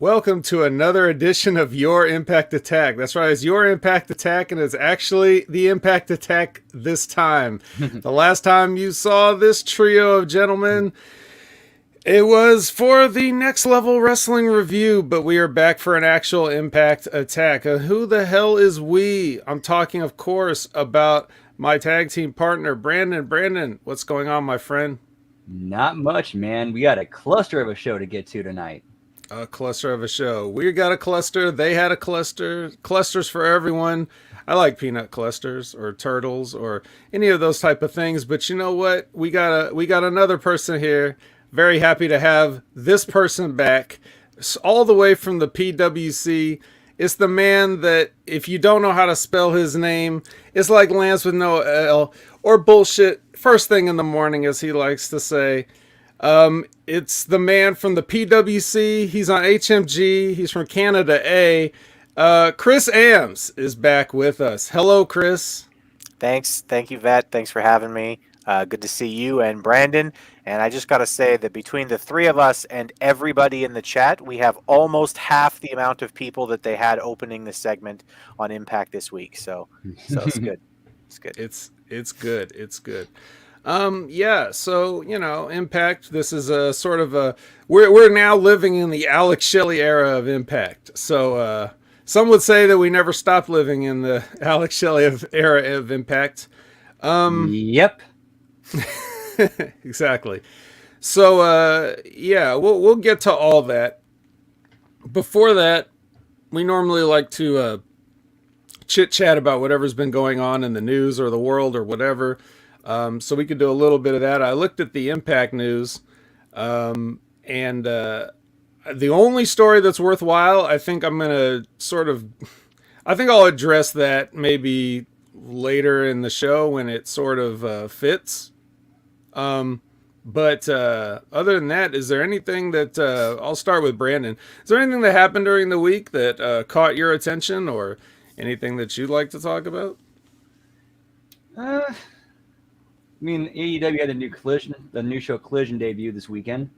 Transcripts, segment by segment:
Welcome to another edition of Your Impact Attack. That's right, it's Your Impact Attack, and it's actually the Impact Attack this time. The last time you saw this trio of gentlemen, it was for the Next Level Wrestling review, but we are back for an actual Impact Attack. Who the hell is we? I'm talking, of course, about my tag team partner, Brandon. Brandon, what's going on, my friend? Not much, man. We got a cluster of a show to get to tonight. A cluster of a show. We got a cluster. They had a cluster. Clusters for everyone. I like peanut clusters or turtles or any of those type of things. But you know what? We got another person here. Very happy to have this person back, all the way from the PWC. It's the man that, if you don't know how to spell his name, it's like Lance with no L, or bullshit first thing in the morning, as he likes to say. It's the man from the PWC. He's on HMG. He's from Canada A. Chris Ames is back with us. Hello, Chris. Thanks. Thank you, Vet. Thanks for having me. Good to see you and Brandon. And I just got to say that between the three of us and everybody in the chat, we have almost half the amount of people that they had opening the segment on Impact this week. So it's good. It's good. It's good. It's good. Yeah, so, you know, Impact, this is a sort of a, we're now living in the Alex Shelley era of Impact. So, some would say that we never stopped living in the Alex Shelley era of Impact. Yep. Exactly. So, yeah, we'll get to all that. Before that, we normally like to, chit chat about whatever's been going on in the news or the world or whatever. So we could do a little bit of that. I looked at the Impact news, and the only story that's worthwhile, I think I'll address that maybe later in the show when it sort of fits. But other than that, is there anything that, I'll start with Brandon. Is there anything that happened during the week that caught your attention, or anything that you'd like to talk about? I mean, AEW had the new show Collision debut this weekend.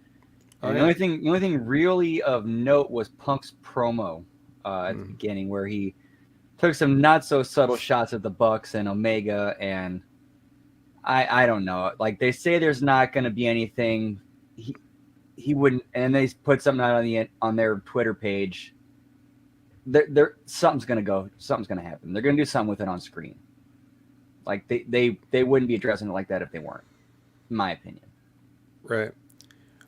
And the only thing really of note was Punk's promo at the beginning, where he took some not so subtle shots at the Bucks and Omega, and I don't know. Like, they say there's not going to be anything. He wouldn't, and they put something out on their Twitter page. Something's going to happen. They're going to do something with it on screen. Like, they wouldn't be addressing it like that if they weren't, in my opinion. Right.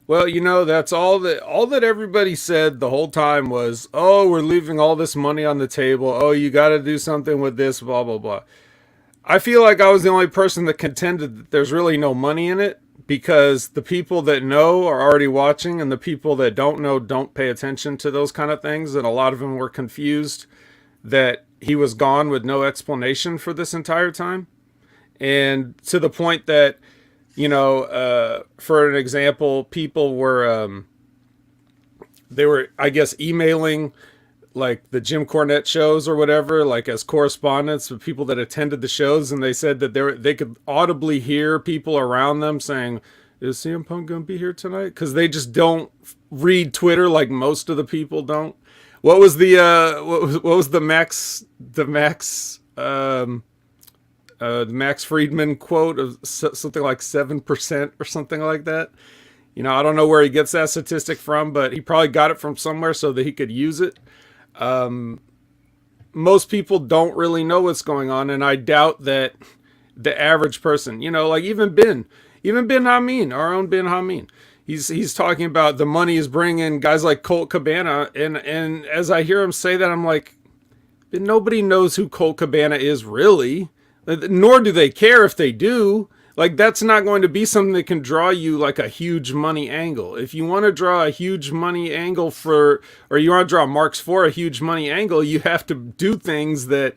Well, you know, that's all that everybody said the whole time was, oh, we're leaving all this money on the table. Oh, you got to do something with this, blah, blah, blah. I feel like I was the only person that contended that there's really no money in it, because the people that know are already watching, and the people that don't know don't pay attention to those kind of things. And a lot of them were confused that he was gone with no explanation for this entire time. And to the point that, you know, for an example, people were, they were, I guess, emailing like the Jim Cornette shows or whatever, like as correspondents with people that attended the shows. And they said that they could audibly hear people around them saying, is CM Punk going to be here tonight? Because they just don't read Twitter like most of the people don't. What was the Max Friedman quote of something like 7% or something like that? You know, I don't know where he gets that statistic from, but he probably got it from somewhere so that he could use it. Most people don't really know what's going on, and I doubt that the average person, you know, like even Ben Hameen, our own Ben Hameen, He's talking about the money is bringing guys like Colt Cabana, and as I hear him say that, I'm like, nobody knows who Colt Cabana is really, nor do they care if they do. Like, that's not going to be something that can draw you like a huge money angle. If you want to draw a huge money angle or you want to draw marks for a huge money angle, you have to do things that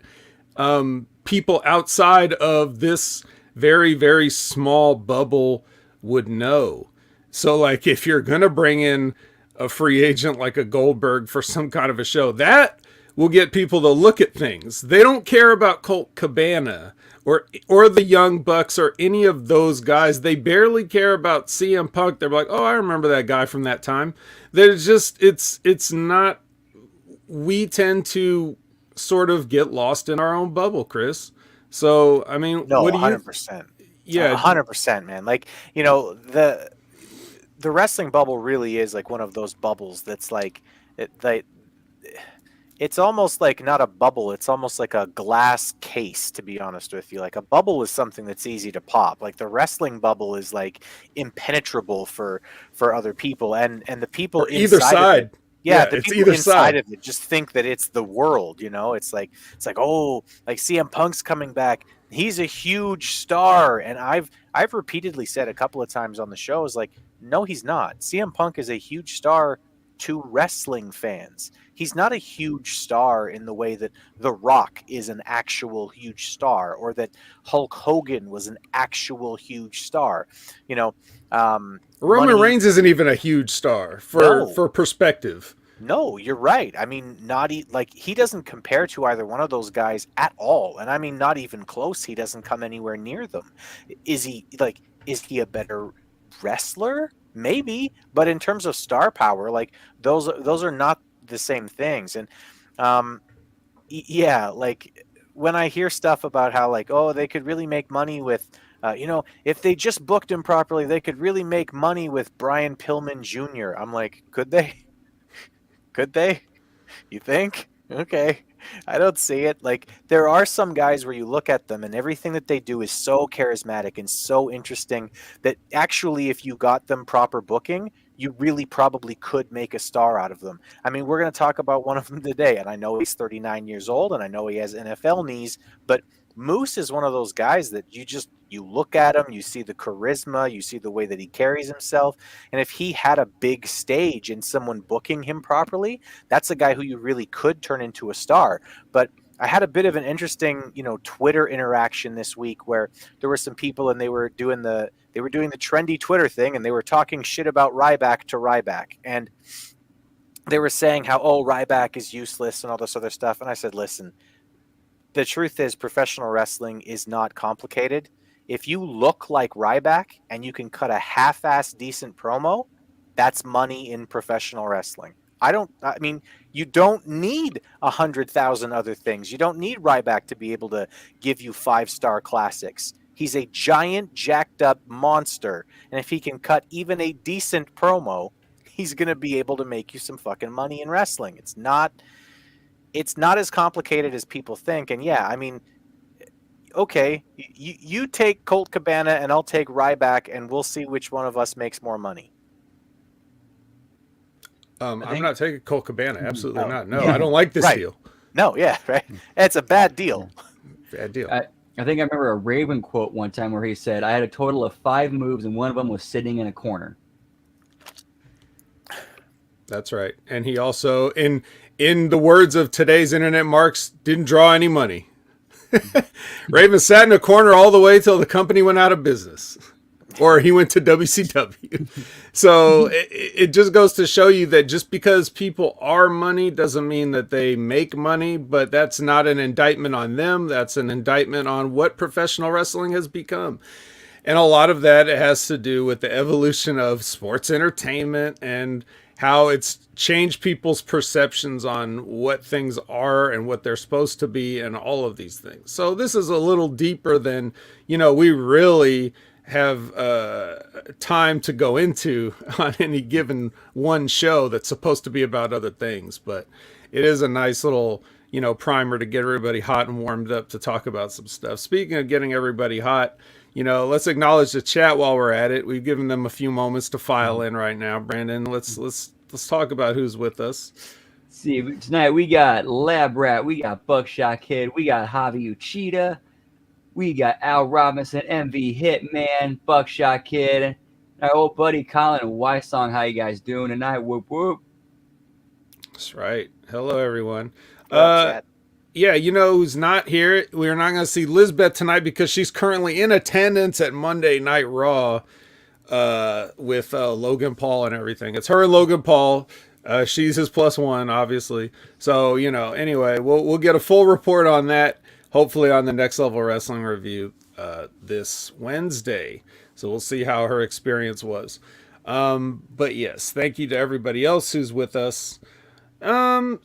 people outside of this very, very small bubble would know. So, like, if you're going to bring in a free agent like a Goldberg for some kind of a show, that will get people to look at things. They don't care about Colt Cabana or the Young Bucks or any of those guys. They barely care about CM Punk. They're like, oh, I remember that guy from that time. There's just it's not. We tend to sort of get lost in our own bubble, Chris. So I mean, No, what do you? 100%. Yeah, 100%, man. Like, the wrestling bubble really is like one of those bubbles that's like it's almost like not a bubble, it's almost like a glass case, to be honest with you. Like, a bubble is something that's easy to pop. Like, the wrestling bubble is like impenetrable for other people, and the people or either inside side. of it, yeah, the it's people either inside side. of it just think that it's the world, It's like, oh, like CM Punk's coming back. He's a huge star, and I've repeatedly said a couple of times on the show, is like, no, he's not. CM Punk is a huge star to wrestling fans. He's not a huge star in the way that The Rock is an actual huge star, or that Hulk Hogan was an actual huge star. Roman money- Reigns isn't even a huge star for perspective. No, you're right. I mean, like, he doesn't compare to either one of those guys at all. And I mean, not even close. He doesn't come anywhere near them. Is he a better wrestler? Maybe, but in terms of star power, like, those are not the same things. And yeah, like, when I hear stuff about how, like, oh, they could really make money with if they just booked him properly, they could really make money with Brian Pillman Jr. I'm like, could they? Could they? You think? Okay. I don't see it. Like, there are some guys where you look at them and everything that they do is so charismatic and so interesting that actually, if you got them proper booking, you really probably could make a star out of them. I mean, we're going to talk about one of them today, and I know he's 39 years old and I know he has NFL knees, but Moose is one of those guys that you look at him, you see the charisma, you see the way that he carries himself. And if he had a big stage and someone booking him properly, that's a guy who you really could turn into a star. But I had a bit of an interesting, Twitter interaction this week where there were some people and they were doing the trendy Twitter thing, and they were talking shit about Ryback to Ryback. And they were saying how, oh, Ryback is useless and all this other stuff. And I said, listen, the truth is, professional wrestling is not complicated. If you look like Ryback and you can cut a half-ass decent promo, that's money in professional wrestling. I mean, you don't need 100,000 other things. You don't need Ryback to be able to give you 5-star classics. He's a giant, jacked up monster. And if he can cut even a decent promo, he's going to be able to make you some fucking money in wrestling. It's not as complicated as people think. And yeah, I mean, okay, you take Colt Cabana and I'll take Ryback, and we'll see which one of us makes more money. I'm not taking Colt Cabana. Absolutely No. not. No, I don't like this Right. deal. No, yeah, right. It's a bad deal. Bad deal. I think I remember a Raven quote one time where he said, I had a total of 5 moves and one of them was sitting in a corner. That's right. And he also, in the words of today's internet marks, didn't draw any money. Raven sat in a corner all the way till the company went out of business, or he went to WCW. So it just goes to show you that just because people are money doesn't mean that they make money, but that's not an indictment on them. That's an indictment on what professional wrestling has become. And a lot of that has to do with the evolution of sports entertainment and how it's changed people's perceptions on what things are and what they're supposed to be and all of these things. So this is a little deeper than, we really have time to go into on any given one show that's supposed to be about other things. But it is a nice little, primer to get everybody hot and warmed up to talk about some stuff. Speaking of getting everybody hot, let's acknowledge the chat while we're at it. We've given them a few moments to file in right now. Brandon, let's talk about who's with us. Let's see, tonight we got Lab Rat, we got Buckshot Kid, we got Javi Uchida, we got Al Robinson, MV Hitman, Buckshot Kid, our old buddy Colin and Y Song. How you guys doing tonight? Whoop whoop. That's right. Hello, everyone. Chat. Yeah, who's not here? We're not going to see Lizbeth tonight because she's currently in attendance at Monday Night Raw with Logan Paul and everything. It's her and Logan Paul. She's his +1, obviously. So, anyway, we'll get a full report on that, hopefully on the Next Level Wrestling review this Wednesday. So we'll see how her experience was. But yes, thank you to everybody else who's with us. Colin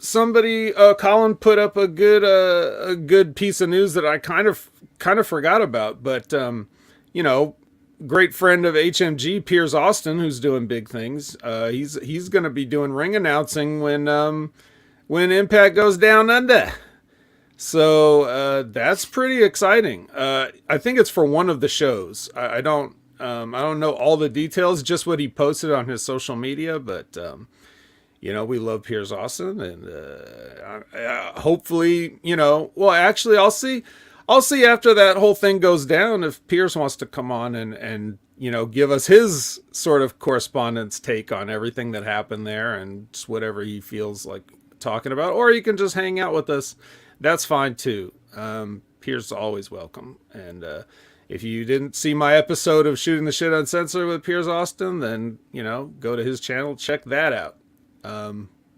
put up a good piece of news that I kind of forgot about, but great friend of HMG, Piers Austin, who's doing big things. He's going to be doing ring announcing when Impact goes down under. So that's pretty exciting. I think it's for one of the shows. I don't know all the details, just what he posted on his social media, but we love Piers Austin, and hopefully, well, actually, I'll see after that whole thing goes down if Piers wants to come on and give us his sort of correspondence take on everything that happened there and just whatever he feels like talking about, or you can just hang out with us. That's fine too. Piers is always welcome. And if you didn't see my episode of Shooting the Shit Uncensored with Piers Austin, then go to his channel, check that out.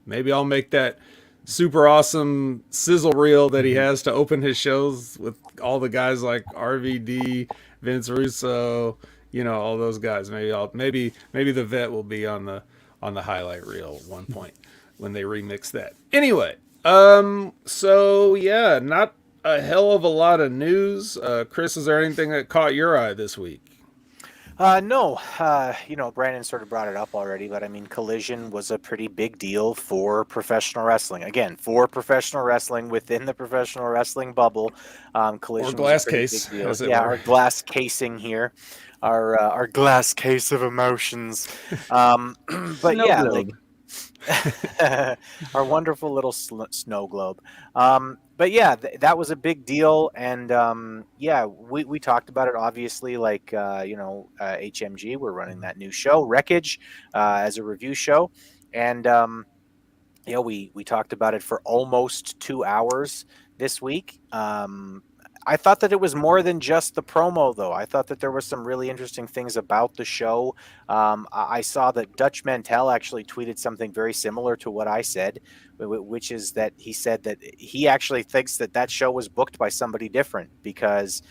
Maybe I'll make that super awesome sizzle reel that he has to open his shows with all the guys like RVD, Vince Russo, all those guys. Maybe the vet will be on the highlight reel at one point when they remix that. Anyway, so yeah, not a hell of a lot of news. Chris, is there anything that caught your eye this week? No, Brandon sort of brought it up already, but I mean, Collision was a pretty big deal for professional wrestling. Again, for professional wrestling within the professional wrestling bubble. Collision or glass was a pretty case, big deal. as it Yeah, were. our glass casing here, our glass case of emotions. But Snow yeah, globe. our wonderful little snow globe. But yeah, that was a big deal, and we talked about it. Obviously, HMG, we're running that new show, Wreckage, as a review show, and we talked about it for almost 2 hours this week. I thought that it was more than just the promo, though. I thought that there were some really interesting things about the show. I saw that Dutch Mantel actually tweeted something very similar to what I said, which is that he said that he actually thinks that show was booked by somebody different because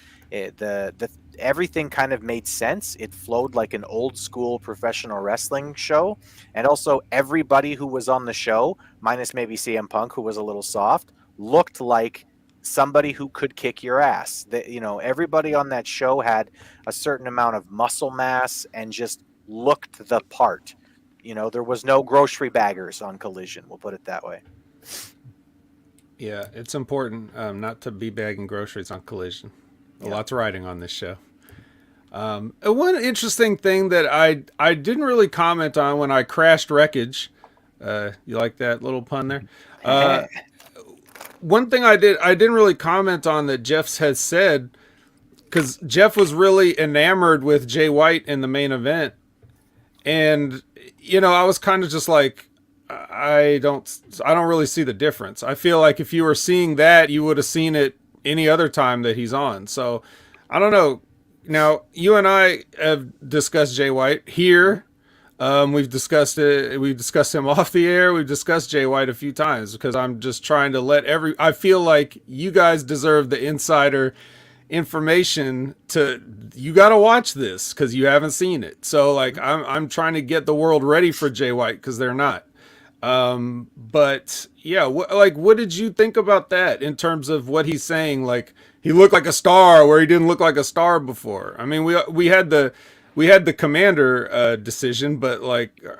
everything kind of made sense. It flowed like an old school professional wrestling show, and also everybody who was on the show, minus maybe CM Punk, who was a little soft, looked like somebody who could kick your ass. Everybody on that show had a certain amount of muscle mass and just looked the part. There was no grocery baggers on Collision. We'll put it that way. Yeah, it's important not to be bagging groceries on Collision. A lot's riding on this show. One interesting thing that I didn't really comment on when I crashed Wreckage. You like that little pun there? One thing I didn't really comment on that Jeff has said, because Jeff was really enamored with Jay White in the main event, and I was kind of just like, I don't really see the difference. I feel like if you were seeing that, you would have seen it any other time that he's on. So I don't know. Now you and I have discussed Jay White here. We've discussed it. We've discussed him off the air. We've discussed Jay White a few times because I'm just trying to I feel like you guys deserve the insider information you got to watch this because you haven't seen it. So I'm trying to get the world ready for Jay White because they're not. But yeah, what did you think about that in terms of what he's saying? Like he looked like a star where he didn't look like a star before. I mean, we had the commander decision, but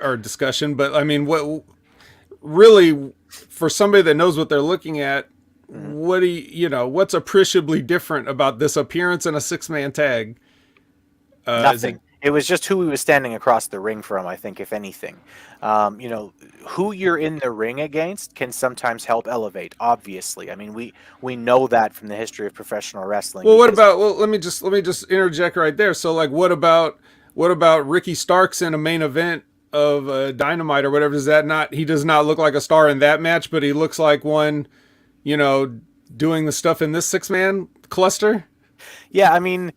our discussion. But I mean, what really for somebody that knows what they're looking at, what's appreciably different about this appearance in a 6-man tag? Nothing. It was just who he was standing across the ring from, I think, if anything. Who you're in the ring against can sometimes help elevate, obviously. I mean, we know that from the history of professional wrestling. Well, let me just interject right there. So what about Ricky Starks in a main event of Dynamite or whatever? He does not look like a star in that match, but he looks like one, doing the stuff in this 6-man cluster? Yeah, I mean,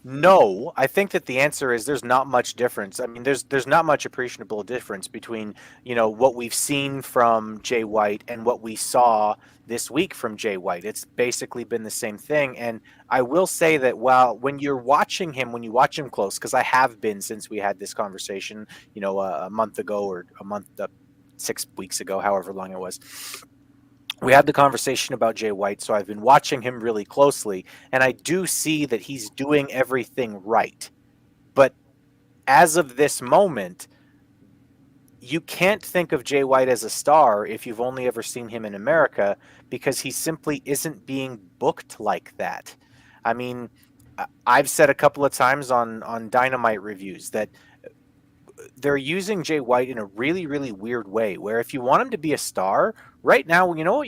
No, I think that the answer is there's not much difference. I mean, there's not much appreciable difference between, what we've seen from Jay White and what we saw this week from Jay White. It's basically been the same thing. And I will say that when you watch him close, because I have been since we had this conversation, a month ago or 6 weeks ago, however long it was. We had the conversation about Jay White, so I've been watching him really closely, and I do see that he's doing everything right. But as of this moment, you can't think of Jay White as a star if you've only ever seen him in America, because he simply isn't being booked like that. I mean, I've said a couple of times on Dynamite reviews that they're using Jay White in a really, really weird way, where if you want him to be a star right now, you know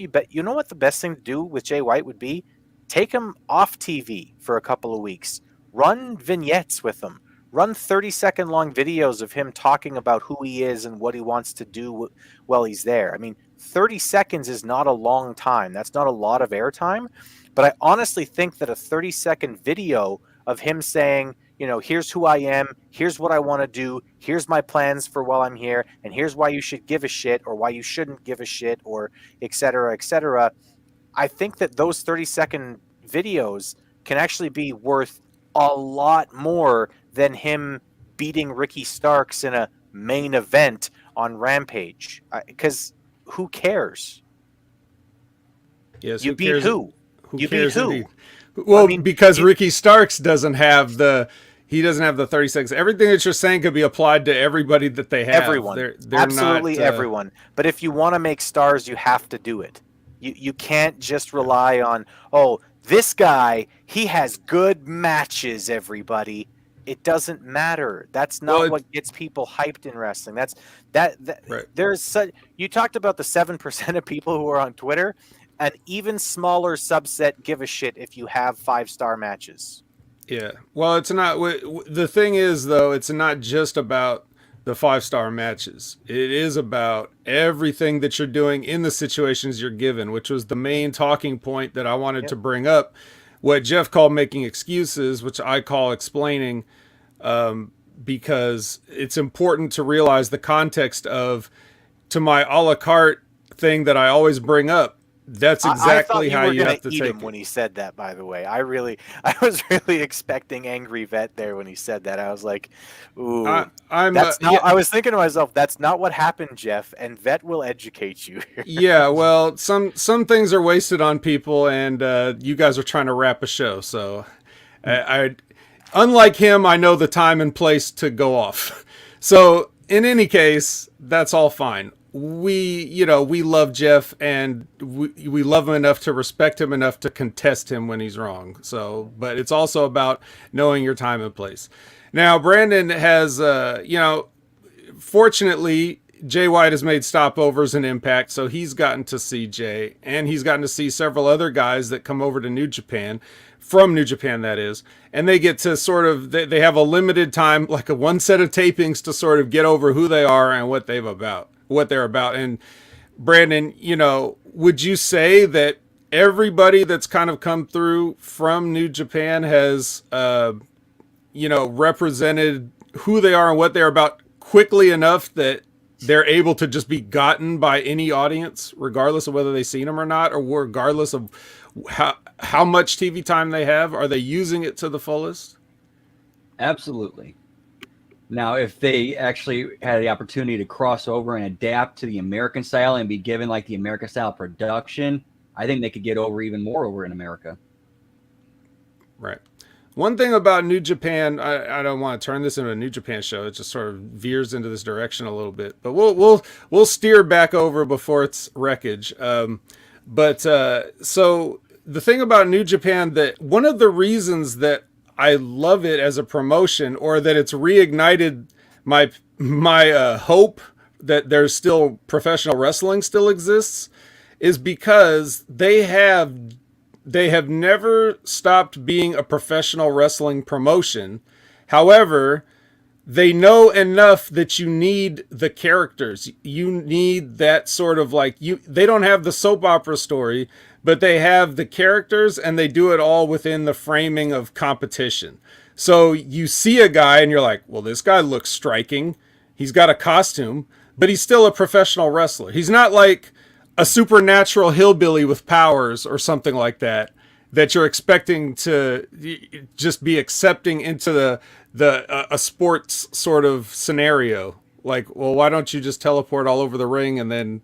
what the best thing to do with Jay White would be? Take him off TV for a couple of weeks. Run vignettes with him. Run 30-second long videos of him talking about who he is and what he wants to do while he's there. I mean, 30 seconds is not a long time. That's not a lot of airtime. But I honestly think that a 30-second video of him saying, here's who I am, here's what I want to do, here's my plans for while I'm here, and here's why you should give a shit or why you shouldn't give a shit, or et cetera, et cetera. I think that those 30-second videos can actually be worth a lot more than him beating Ricky Starks in a main event on Rampage. Because who cares? Yes, you beat who? You beat who? Indeed. Well, because Ricky Starks doesn't have the 30 seconds. Everything that you're saying could be applied to everybody that they have. Everyone. They're Absolutely not, everyone. But if you want to make stars, you have to do it. You can't just rely on, this guy, he has good matches, everybody. It doesn't matter. That's not what gets people hyped in wrestling. Right. You talked about the 7% of people who are on Twitter. An even smaller subset give a shit if you have 5-star matches. Yeah. Well, it's not. The thing is, though, it's not just about the 5-star matches. It is about everything that you're doing in the situations you're given, which was the main talking point that I wanted to bring up. What Jeff called making excuses, which I call explaining, because it's important to realize the context of, to my a la carte thing that I always bring up. That's exactly how you have to take him when he said that, by the way. I was really expecting Angry Vet there when he said that. I was like, ooh. I was thinking to myself, that's not what happened, Jeff, and Vet will educate you. Yeah, well, some things are wasted on people, and you guys are trying to wrap a show, so I unlike him, I know the time and place to go off. So in any case, that's all fine. We love Jeff, and we love him enough to respect him enough to contest him when he's wrong. So, but it's also about knowing your time and place. Now, Brandon has, fortunately, Jay White has made stopovers in Impact, so he's gotten to see Jay, and he's gotten to see several other guys that come over to New Japan, from New Japan, that is, and they get to sort of, they have a limited time, like one set of tapings to sort of get over who they are and what they're about. And Brandon, would you say that everybody that's kind of come through from New Japan has, represented who they are and what they're about quickly enough that they're able to just be gotten by any audience, regardless of whether they've seen them or not, or regardless of how much TV time they have? Are they using it to the fullest? Absolutely. Now, if they actually had the opportunity to cross over and adapt to the American style and be given like the American style production, I think they could get over even more over in America. Right. One thing about New Japan, I don't want to turn this into a New Japan show. It just sort of veers into this direction a little bit, but we'll steer back over before it's wreckage. So the thing about New Japan, that one of the reasons that I love it as a promotion, or that it's reignited my hope that there's still professional wrestling still exists, is because they have never stopped being a professional wrestling promotion. However, they know enough that you need the characters. You need that sort of they don't have the soap opera story, but they have the characters, and they do it all within the framing of competition. So you see a guy and you're like, well, this guy looks striking. He's got a costume, but he's still a professional wrestler. He's not like a supernatural hillbilly with powers or something like that you're expecting to just be accepting into the a sports sort of scenario. Like, well, why don't you just teleport all over the ring and then,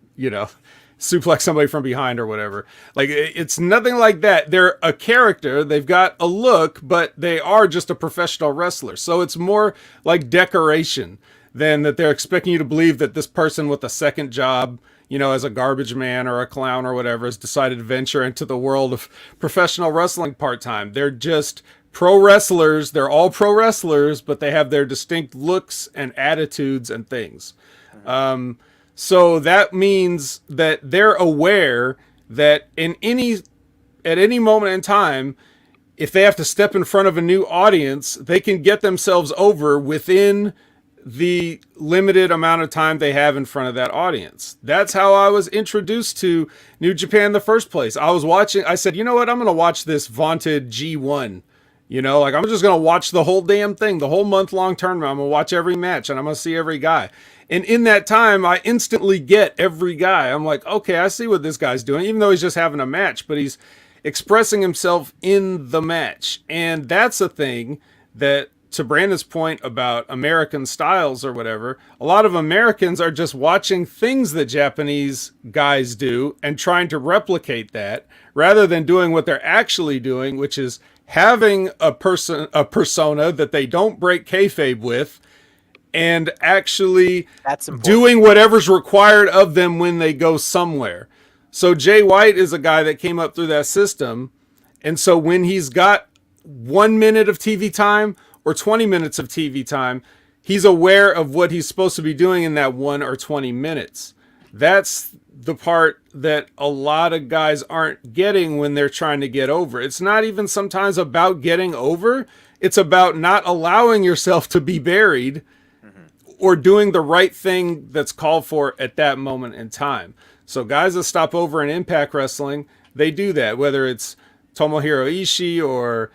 suplex somebody from behind or whatever? Like, it's nothing like that. They're a character. They've got a look, but they are just a professional wrestler. So it's more like decoration than that they're expecting you to believe that this person with a second job, as a garbage man or a clown or whatever, has decided to venture into the world of professional wrestling part-time. They're just pro wrestlers. They're all pro wrestlers, but they have their distinct looks and attitudes and things. So that means that they're aware that at any moment in time, if they have to step in front of a new audience, they can get themselves over within the limited amount of time they have in front of that audience. That's how I was introduced to New Japan in the first place. I said, you know what? I'm going to watch this vaunted G1. I'm just going to watch the whole damn thing, the whole month-long tournament. I'm going to watch every match and I'm going to see every guy. And in that time, I instantly get every guy. I'm like, okay, I see what this guy's doing, even though he's just having a match, but he's expressing himself in the match. And that's a thing that, to Brandon's point about American styles or whatever, a lot of Americans are just watching things that Japanese guys do and trying to replicate that rather than doing what they're actually doing, which is having a persona that they don't break kayfabe with and actually doing whatever's required of them when they go somewhere. So Jay White is a guy that came up through that system. And so when he's got 1 minute of TV time or 20 minutes of TV time, he's aware of what he's supposed to be doing in that 1 or 20 minutes. That's the part that a lot of guys aren't getting when they're trying to get over. It's not even sometimes about getting over. It's about not allowing yourself to be buried or doing the right thing that's called for at that moment in time. So guys that stop over in Impact Wrestling, they do that, whether it's Tomohiro Ishii or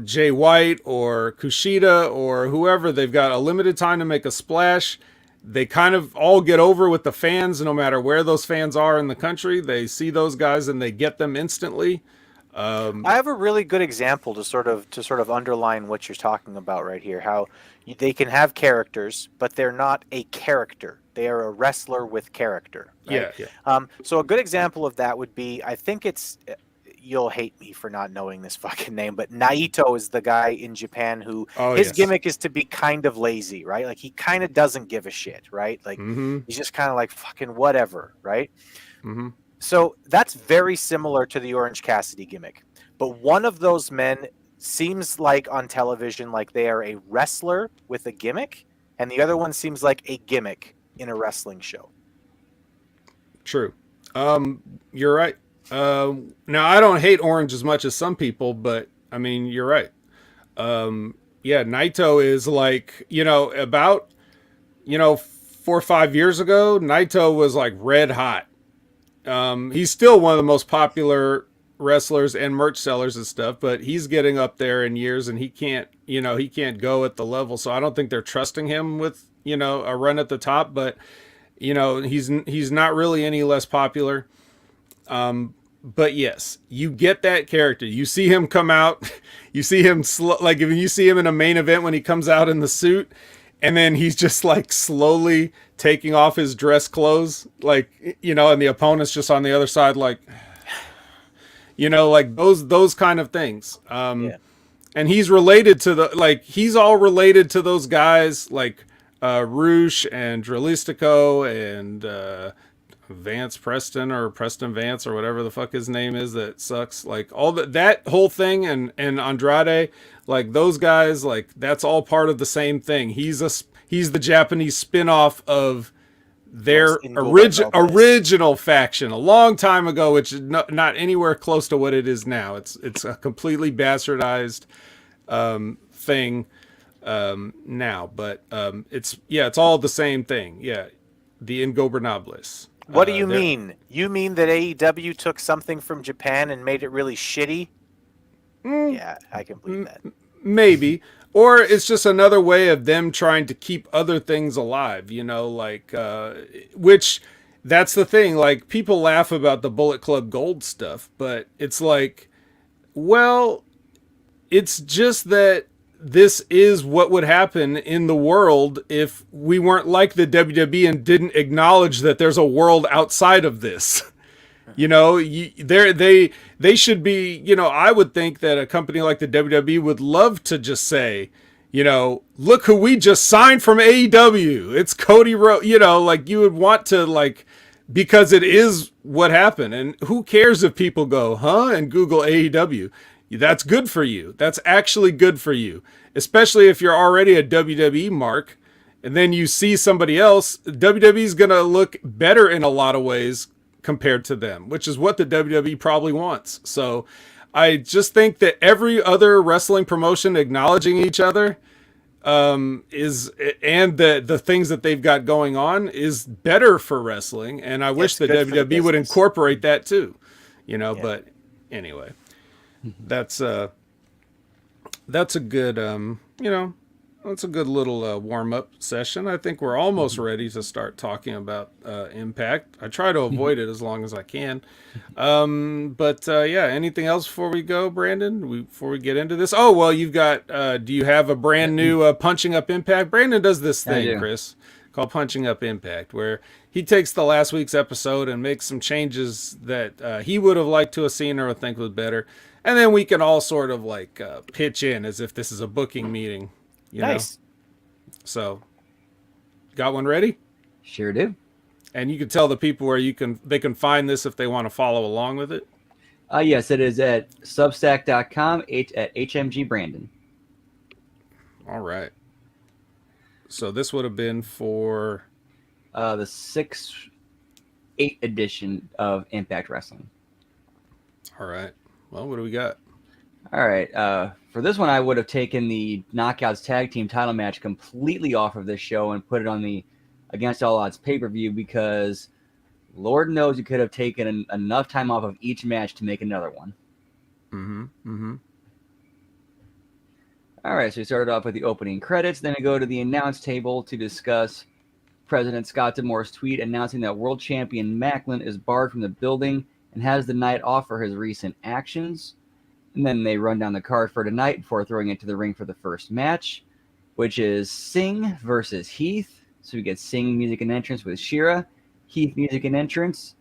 Jay White or Kushida or whoever. They've got a limited time to make a splash. They kind of all get over with the fans, no matter where those fans are in the country. They see those guys and they get them instantly. I have a really good example to sort of underline what you're talking about right here. How they can have characters, but they're not a character. They are a wrestler with character. Right? Yeah. So a good example of that would be, I think it's, you'll hate me for not knowing this fucking name, but Naito is the guy in Japan who his gimmick is to be kind of lazy, right? Like he kind of doesn't give a shit, right? Like he's just kind of like fucking whatever, right? So that's very similar to the Orange Cassidy gimmick. But one of those men seems like on television like they are a wrestler with a gimmick, and the other one seems like a gimmick in a wrestling show. True. You're right. Now I don't hate Orange as much as some people, but I mean, you're right. Naito is like, about 4 or 5 years ago, Naito was like red hot. He's still one of the most popular wrestlers and merch sellers and stuff, but he's getting up there in years and he can't go at the level. So I don't think they're trusting him with, a run at the top, but he's not really any less popular. But yes, you get that character. You see him come out, you see him like if you see him in a main event when he comes out in the suit, and then he's just like slowly taking off his dress clothes, like, and the opponent's just on the other side, like, like those kind of things. And he's related to he's all related to those guys like Roosh and Dralistico and Vance Preston or Preston Vance or whatever the fuck his name is that sucks. Like all that whole thing and Andrade, like those guys, like that's all part of the same thing. He's the Japanese spin-off of their original faction a long time ago, which is not anywhere close to what it is now. It's a completely bastardized thing now, but it's all the same thing. Yeah, the Ingobernables. What do you mean? You mean that AEW took something from Japan and made it really shitty? Yeah, I can believe that. maybe. Or it's just another way of them trying to keep other things alive, like, which that's the thing. Like, people laugh about the Bullet Club Gold stuff, but it's like, well, it's just that this is what would happen in the world if we weren't like the WWE and didn't acknowledge that there's a world outside of this. They should be. I would think that a company like the WWE would love to just say, look who we just signed from AEW. It's Cody Rhodes. Like, you would want to, like, because it is what happened. And who cares if people go, huh, and Google AEW? That's good for you. That's actually good for you, especially if you're already a WWE mark, and then you see somebody else. WWE is going to look better in a lot of ways compared to them, which is what the WWE probably wants. So I just think that every other wrestling promotion acknowledging each other is, and the things that they've got going on, is better for wrestling. And I wish the WWE would incorporate that too, but anyway, that's a good, that's a good little warm-up session. I think we're almost ready to start talking about Impact. I try to avoid it as long as I can. But anything else before we go, Brandon? Before we get into this? Oh, well, you've got, do you have a brand new Punching Up Impact? Brandon does this thing, Chris, called Punching Up Impact, where he takes the last week's episode and makes some changes that he would have liked to have seen or think was better. And then we can all sort of like pitch in as if this is a booking meeting. Nice. So, got one ready? Sure do. And you can tell the people where they can find this if they want to follow along with it. Yes, it is at substack.com at HMG Brandon. All right. So this would have been for the 6/8 edition of Impact Wrestling. All right. Well, what do we got? All right. For this one, I would have taken the Knockouts Tag Team title match completely off of this show and put it on the Against All Odds pay-per-view, because Lord knows you could have taken enough time off of each match to make another one. All right, so we started off with the opening credits. Then we go to the announce table to discuss President Scott D'Amore's tweet announcing that world champion Macklin is barred from the building and has the night off for his recent actions. And then they run down the card for tonight before throwing it to the ring for the first match, which is Singh versus Heath. So we get Singh music and entrance with Shira, Heath music and entrance,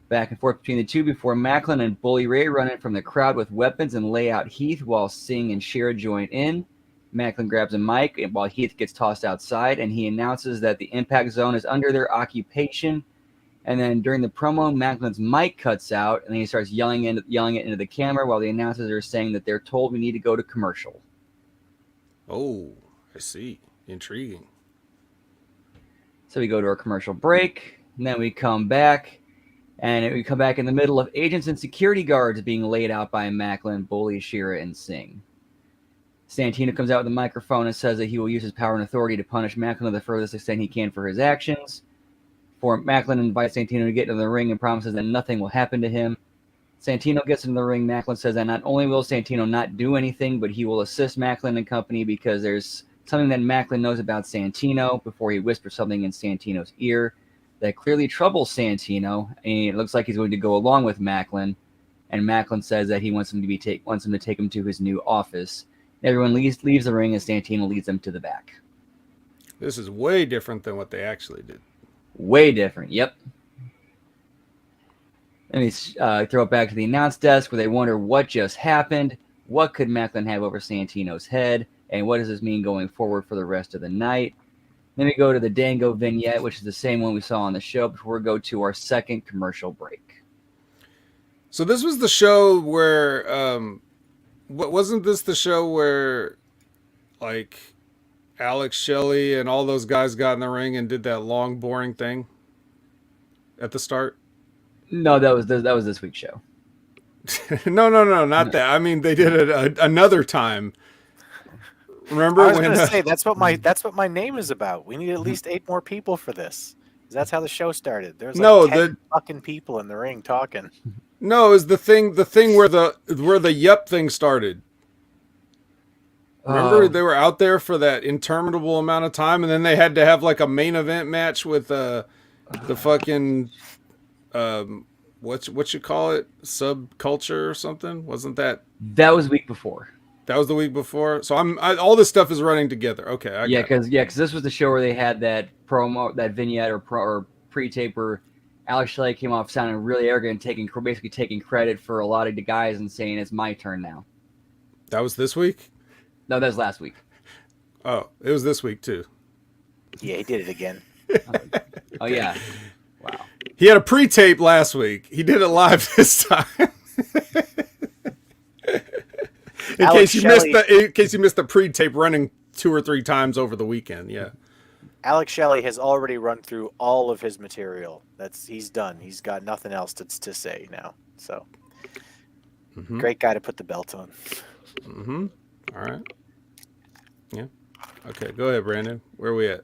back and forth between the two before Macklin and Bully Ray run in from the crowd with weapons and lay out Heath while Singh and Shira join in. Macklin grabs a mic while Heath gets tossed outside, and he announces that the Impact Zone is under their occupation. And then during the promo, Macklin's mic cuts out, and then he starts yelling it into the camera while the announcers are saying that they're told we need to go to commercial. Oh, I see. Intriguing. So we go to our commercial break, and then we come back, and we come back in the middle of agents and security guards being laid out by Macklin, Bully, Shira, and Singh. Santino comes out with a microphone and says that he will use his power and authority to punish Macklin to the furthest extent he can for his actions. Macklin invites Santino to get into the ring and promises that nothing will happen to him. Santino gets into the ring. Macklin says that not only will Santino not do anything, but he will assist Macklin and company because there's something that Macklin knows about Santino before he whispers something in Santino's ear that clearly troubles Santino, and it looks like he's going to go along with Macklin. And Macklin says that he wants him to take him to his new office. Everyone leaves the ring as Santino leads them to the back. This is way different than what they actually did. Way different, yep. Let me throw it back to the announce desk where they wonder what just happened, what could Macklin have over Santino's head, and what does this mean going forward for the rest of the night. Then we go to the Dango vignette, which is the same one we saw on the show, before we go to our second commercial break. So this was the show where, wasn't this the show where, like, Alex Shelley and all those guys got in the ring and did that long, boring thing at the start? No, that was this week's show. No, not that. I mean, they did it another time. Remember? I was going to say that's what my name is about. We need at least 8 more people for this. That's how the show started. There's like 10 fucking people in the ring talking. No, it was the thing where the yup thing started. Remember they were out there for that interminable amount of time, and then they had to have like a main event match with the fucking what you call it, subculture or something? Wasn't that? That was the week before. That was the week before. So all this stuff is running together. Okay, because this was the show where they had that promo, that vignette or pre-tape where Alex Shelley came off sounding really arrogant, basically taking credit for a lot of the guys and saying it's my turn now. That was this week? No, that was last week. Oh, it was this week too. Yeah, he did it again. Oh yeah. Wow. He had a pre-tape last week. He did it live this time. In case you missed the pre-tape running 2 or 3 times over the weekend. Yeah. Alex Shelley has already run through all of his material. He's done. He's got nothing else to say now. So, Great guy to put the belt on. Mm-hmm. All right. Yeah. Okay, go ahead, Brandon. Where are we at?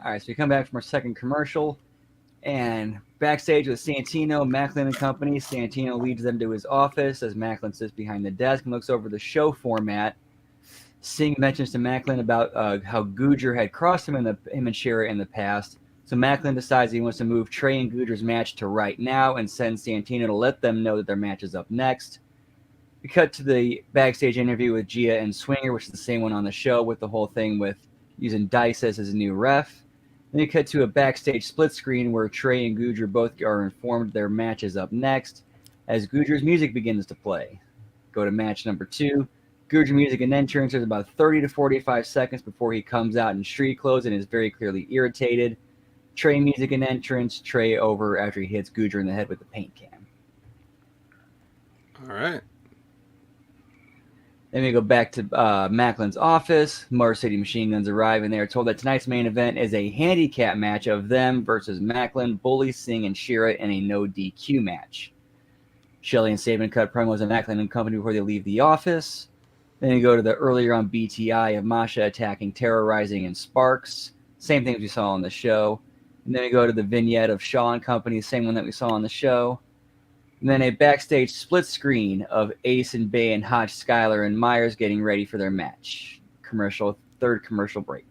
All right, so we come back from our second commercial, and backstage with Santino, Macklin and company. Santino leads them to his office as Macklin sits behind the desk and looks over the show format. Singh mentions to Macklin about how Gujar had crossed him and Shera in the past. So Macklin decides he wants to move Trey and Gujar's match to right now and send Santino to let them know that their match is up next. We cut to the backstage interview with Gia and Swinger, which is the same one on the show, with the whole thing with using Dice as his new ref. Then we cut to a backstage split screen where Trey and Gujar both are informed their match is up next as Gujar's music begins to play. Go to match number 2. Gujar music and entrance is about 30 to 45 seconds before he comes out in street clothes and is very clearly irritated. Trey music and entrance, Trey over after he hits Gujar in the head with the paint can. All right. Then we go back to Macklin's office. Motor City Machine Guns arrive, and they are told that tonight's main event is a handicap match of them versus Macklin, Bully, Singh, and Shera in a no DQ match. Shelley and Saban cut promos on Macklin and company before they leave the office. Then we go to the earlier on BTI of Masha attacking, terrorizing, and Sparks. Same things we saw on the show. And then we go to the vignette of Shaw and company, same one that we saw on the show. And then a backstage split screen of Ace and Bay and Hodge, Schuyler, and Myers getting ready for their match. Third commercial break.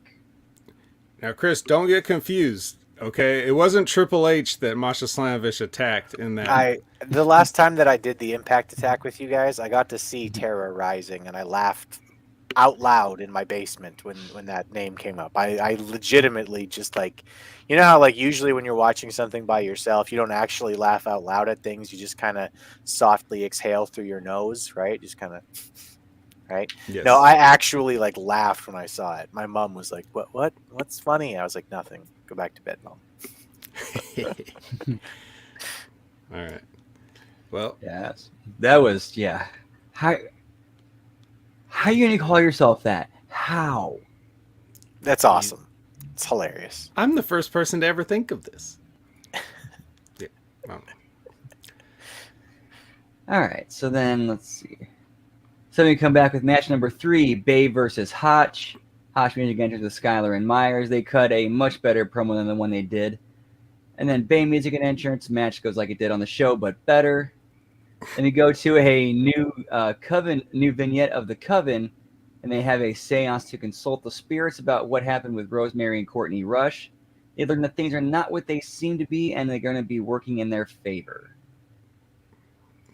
Now, Chris, don't get confused, okay? It wasn't Triple H that Masha Slamovich attacked in that. The last time that I did the Impact attack with you guys, I got to see Terror Rising, and I laughed out loud in my basement when that name came up. I legitimately just you know how usually when you're watching something by yourself, you don't actually laugh out loud at things. You just kind of softly exhale through your nose, right? Just kind of, right? Yes. No, I actually laughed when I saw it. My mom was like, what's funny? I was like, nothing. Go back to bed, Mom. All right. Well, yes, that was, yeah. How are you going to call yourself that? How? That's awesome. It's hilarious. I'm the first person to ever think of this. Yeah. Well. All right, so then let's see. So we come back with match number 3, Bay versus Hotch. Hotch music enters with Schuyler and Myers. They cut a much better promo than the one they did. And then Bay music and entrance. Match goes like it did on the show, but better. Then we go to a new vignette of the Coven, and they have a seance to consult the spirits about what happened with Rosemary and Courtney Rush. They learn that things are not what they seem to be, and they're going to be working in their favor.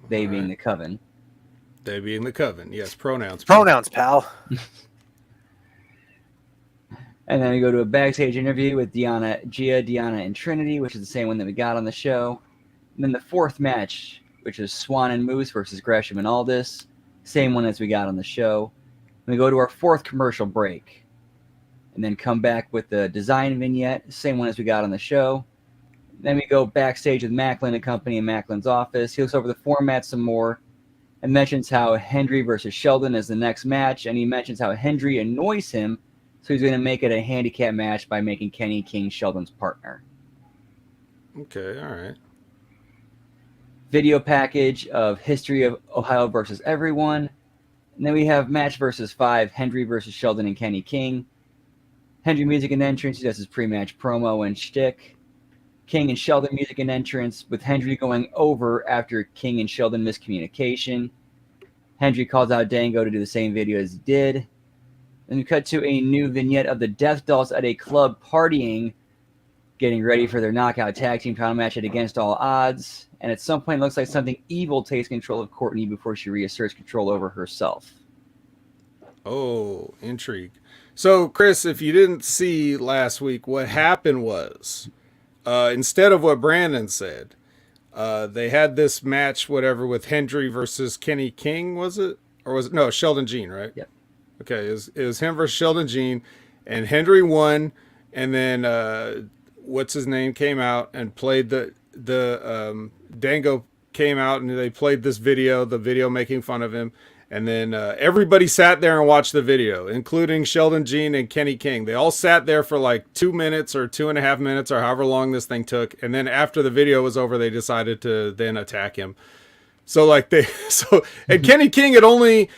They being the Coven. They being the Coven. Yes, pronouns. Pronouns, pal. And then we go to a backstage interview with Gia, Deanna, and Trinity, which is the same one that we got on the show. And then the fourth match, which is Swan and Moose versus Gresham and Aldis. Same one as we got on the show. We go to our fourth commercial break. And then come back with the design vignette. Same one as we got on the show. Then we go backstage with Macklin and company in Macklin's office. He looks over the format some more and mentions how Hendry versus Sheldon is the next match. And he mentions how Hendry annoys him. So he's going to make it a handicap match by making Kenny King Sheldon's partner. Okay, all right. Video package of History of Ohio versus Everyone. And then we have match versus 5, Hendry versus Sheldon and Kenny King. Hendry music and entrance. He does his pre-match promo and shtick. King and Sheldon music and entrance with Hendry going over after King and Sheldon miscommunication. Hendry calls out Dango to do the same video as he did. Then we cut to a new vignette of the Death Dolls at a club partying, getting ready for their knockout tag team title match at Against All Odds. And at some point, it looks like something evil takes control of Courtney before she reasserts control over herself. Oh, intrigue. So, Chris, if you didn't see last week, what happened was, instead of what Brandon said, they had this match, whatever, with Hendry versus Kenny King, was it? Or was it? No, Sheldon Jean, right? Yep. Okay, it was him versus Sheldon Jean, and Hendry won, and then what's his name came out and played the Dango came out and they played this video, the video making fun of him, and then everybody sat there and watched the video, including Sheldon Jean and Kenny King. They all sat there for like 2 minutes or 2.5 minutes or however long this thing took, and then after the video was over, they decided to then attack him. So and Kenny King the only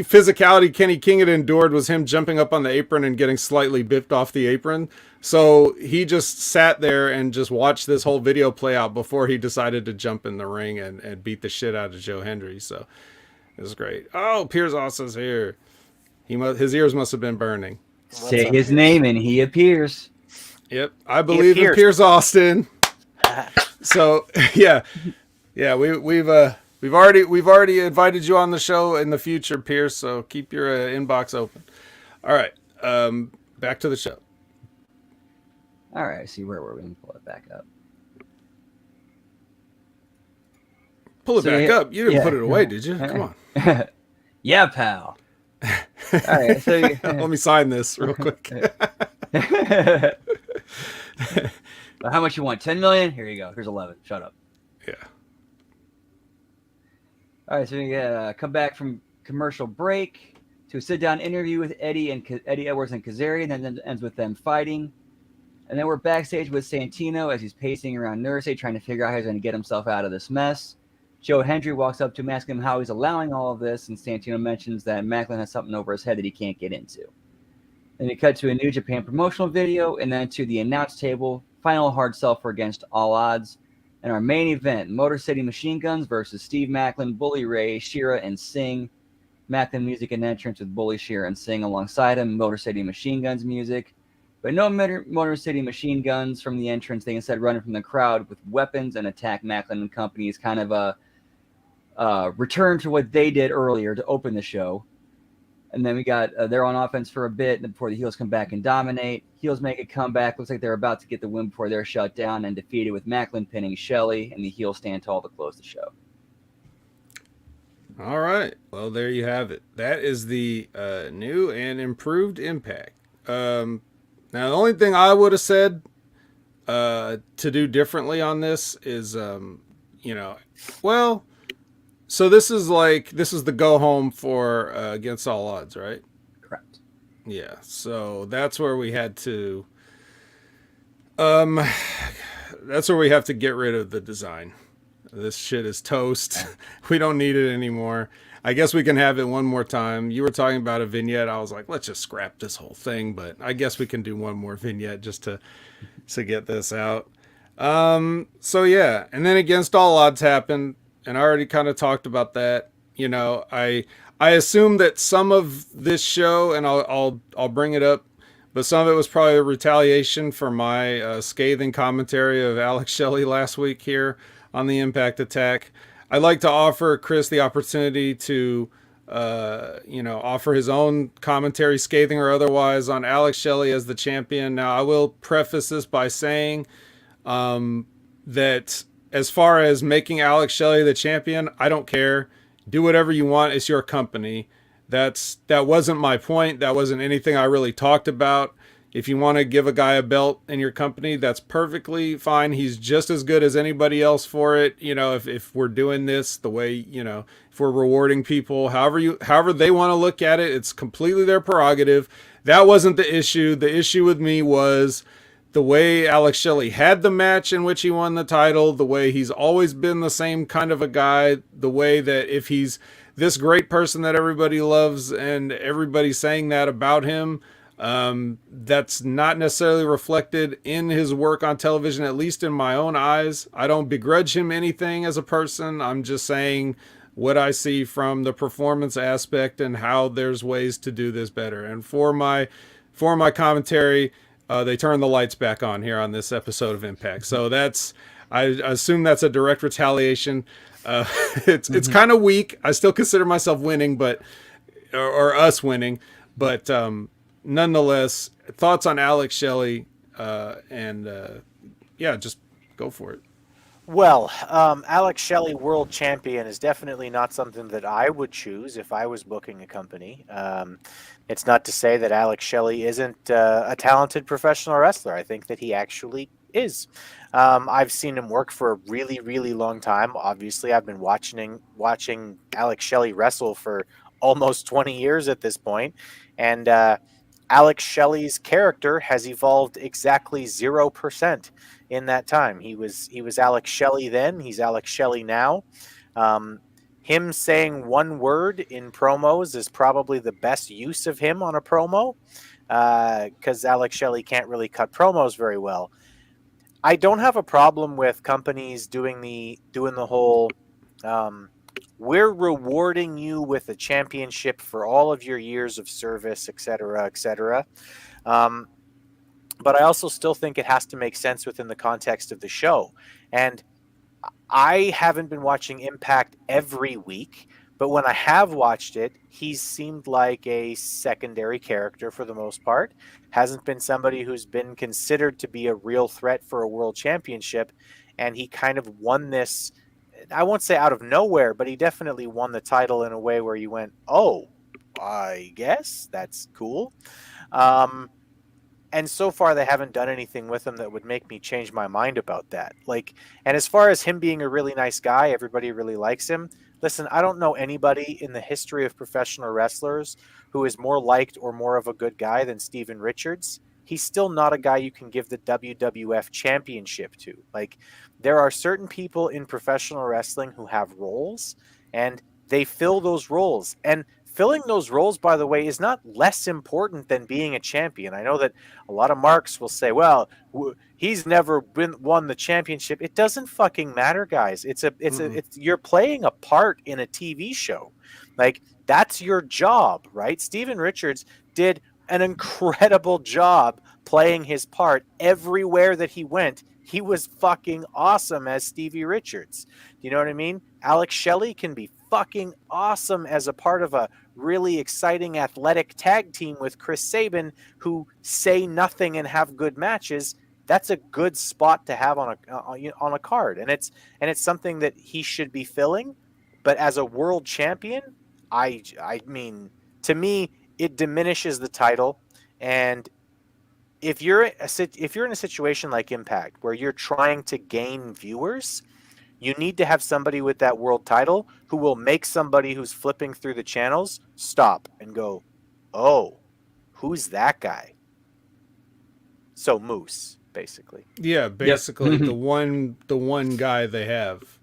physicality Kenny King had endured was him jumping up on the apron and getting slightly biffed off the apron. So he just sat there and just watched this whole video play out before he decided to jump in the ring and beat the shit out of Joe Hendry. So it was great. Oh, Piers Austin's here. His ears must have been burning. Say his name and he appears. Yep, I believe in Piers Austin. So yeah. Yeah, we've already invited you on the show in the future, Pierce. So keep your inbox open. All right, back to the show. All right, see where we can pull it back up. Pull it back up. You didn't put it away, did you? Come on. Yeah, pal. All right, so let me sign this real quick. How much you want? 10 million? Here you go. Here's 11. Shut up. Yeah. All right, so we come back from commercial break to a sit-down interview with Eddie Edwards and Kazarian, and then ends with them fighting. And then we're backstage with Santino as he's pacing around Nursey, trying to figure out how he's going to get himself out of this mess. Joe Hendry walks up to him, asking him how he's allowing all of this, and Santino mentions that Macklin has something over his head that he can't get into. Then we cut to a New Japan promotional video, and then to the announce table, final hard sell for Against All Odds. And our main event, Motor City Machine Guns versus Steve Macklin, Bully Ray, Shira, and Singh. Macklin music and entrance with Bully, Shira, and Singh alongside him. Motor City Machine Guns music. But no Motor City Machine Guns from the entrance. They instead run from the crowd with weapons and attack Macklin and company. Is kind of a return to what they did earlier to open the show. And then we got they're on offense for a bit before the heels come back and dominate. Heels make a comeback. Looks like they're about to get the win before they're shut down and defeated, with Macklin pinning Shelley, and the heels stand tall to close the show. All right. Well, there you have it. That is the new and improved Impact. Now, the only thing I would have said to do differently on this is, so this is the go home for Against All Odds, right? Correct. Yeah. So that's where we had to, that's where we have to get rid of the design. This shit is toast. We don't need it anymore. I guess we can have it one more time. You were talking about a vignette. I was like, let's just scrap this whole thing. But I guess we can do one more vignette just to get this out. So yeah. And then Against All Odds happened. And I already kind of talked about that. You know, I assume that some of this show, and I'll bring it up, but some of it was probably a retaliation for my scathing commentary of Alex Shelley last week here on the Impact Attack. I'd like to offer Chris the opportunity to, offer his own commentary, scathing or otherwise, on Alex Shelley as the champion. Now, I will preface this by saying that as far as making Alex Shelley the champion, I don't care. Do whatever you want. It's your company. That wasn't my point. That wasn't anything I really talked about. If you want to give a guy a belt in your company, that's perfectly fine. He's just as good as anybody else for it. You know, if we're doing this the way, if we're rewarding people, however they want to look at it, it's completely their prerogative. That wasn't the issue. The issue with me was the way Alex Shelley had the match in which he won the title, the way he's always been the same kind of a guy, the way that if he's this great person that everybody loves and everybody's saying that about him, that's not necessarily reflected in his work on television, at least in my own eyes. I don't begrudge him anything as a person. I'm just saying what I see from the performance aspect and how there's ways to do this better. And for my commentary, they turned the lights back on here on this episode of Impact. So I assume that's a direct retaliation. It's kind of weak. I still consider myself winning, but or us winning, but nonetheless, thoughts on Alex Shelley, and just go for it. Well, Alex Shelley, world champion, is definitely not something that I would choose if I was booking a company. It's not to say that Alex Shelley isn't a talented professional wrestler. I think that he actually is. I've seen him work for a really, really long time. Obviously, I've been watching Alex Shelley wrestle for almost 20 years at this point, and Alex Shelley's character has evolved exactly 0% in that time. He was Alex Shelley then. He's Alex Shelley now. Him saying one word in promos is probably the best use of him on a promo, because Alex Shelley can't really cut promos very well. I don't have a problem with companies doing the whole we're rewarding you with a championship for all of your years of service, etc., etc. But I also still think it has to make sense within the context of the show. And I haven't been watching Impact every week, but when I have watched it, he's seemed like a secondary character for the most part. Hasn't been somebody who's been considered to be a real threat for a world championship. And he kind of won this, I won't say out of nowhere, but he definitely won the title in a way where you went, oh, I guess that's cool. And so far, they haven't done anything with him that would make me change my mind about that. And as far as him being a really nice guy, everybody really likes him. Listen, I don't know anybody in the history of professional wrestlers who is more liked or more of a good guy than Steven Richards. He's still not a guy you can give the WWF championship to. There are certain people in professional wrestling who have roles, and they fill those roles. And filling those roles, by the way, is not less important than being a champion. I know that a lot of marks will say, well, he's never won the championship. It doesn't fucking matter, guys. It's you're playing a part in a TV show. That's your job, right? Steven Richards did an incredible job playing his part everywhere that he went. He was fucking awesome as Stevie Richards. Do you know what I mean? Alex Shelley can be fucking awesome as a part of a really exciting athletic tag team with Chris Sabin, who say nothing and have good matches. That's a good spot to have on a card, and it's something that he should be filling. But as a world champion, I mean, to me, it diminishes the title. And if you're in a situation like Impact where you're trying to gain viewers, you need to have somebody with that world title who will make somebody who's flipping through the channels stop and go, oh, who's that guy? So Moose, basically. Yeah, basically the one guy they have.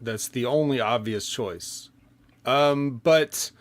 That's the only obvious choice. But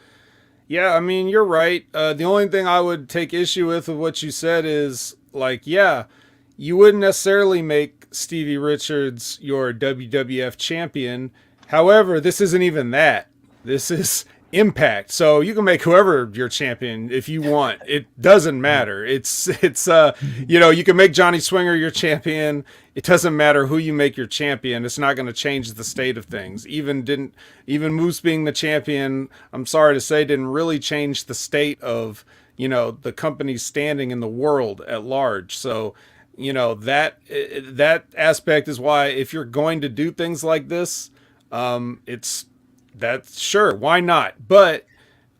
yeah, I mean, you're right. The only thing I would take issue with what you said is, you wouldn't necessarily make Stevie Richards your WWF champion. However, this isn't even that. This is Impact. So you can make whoever your champion if you want. It doesn't matter. It's you can make Johnny Swinger your champion. It doesn't matter who you make your champion. It's not going to change the state of things. Even Moose being the champion, I'm sorry to say, didn't really change the state of, the company's standing in the world at large. So, that aspect is why, if you're going to do things like this, sure, why not? But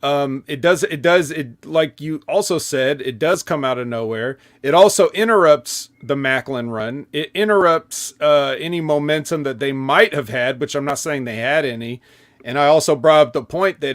it like you also said, it does come out of nowhere. It also interrupts the Macklin run. It interrupts any momentum that they might have had, which I'm not saying they had any. And I also brought up the point that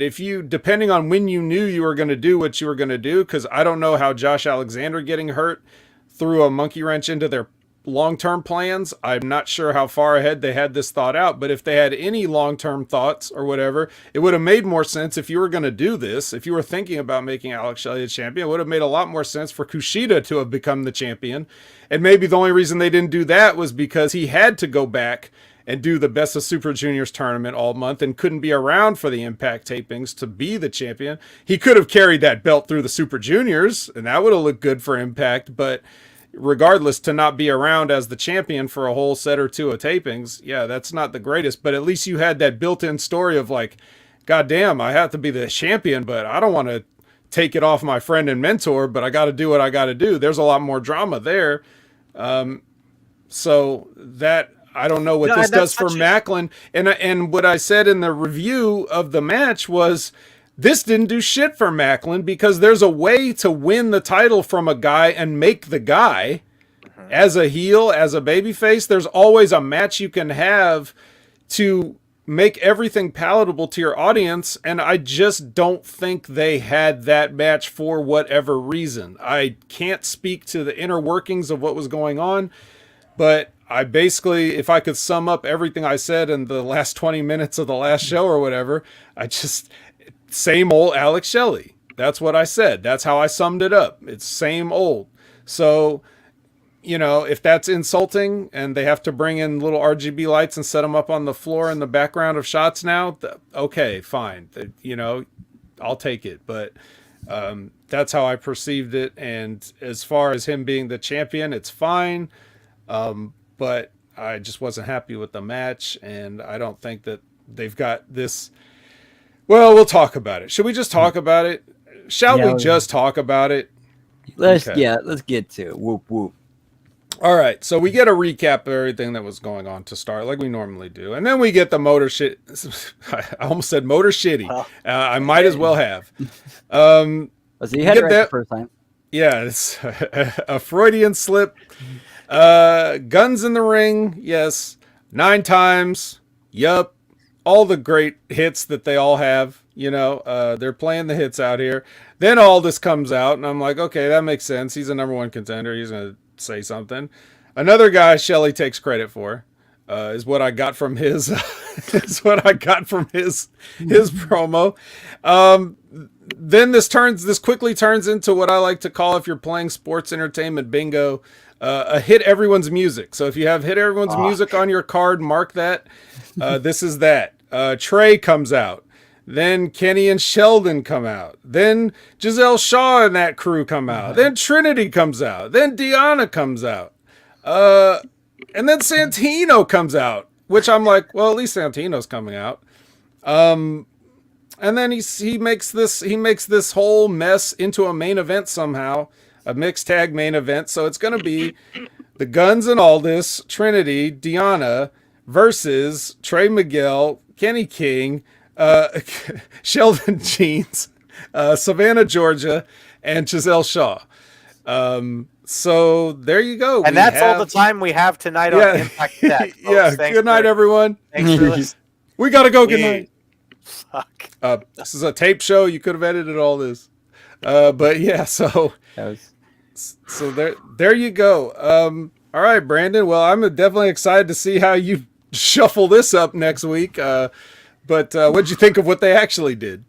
depending on when you knew you were going to do what you were going to do, because I don't know how Josh Alexander getting hurt threw a monkey wrench into their long-term plans. I'm not sure how far ahead they had this thought out, but if they had any long-term thoughts or whatever, it would have made more sense if you were going to do this. If you were thinking about making Alex Shelley the champion, it would have made a lot more sense for Kushida to have become the champion. And maybe the only reason they didn't do that was because he had to go back and do the Best of Super Juniors tournament all month and couldn't be around for the Impact tapings to be the champion. He could have carried that belt through the Super Juniors, and that would have looked good for Impact, but regardless, to not be around as the champion for a whole set or two of tapings, yeah, that's not the greatest, but at least you had that built-in story of like, God damn, I have to be the champion, but I don't want to take it off my friend and mentor, but I got to do what I got to do. There's a lot more drama there. So that, I don't know what this does for Macklin. And what I said in the review of the match was, this didn't do shit for Macklin because there's a way to win the title from a guy and make the guy as a heel, as a babyface. There's always a match you can have to make everything palatable to your audience. And I just don't think they had that match for whatever reason. I can't speak to the inner workings of what was going on, but I basically, if I could sum up everything I said in the last 20 minutes of the last show or whatever, same old Alex Shelley. That's what I said. That's how I summed it up. It's same old. So, you know, if that's insulting and they have to bring in little RGB lights and set them up on the floor in the background of shots now, okay, fine. You know, I'll take it. But that's how I perceived it. And as far as him being the champion, it's fine. But I just wasn't happy with the match. And I don't think that they've got this. Well, we'll talk about it. Should we just talk about it? Shall we just talk about it? Let's get to it. Whoop whoop. All right, so we get a recap of everything that was going on to start, like we normally do, and then we get the motor shit. I almost said motor shitty. I might as well have. So you had it right the first time. Yeah, it's a Freudian slip. Guns in the ring, yes. 9 times. Yup. All the great hits that they all have, you know, they're playing the hits out here. Then all this comes out, and I'm like, okay, that makes sense. He's a number 1 contender. He's going to say something. Another guy Shelley takes credit for is what I got from his is what I got from his promo. Then this quickly turns into what I like to call, if you're playing sports entertainment bingo, a hit everyone's music. So if you have hit everyone's music on your card, mark that. This is that. Trey comes out. Then Kenny and Sheldon come out. Then Giselle Shaw and that crew come out. Then Trinity comes out. Then Deanna comes out. And then Santino comes out, which I'm like, well, at least Santino's coming out. And then he makes this whole mess into a main event somehow, a mixed tag main event. So it's going to be the Guns and Aldis, Trinity, Deanna versus Trey Miguel, Kenny King, Sheldon Jeans, Savannah Georgia, and Giselle Shaw. So there you go. And that's all the time we have tonight on Impact Chat. Yeah, good night, everyone. Thanks for listening. We got to go. Good night. Fuck. This is a tape show. You could have edited all this. But yeah, so there you go. All right, Brandon. Well, I'm definitely excited to see how you shuffle this up next week. But what'd you think of what they actually did?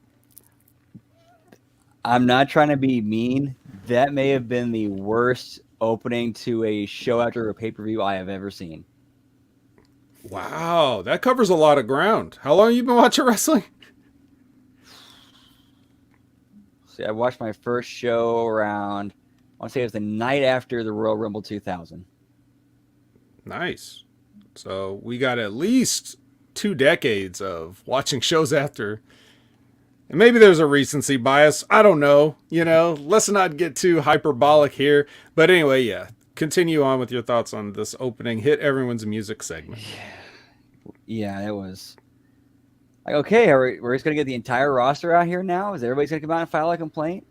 I'm not trying to be mean. That may have been the worst opening to a show after a pay-per-view I have ever seen. Wow, that covers a lot of ground. How long have you been watching wrestling? See, I watched my first show around, I want to say it was the night after the Royal Rumble 2000. Nice. So we got at least 2 decades of watching shows after. And maybe there's a recency bias. I don't know. You know, let's not get too hyperbolic here. But anyway, yeah. Continue on with your thoughts on this opening hit everyone's music segment. Yeah, it was like, okay, we're just going to get the entire roster out here now? Is everybody's going to come out and file a complaint?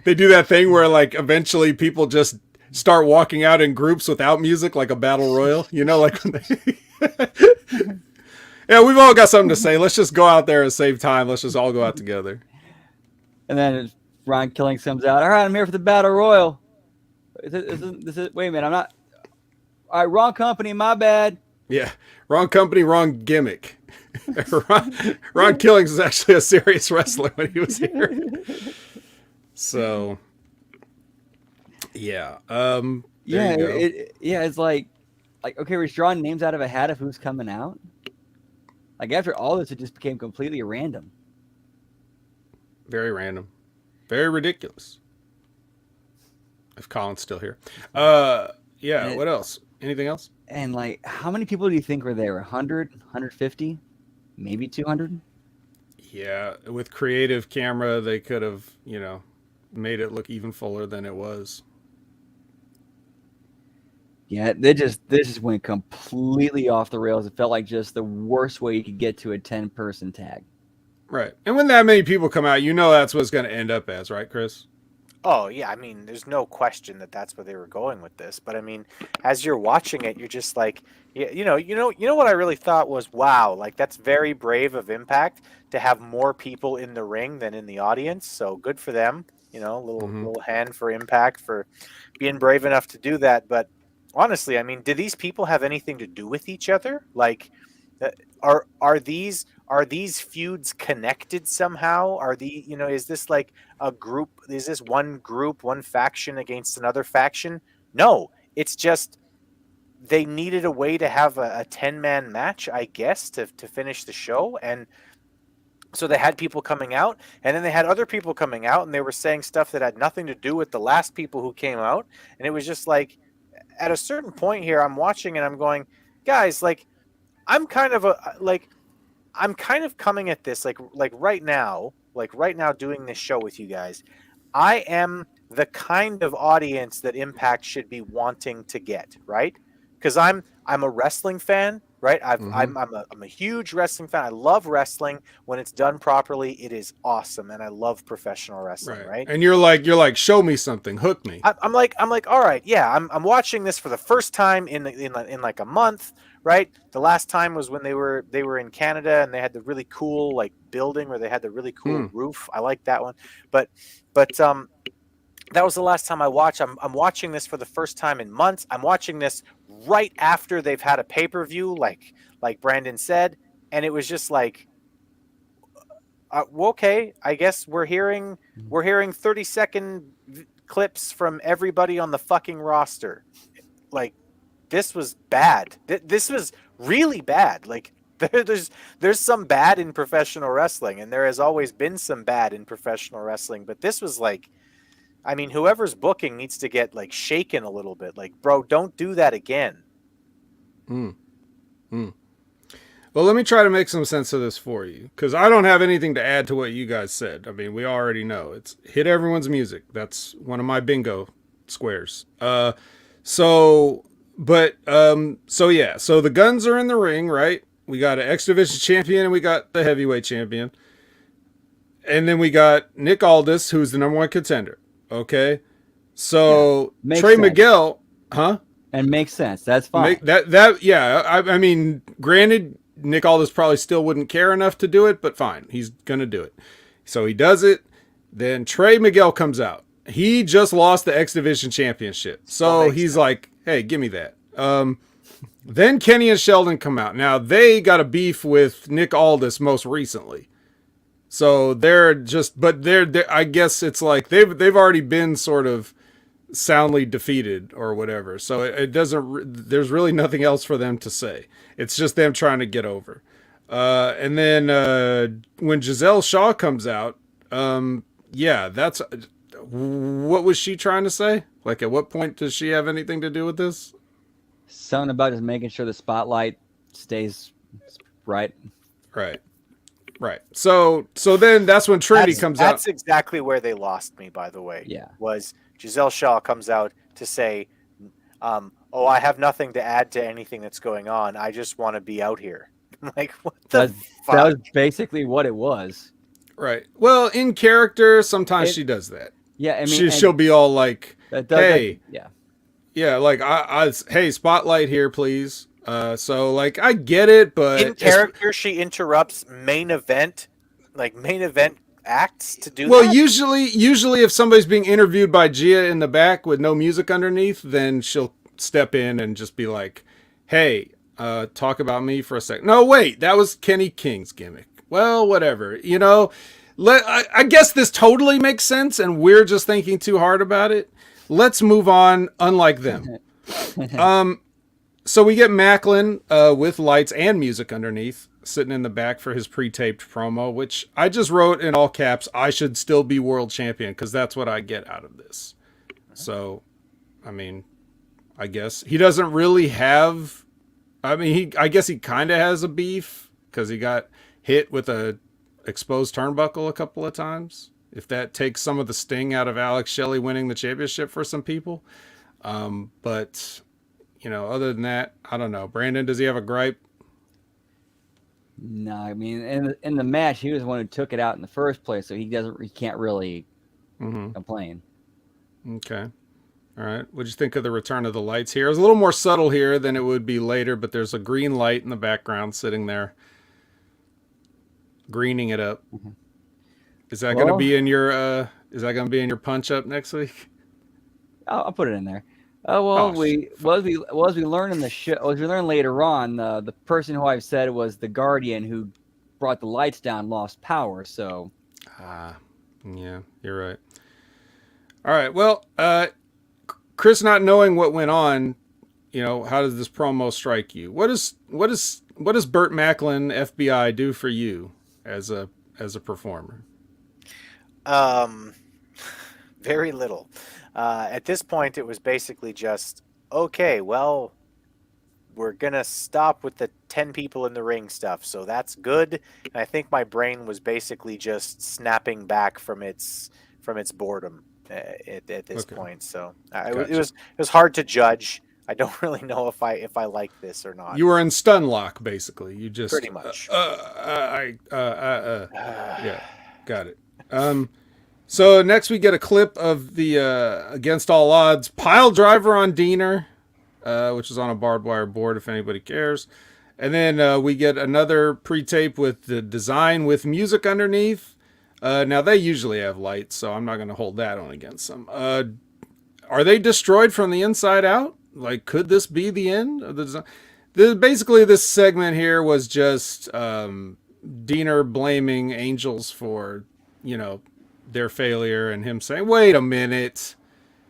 They do that thing where, like, eventually people just start walking out in groups without music, like a battle royal. You know, like when they... Yeah, we've all got something to say. Let's just go out there and save time. Let's just all go out together. And then Ron Killings comes out. All right, I'm here for the battle royal. Wait a minute, I'm not. All right, wrong company, my bad. Yeah, wrong company, wrong gimmick. Ron Killings is actually a serious wrestler when he was here. So, yeah. It's like like, okay, we're drawing names out of a hat of who's coming out. Like after all this, it just became completely random. Very random. Very ridiculous. If Colin's still here. Yeah, what else? Anything else? And like, how many people do you think were there? 100, 150, maybe 200? Yeah, with creative camera, they could have, made it look even fuller than it was. Yeah, this just went completely off the rails. It felt like just the worst way you could get to a 10-person tag. Right. And when that many people come out, that's what it's going to end up as, right, Chris? Oh yeah, I mean, there's no question that that's where they were going with this. But I mean, as you're watching it, you're just like, you know what I really thought was, wow, like that's very brave of Impact to have more people in the ring than in the audience. So good for them. Little hand for Impact for being brave enough to do that. But honestly, I mean, do these people have anything to do with each other? Like, are these feuds connected somehow? Is this like a group? Is this one group, one faction against another faction? No, it's just they needed a way to have a 10-man match, I guess, to finish the show. And so they had people coming out, and then they had other people coming out, and they were saying stuff that had nothing to do with the last people who came out. And it was just like, at a certain point here, I'm watching and I'm going, guys, like, I'm kind of coming at this like right now doing this show with you guys. I am the kind of audience that Impact should be wanting to get, right? Because I'm a wrestling fan, right? I'm a huge wrestling fan. I love wrestling when it's done properly. It is awesome, and I love professional wrestling, right? And you're like, show me something, hook me. I'm like, all right, yeah. I'm watching this for the first time in like a month, right? The last time was when they were in Canada and they had the really cool like building where they had the really cool roof. I like that one, but that was the last time I watched. I'm watching this for the first time in months. I'm watching this right after they've had a pay-per-view, like Brandon said, and it was just like, okay, I guess we're hearing 30-second clips from everybody on the fucking roster. Like, this was bad. This was really bad. Like, there's some bad in professional wrestling, and there has always been some bad in professional wrestling, but this was like, I mean, whoever's booking needs to get like shaken a little bit. Like, bro, don't do that again. Well, let me try to make some sense of this for you, because I don't have anything to add to what you guys said. I mean, we already know it's hit everyone's music. That's one of my bingo squares. So the Guns are in the ring, right? We got an X Division champion and we got the heavyweight champion. And then we got Nick Aldis, who's the number one contender. Okay. So Trey Miguel, huh? And makes sense. That's fine. I mean, granted, Nick Aldis probably still wouldn't care enough to do it, but fine. He's going to do it. So he does it. Then Trey Miguel comes out. He just lost the X Division championship. So he's like, hey, give me that. Then Kenny and Sheldon come out. Now they got a beef with Nick Aldis most recently. So they're I guess it's like they've already been sort of soundly defeated or whatever. So there's really nothing else for them to say. It's just them trying to get over. And then when Giselle Shaw comes out, that's what was she trying to say? Like, at what point does she have anything to do with this? Something about just making sure the spotlight stays right. Right. So then that's when Trinity comes out. That's exactly where they lost me, by the way. Yeah. Was Giselle Shaw comes out to say, I have nothing to add to anything that's going on. I just want to be out here. I'm like, what the fuck? That was basically what it was. Right. Well, in character, sometimes she does that. Yeah, I mean, she'll be all like, hey. Yeah, like, hey, spotlight here, please. So, like, I get it, but in character, she interrupts main event acts to do that. Well, usually if somebody's being interviewed by Gia in the back with no music underneath, then she'll step in and just be like, hey, talk about me for a second. No, wait, that was Kenny King's gimmick. Well, whatever, I guess this totally makes sense, and we're just thinking too hard about it. Let's move on, unlike them. So we get Macklin with lights and music underneath, sitting in the back for his pre-taped promo, which I just wrote in all caps, I should still be world champion, because that's what I get out of this. So, I mean, I guess he doesn't really have... I mean, I guess he kind of has a beef, because he got hit with a exposed turnbuckle a couple of times. If that takes some of the sting out of Alex Shelley winning the championship for some people. But... You know, other than that, I don't know. Brandon, does he have a gripe? No, I mean, in the match, he was the one who took it out in the first place, so he can't really complain. Okay. All right. What'd you think of the return of the lights here? It was a little more subtle here than it would be later, but there's a green light in the background sitting there, greening it up. Is that going to be in your? Is that going to be in your punch up next week? I'll put it in there. As we learn in the show, as we learn later on, the person who I've said was the Guardian who brought the lights down lost power. So, yeah, you're right. All right, well, Chris, not knowing what went on, you know, how does this promo strike you? What does Burt Macklin FBI do for you as a performer? Very little. At this point, it was basically just, okay, well, we're going to stop with the 10 people in the ring stuff, so that's good. And I think my brain was basically just snapping back from its boredom at this point. So it was hard to judge. I don't really know if I like this or not. You were in stun lock, basically. You just... Pretty much. Yeah, got it. So next we get a clip of the Against All Odds pile driver on Diener, which is on a barbed wire board if anybody cares. And then we get another pre-tape with the design with music underneath. Now they usually have lights, so I'm not going to hold that on against them. Are they destroyed from the inside out? Like, could this be the end of the design? Basically, this segment here was just Diener blaming Angels for, you know, their failure, and him saying, wait a minute,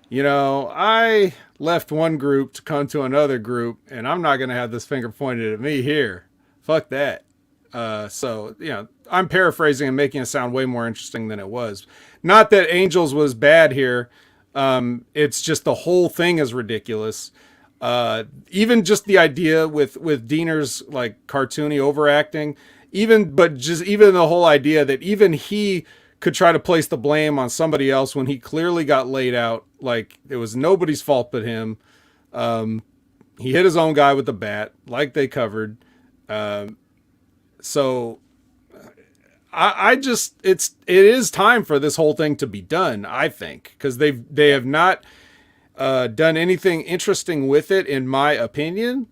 you know, I left one group to come to another group, and I'm not going to have this finger pointed at me here. Fuck that. So, you know, I'm paraphrasing and making it sound way more interesting than it was. Not that Angels was bad here. It's just the whole thing is ridiculous. Even just the idea with Diener's like cartoony overacting, even the whole idea that even he could try to place the blame on somebody else when he clearly got laid out. Like, it was nobody's fault but him. He hit his own guy with the bat, like they covered. So it is time for this whole thing to be done, I think, because they have not done anything interesting with it, in my opinion.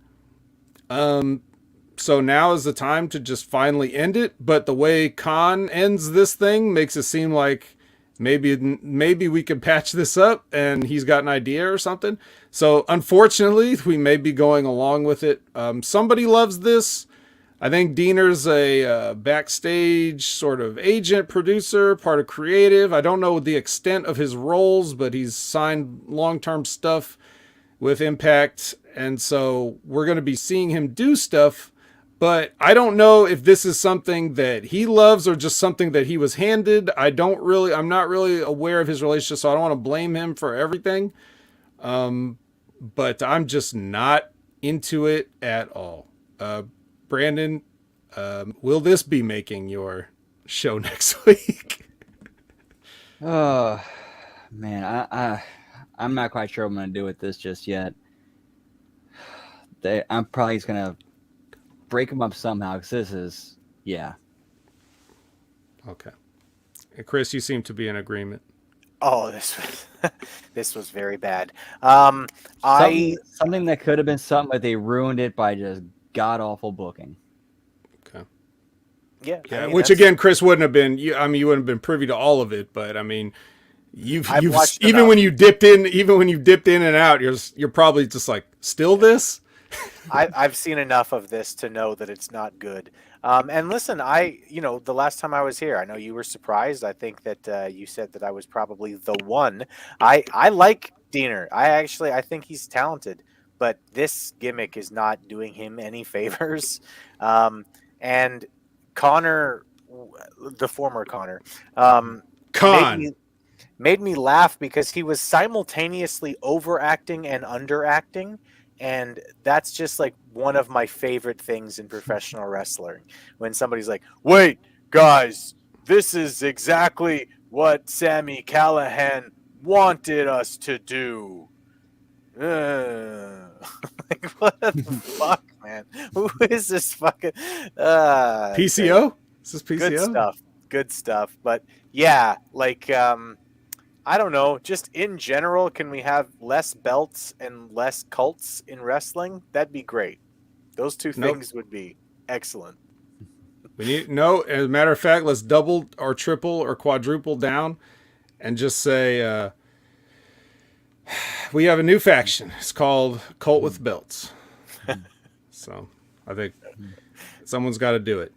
So now is the time to just finally end it. But the way Khan ends this thing makes it seem like maybe we could patch this up and he's got an idea or something. So unfortunately, we may be going along with it. Somebody loves this. I think Diener's a backstage sort of agent, producer, part of creative. I don't know the extent of his roles, but he's signed long-term stuff with Impact. And so we're going to be seeing him do stuff. But I don't know if this is something that he loves or just something that he was handed. I'm not really aware of his relationship, so I don't want to blame him for everything. But I'm just not into it at all. Brandon, will this be making your show next week? Oh, man, I'm not quite sure what I'm going to do with this just yet. I'm probably just going to break them up somehow, because this is, yeah. Okay. Chris, you seem to be in agreement. Oh, this was very bad. Something that could have been something, but they ruined it by just god-awful booking. Okay. Yeah. Yeah. I mean, which again, Chris wouldn't have been. You wouldn't have been privy to all of it, but I mean, you've even when you dipped in and out, you're probably just like, still this. I've seen enough of this to know that it's not good. And listen, the last time I was here, I know you were surprised. I think that you said that I was probably the one. I like Diener. I think he's talented, but this gimmick is not doing him any favors. And Connor, the former Connor, Con. made me laugh because he was simultaneously overacting and underacting. And that's just like one of my favorite things in professional wrestling. When somebody's like, wait, guys, this is exactly what Sami Callihan wanted us to do. Like, what the fuck, man? Who is this fucking PCO? Is this PCO? Good stuff. But yeah, like I don't know, just in general, can we have less belts and less cults in wrestling? That'd be great. Those two things would be excellent. We need as a matter of fact, let's double or triple or quadruple down and just say we have a new faction. It's called Cult with Belts. So I think someone's got to do it.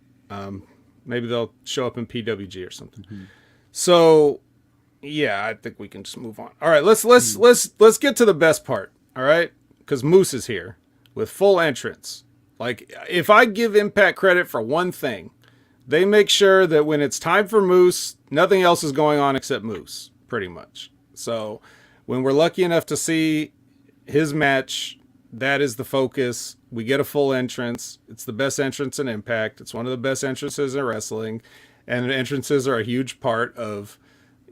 Maybe they'll show up in PWG or something. So yeah, I think we can just move on. All right, let's get to the best part. All right, because Moose is here with full entrance. Like, if I give Impact credit for one thing, they make sure that when it's time for Moose, nothing else is going on except Moose, pretty much. So when we're lucky enough to see his match, that is the focus. We get a full entrance. It's the best entrance in Impact. It's one of the best entrances in wrestling, and entrances are a huge part of,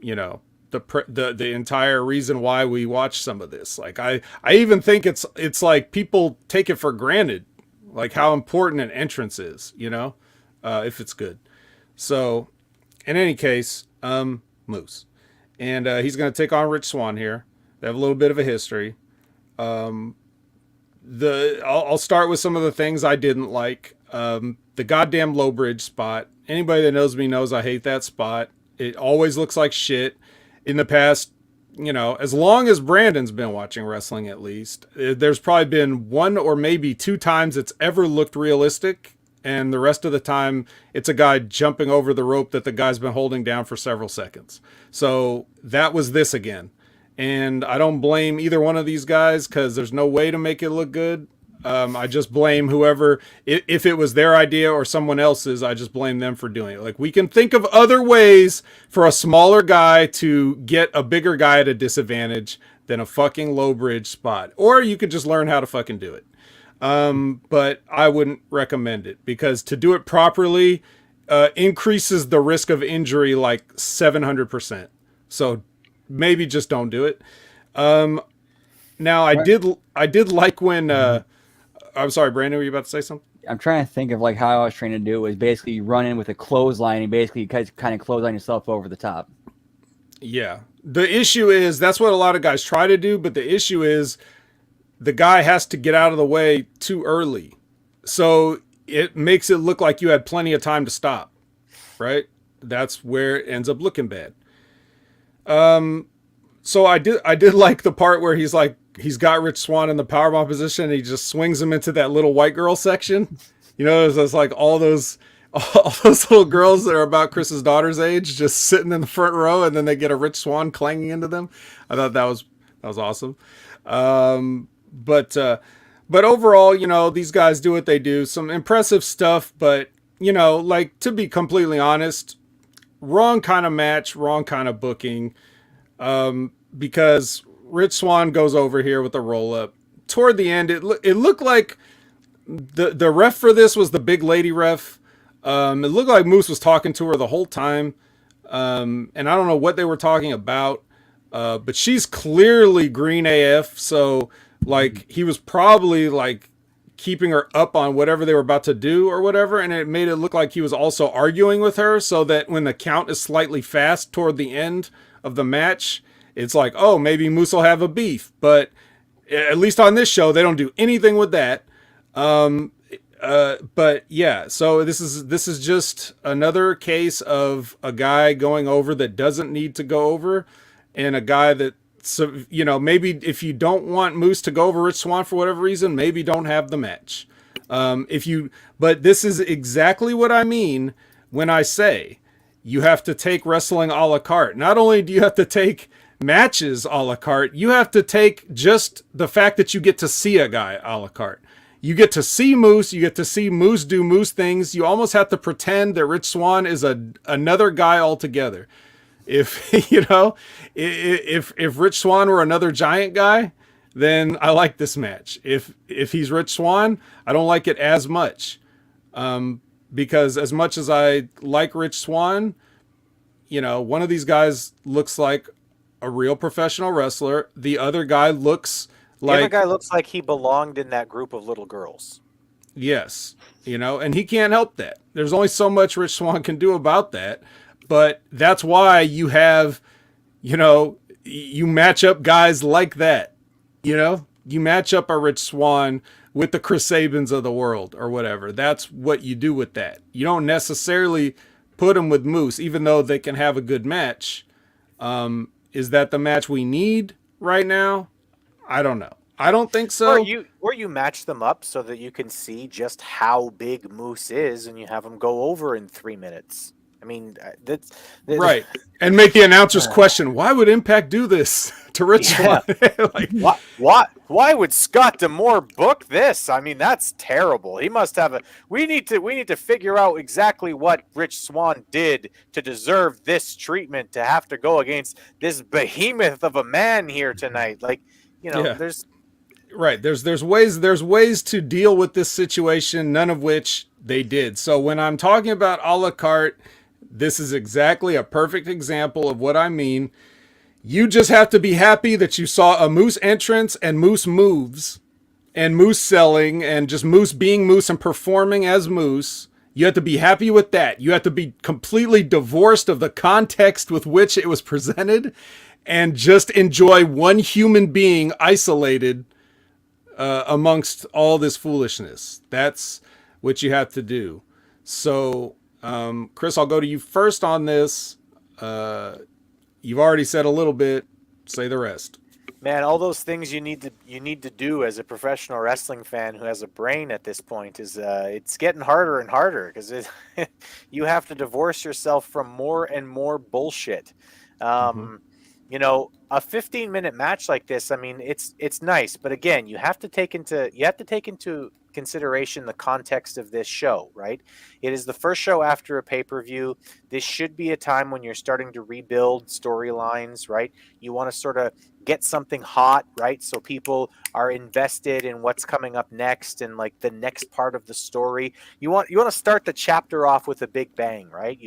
the entire reason why we watch some of this. Like, I even think it's like people take it for granted, like how important an entrance is, if it's good. So in any case, Moose, and he's going to take on Rich Swann here. They have a little bit of a history. I'll start with some of the things I didn't like. The goddamn low bridge spot. Anybody that knows me knows I hate that spot. It always looks like shit. In the past, as long as Brandon's been watching wrestling, at least, there's probably been one or maybe two times it's ever looked realistic, and the rest of the time it's a guy jumping over the rope that the guy's been holding down for several seconds. So that was this again. And I don't blame either one of these guys because there's no way to make it look good. I just blame whoever, if it was their idea or someone else's, I just blame them for doing it. Like, we can think of other ways for a smaller guy to get a bigger guy at a disadvantage than a fucking low bridge spot. Or you could just learn how to fucking do it. But I wouldn't recommend it because to do it properly increases the risk of injury like 700%. So maybe just don't do it. Now I did like when I'm sorry, Brandon, were you about to say something? I'm trying to think of like how I was trying to do it was basically run in with a clothesline and basically kind of clothesline yourself over the top. Yeah. The issue is that's what a lot of guys try to do, but the issue is the guy has to get out of the way too early. So it makes it look like you had plenty of time to stop, right? That's where it ends up looking bad. So I did like the part where he's got Rich Swann in the powerbomb position and he just swings him into that little white girl section. There's like all those little girls that are about Chris's daughter's age just sitting in the front row, and then they get a Rich Swann clanging into them. I thought that was awesome. But overall, these guys do what they do. Some impressive stuff, but like, to be completely honest, wrong kind of match, wrong kind of booking. Because Rich Swann goes over here with a roll up. Toward the end, it looked like the ref for this was the big lady ref. It looked like Moose was talking to her the whole time. And I don't know what they were talking about. But she's clearly green AF. So like, he was probably like keeping her up on whatever they were about to do or whatever. And it made it look like he was also arguing with her so that when the count is slightly fast toward the end of the match, it's like, oh, maybe Moose will have a beef. But at least on this show, they don't do anything with that. But yeah, so this is just another case of a guy going over that doesn't need to go over, and a guy that, maybe if you don't want Moose to go over Rich Swann for whatever reason, maybe don't have the match. But this is exactly what I mean when I say you have to take wrestling a la carte. Not only do you have to take matches a la carte. You have to take just the fact that you get to see a guy a la carte. You get to see Moose. You get to see Moose do Moose things. You almost have to pretend that Rich Swann is another guy altogether. If you know, if Rich Swann were another giant guy, then I like this match. If he's Rich Swann, I don't like it as much, because as much as I like Rich Swann, you know, one of these guys looks like a real professional wrestler. The other guy looks The other like, guy looks like he belonged in that group of little girls. yes, you know, and he can't help that. There's only so much Rich Swann can do about that. But that's why you have, you know, you match up guys like that. You know, you match up a Rich Swann with the Chris Sabins of the world or whatever. That's what you do with that. You don't necessarily put them with Moose, even though they can have a good match. Is that the match we need right now? I don't know. I don't think so. Or you match them up so that you can see just how big Moose is, and you have him go over in 3 minutes. I mean, that's right. And make the announcers question, why would Impact do this to Rich Swann? Like, why would Scott D'Amore book this? I mean, that's terrible. He must have a. We need to figure out exactly what Rich Swann did to deserve this treatment, to have to go against this behemoth of a man here tonight. Like, you know, Yeah. there's right. There's ways to deal with this situation, none of which they did. So when I'm talking about a la carte, this is exactly a perfect example of what I mean. You just have to be happy that you saw a Moose entrance and Moose moves and Moose selling and just Moose being Moose and performing as Moose. You have to be happy with that. You have to be completely divorced of the context with which it was presented and just enjoy one human being isolated amongst all this foolishness. That's what you have to do. So, Chris, I'll go to you first on this. You've already said a little bit. Say the rest. Man, all those things you need to do as a professional wrestling fan who has a brain at this point is it's getting harder and harder, because you have to divorce yourself from more and more bullshit. You know, a 15-minute match like this, I mean, it's nice, but again, you have to take into consideration the context of this show, right? It is the first show after a pay-per-view. This should be a time when you're starting to rebuild storylines, right? You want to sort of get something hot, right? So people are invested in what's coming up next and like the next part of the story. You want to start the chapter off with a big bang, right?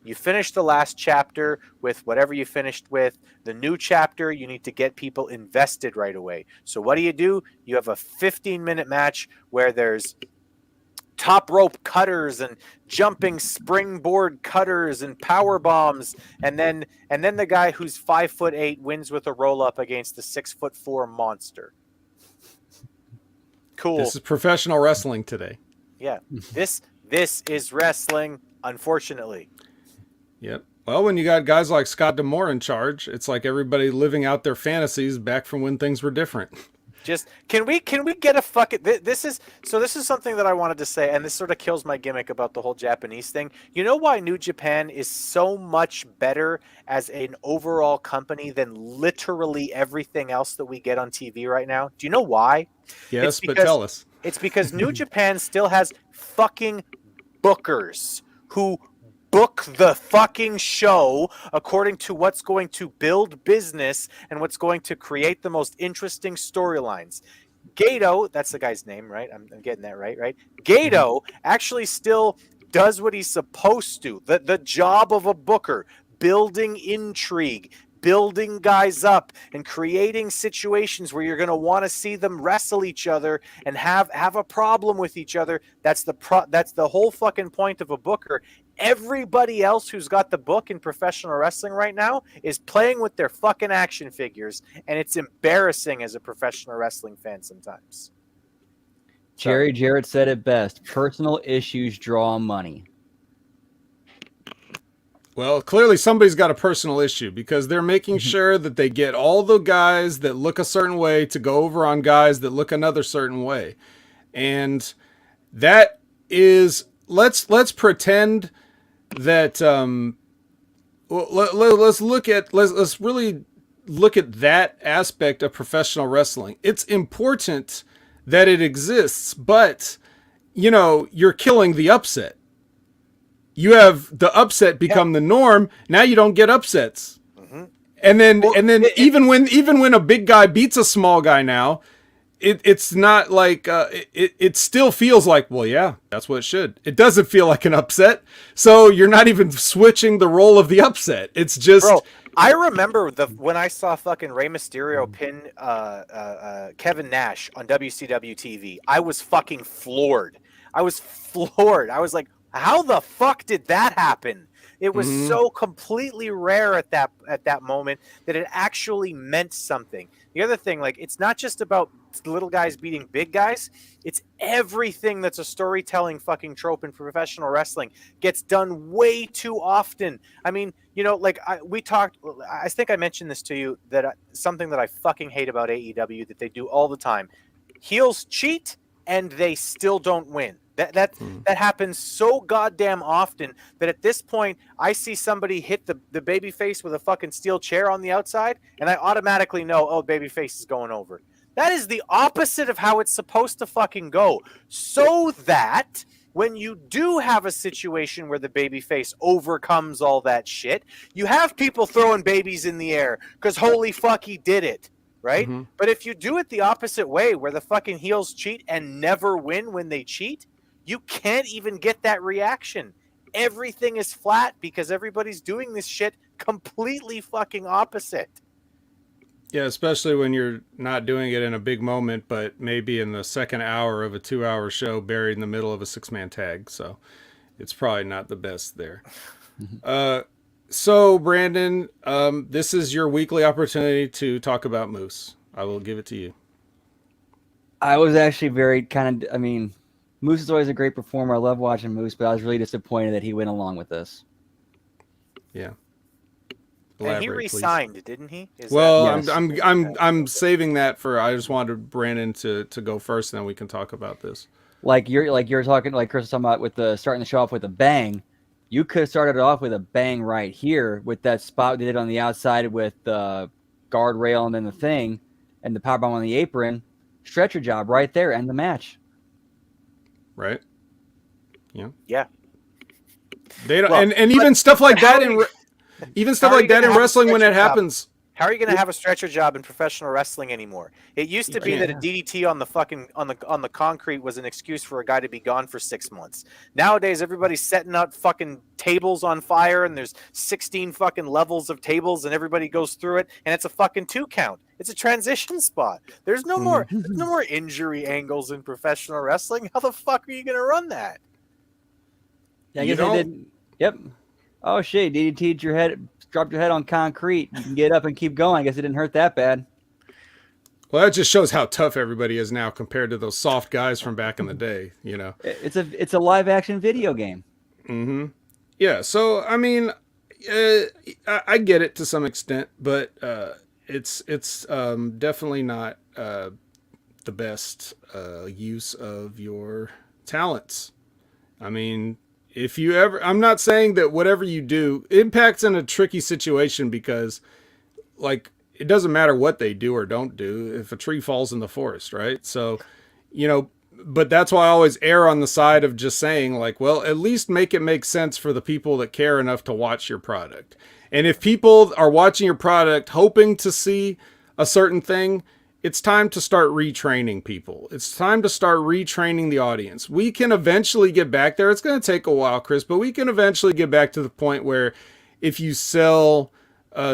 You finish the last chapter with whatever you finished with. The new chapter, you need to get people invested right away. So what do? You have a 15-minute match where there's top rope cutters and jumping springboard cutters and power bombs, and then the guy who's 5'8" wins with a roll up against the 6'4" monster. Cool. This is professional wrestling today. Yeah. This is wrestling, unfortunately. Yep. Well, when you got guys like Scott D'Amore in charge, it's like everybody living out their fantasies back from when things were different. Just can we get a fucking this is something that I wanted to say, and this sort of kills my gimmick about the whole Japanese thing. You know why New Japan is so much better as an overall company than literally everything else that we get on TV right now? Do you know why? Yes, but tell us. It's because New Japan still has fucking bookers who book the fucking show according to what's going to build business and what's going to create the most interesting storylines. Gato, that's the guy's name, right? I'm getting that right? Gato actually still does what he's supposed to. The job of a booker, building intrigue, building guys up and creating situations where you're going to want to see them wrestle each other and have a problem with each other. That's the whole fucking point of a booker. Everybody else who's got the book in professional wrestling right now is playing with their fucking action figures, and it's embarrassing as a professional wrestling fan sometimes. Jerry Jarrett said it best. Personal issues draw money. Well, clearly somebody's got a personal issue, because they're making sure that they get all the guys that look a certain way to go over on guys that look another certain way. And that is, let's pretend that well, let's really look at that aspect of professional wrestling. It's important that it exists, but you're killing the upset. You have the upset become the norm. Now you don't get upsets. Mhm. And then Well, even when a big guy beats a small guy now, it's not like it still feels like, well, yeah, that's what it should. It doesn't feel like an upset. So you're not even switching the role of the upset. It's just Bro, I remember when I saw fucking Rey Mysterio pin Kevin Nash on WCW TV. I was fucking floored. I was like, how the fuck did that happen? It was so completely rare at that moment that it actually meant something. The other thing, like, it's not just about little guys beating big guys. It's everything that's a storytelling fucking trope in professional wrestling gets done way too often. I mean, like I think I mentioned this to you, that something that I fucking hate about AEW that they do all the time. Heels cheat and they still don't win. That happens so goddamn often that at this point I see somebody hit the baby face with a fucking steel chair on the outside and I automatically know, oh, baby face is going over. That is the opposite of how it's supposed to fucking go. So that when you do have a situation where the babyface overcomes all that shit, you have people throwing babies in the air because holy fuck, he did it, right? Mm-hmm. But if you do it the opposite way, where the fucking heels cheat and never win when they cheat, you can't even get that reaction. Everything is flat because everybody's doing this shit completely fucking opposite. Yeah, especially when you're not doing it in a big moment, but maybe in the second hour of a 2-hour show buried in the middle of a 6-man tag. So it's probably not the best there. So, Brandon, this is your weekly opportunity to talk about Moose. I will give it to you. I was actually Moose is always a great performer. I love watching Moose, but I was really disappointed that he went along with this. Yeah. And he Elaborate, resigned, please. didn't he? Well, Yes. I'm saving that for. I just wanted Brandon to go first, and then we can talk about this. Like you're talking, like Chris was talking about, with starting the show off with a bang. You could have started it off with a bang right here with that spot they did on the outside with the guardrail and then the thing and the powerbomb on the apron. Stretcher job right there, end the match. Right. Yeah. Yeah. They don't, Well, and even stuff like that in gonna have a wrestling when it stretcher job? happens. How are you going to have a stretcher job in professional wrestling anymore? It used to be that a DDT on the fucking on the concrete was an excuse for a guy to be gone for 6 months. Nowadays, everybody's setting out fucking tables on fire, and there's 16 fucking levels of tables, and everybody goes through it, and it's a fucking 2 count. It's a transition spot. There's no more injury angles in professional wrestling. How the fuck are you going to run that? Yeah, I guess they did. Yep. Oh shit! DDT'd your head, dropped your head on concrete. You can get up and keep going. I guess it didn't hurt that bad. Well, that just shows how tough everybody is now compared to those soft guys from back in the day. It's a live action video game. Mm-hmm. Yeah. So I mean, I get it to some extent, but it's definitely not the best use of your talents. I mean, if you ever, I'm not saying that whatever you do, Impact's in a tricky situation because, like, it doesn't matter what they do or don't do if a tree falls in the forest, right? So, but that's why I always err on the side of just saying, like, well, at least make it make sense for the people that care enough to watch your product. And if people are watching your product hoping to see a certain thing, it's time to start retraining people. It's time to start retraining the audience. We can eventually get back there. It's going to take a while, Chris, but we can eventually get back to the point where if you sell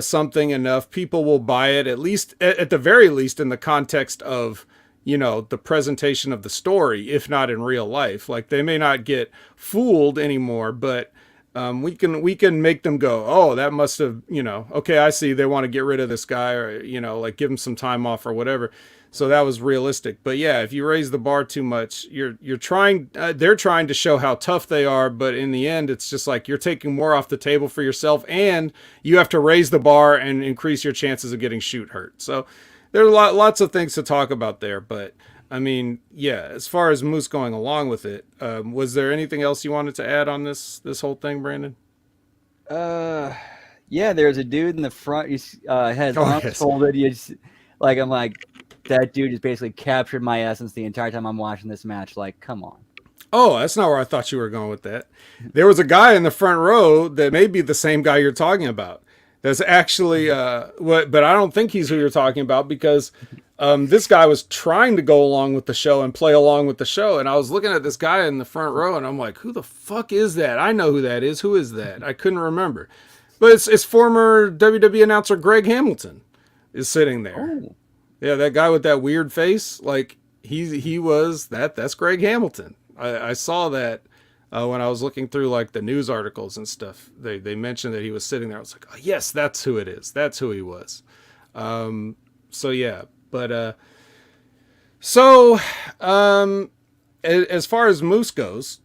something enough, people will buy it, at least, at the very least, in the context of, the presentation of the story, if not in real life. Like, they may not get fooled anymore, but we can make them go, oh, that must have, okay, I see they want to get rid of this guy, or, like, give him some time off or whatever. So that was realistic. But yeah, if you raise the bar too much, you're trying, they're trying to show how tough they are. But in the end, it's just like you're taking more off the table for yourself, and you have to raise the bar and increase your chances of getting shoot hurt. So there are lots of things to talk about there. But I mean, yeah, as far as Moose going along with it, was there anything else you wanted to add on this whole thing, Brandon? Yeah, there's a dude in the front. He's had his Oh, arms yes. folded. I'm like, that dude just basically captured my essence the entire time I'm watching this match. Like, come on. Oh, that's not where I thought you were going with that. There was a guy in the front row that may be the same guy you're talking about. That's actually, but I don't think he's who you're talking about because this guy was trying to go along with the show and play along with the show. And I was looking at this guy in the front row and I'm like, who the fuck is that? I know who that is. Who is that? I couldn't remember. But it's former WWE announcer Greg Hamilton is sitting there. Oh. Yeah, that guy with that weird face, like he was that's Greg Hamilton. I saw that when I was looking through like the news articles and stuff. They mentioned that he was sitting there. I was like, oh, yes, that's who it is. That's who he was. So yeah, but as far as Moose goes,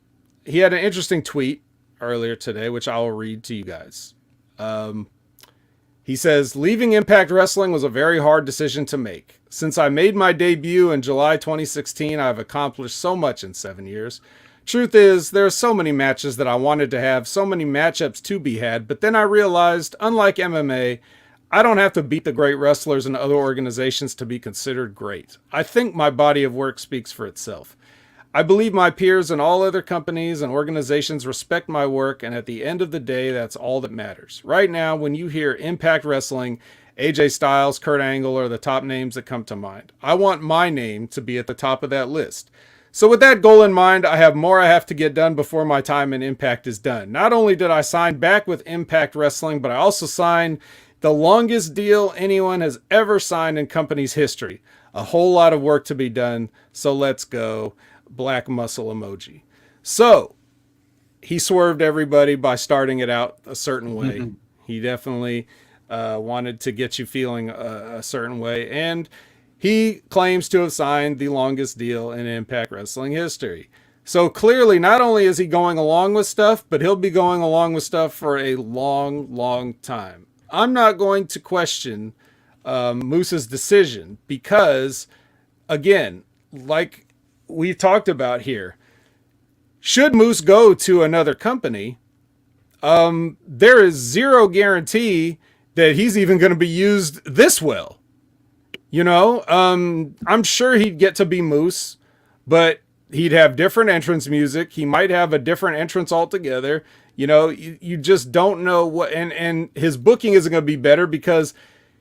he had an interesting tweet earlier today, which I will read to you guys. He says, leaving Impact Wrestling was a very hard decision to make. Since I made my debut in July 2016, I've accomplished so much in 7 years. Truth is, there are so many matches that I wanted to have, so many matchups to be had, but then I realized, unlike MMA, I don't have to beat the great wrestlers in other organizations to be considered great. I think my body of work speaks for itself. I believe my peers in all other companies and organizations respect my work, and at the end of the day, that's all that matters. Right now, when you hear Impact Wrestling, AJ Styles, Kurt Angle are the top names that come to mind. I want my name to be at the top of that list. So with that goal in mind, I have more I have to get done before my time in Impact is done. Not only did I sign back with Impact Wrestling, but I also signed the longest deal anyone has ever signed in company's history. A whole lot of work to be done, so let's go. Black muscle emoji. So he swerved everybody by starting it out a certain way. He definitely wanted to get you feeling a certain way. And he claims to have signed the longest deal in Impact Wrestling history. So clearly, not only is he going along with stuff, but he'll be going along with stuff for a long, long time. I'm not going to question Moose's decision because, again, like we talked about here, should Moose go to another company, there is zero guarantee that he's even going to be used this well. You know, I'm sure he'd get to be Moose, but he'd have different entrance music. He might have a different entrance altogether. You know, you just don't know what, and his booking isn't going to be better because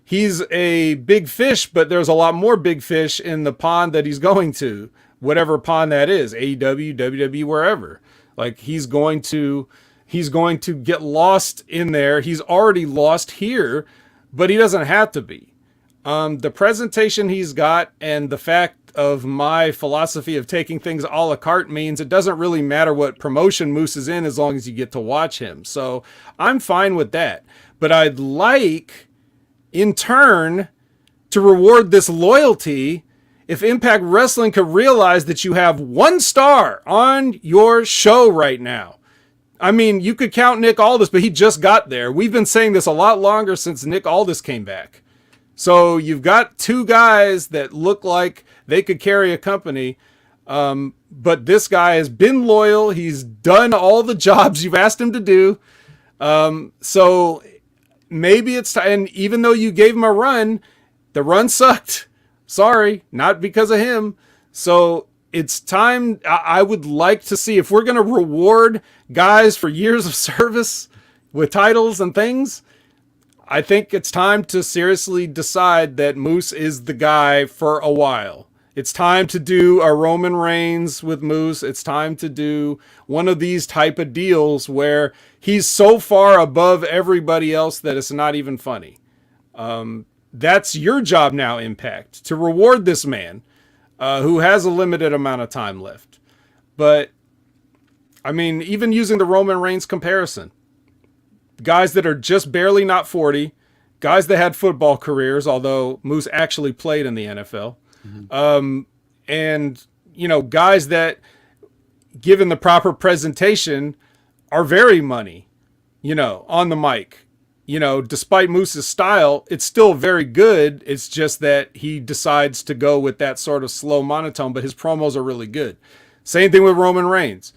he's a big fish, but there's a lot more big fish in the pond that he's going to. Whatever pond that is, AEW, WWE, wherever. Like he's going to get lost in there. He's already lost here, but he doesn't have to be. The presentation he's got and the fact of my philosophy of taking things a la carte means it doesn't really matter what promotion Moose is in as long as you get to watch him. So I'm fine with that. But I'd like, in turn, to reward this loyalty if Impact Wrestling could realize that you have one star on your show right now. I mean, you could count Nick Aldis, but he just got there. We've been saying this a lot longer since Nick Aldis came back. So you've got two guys that look like they could carry a company. But this guy has been loyal. He's done all the jobs you've asked him to do. So maybe it's time. And even though you gave him a run, the run sucked. Sorry, not because of him. So it's time. I would like to see if we're going to reward guys for years of service with titles and things. I think it's time to seriously decide that Moose is the guy for a while. It's time to do a Roman Reigns with Moose. It's time to do one of these type of deals where he's so far above everybody else that it's not even funny. That's your job now, Impact, to reward this man who has a limited amount of time left. But, I mean, even using the Roman Reigns comparison, guys that are just barely not 40, guys that had football careers, although Moose actually played in the NFL, and, you know, guys that, given the proper presentation, are very money, you know, on the mic. You know, despite Moose's style, it's still very good. It's just that he decides to go with that sort of slow monotone, but his promos are really good. Same thing with Roman Reigns.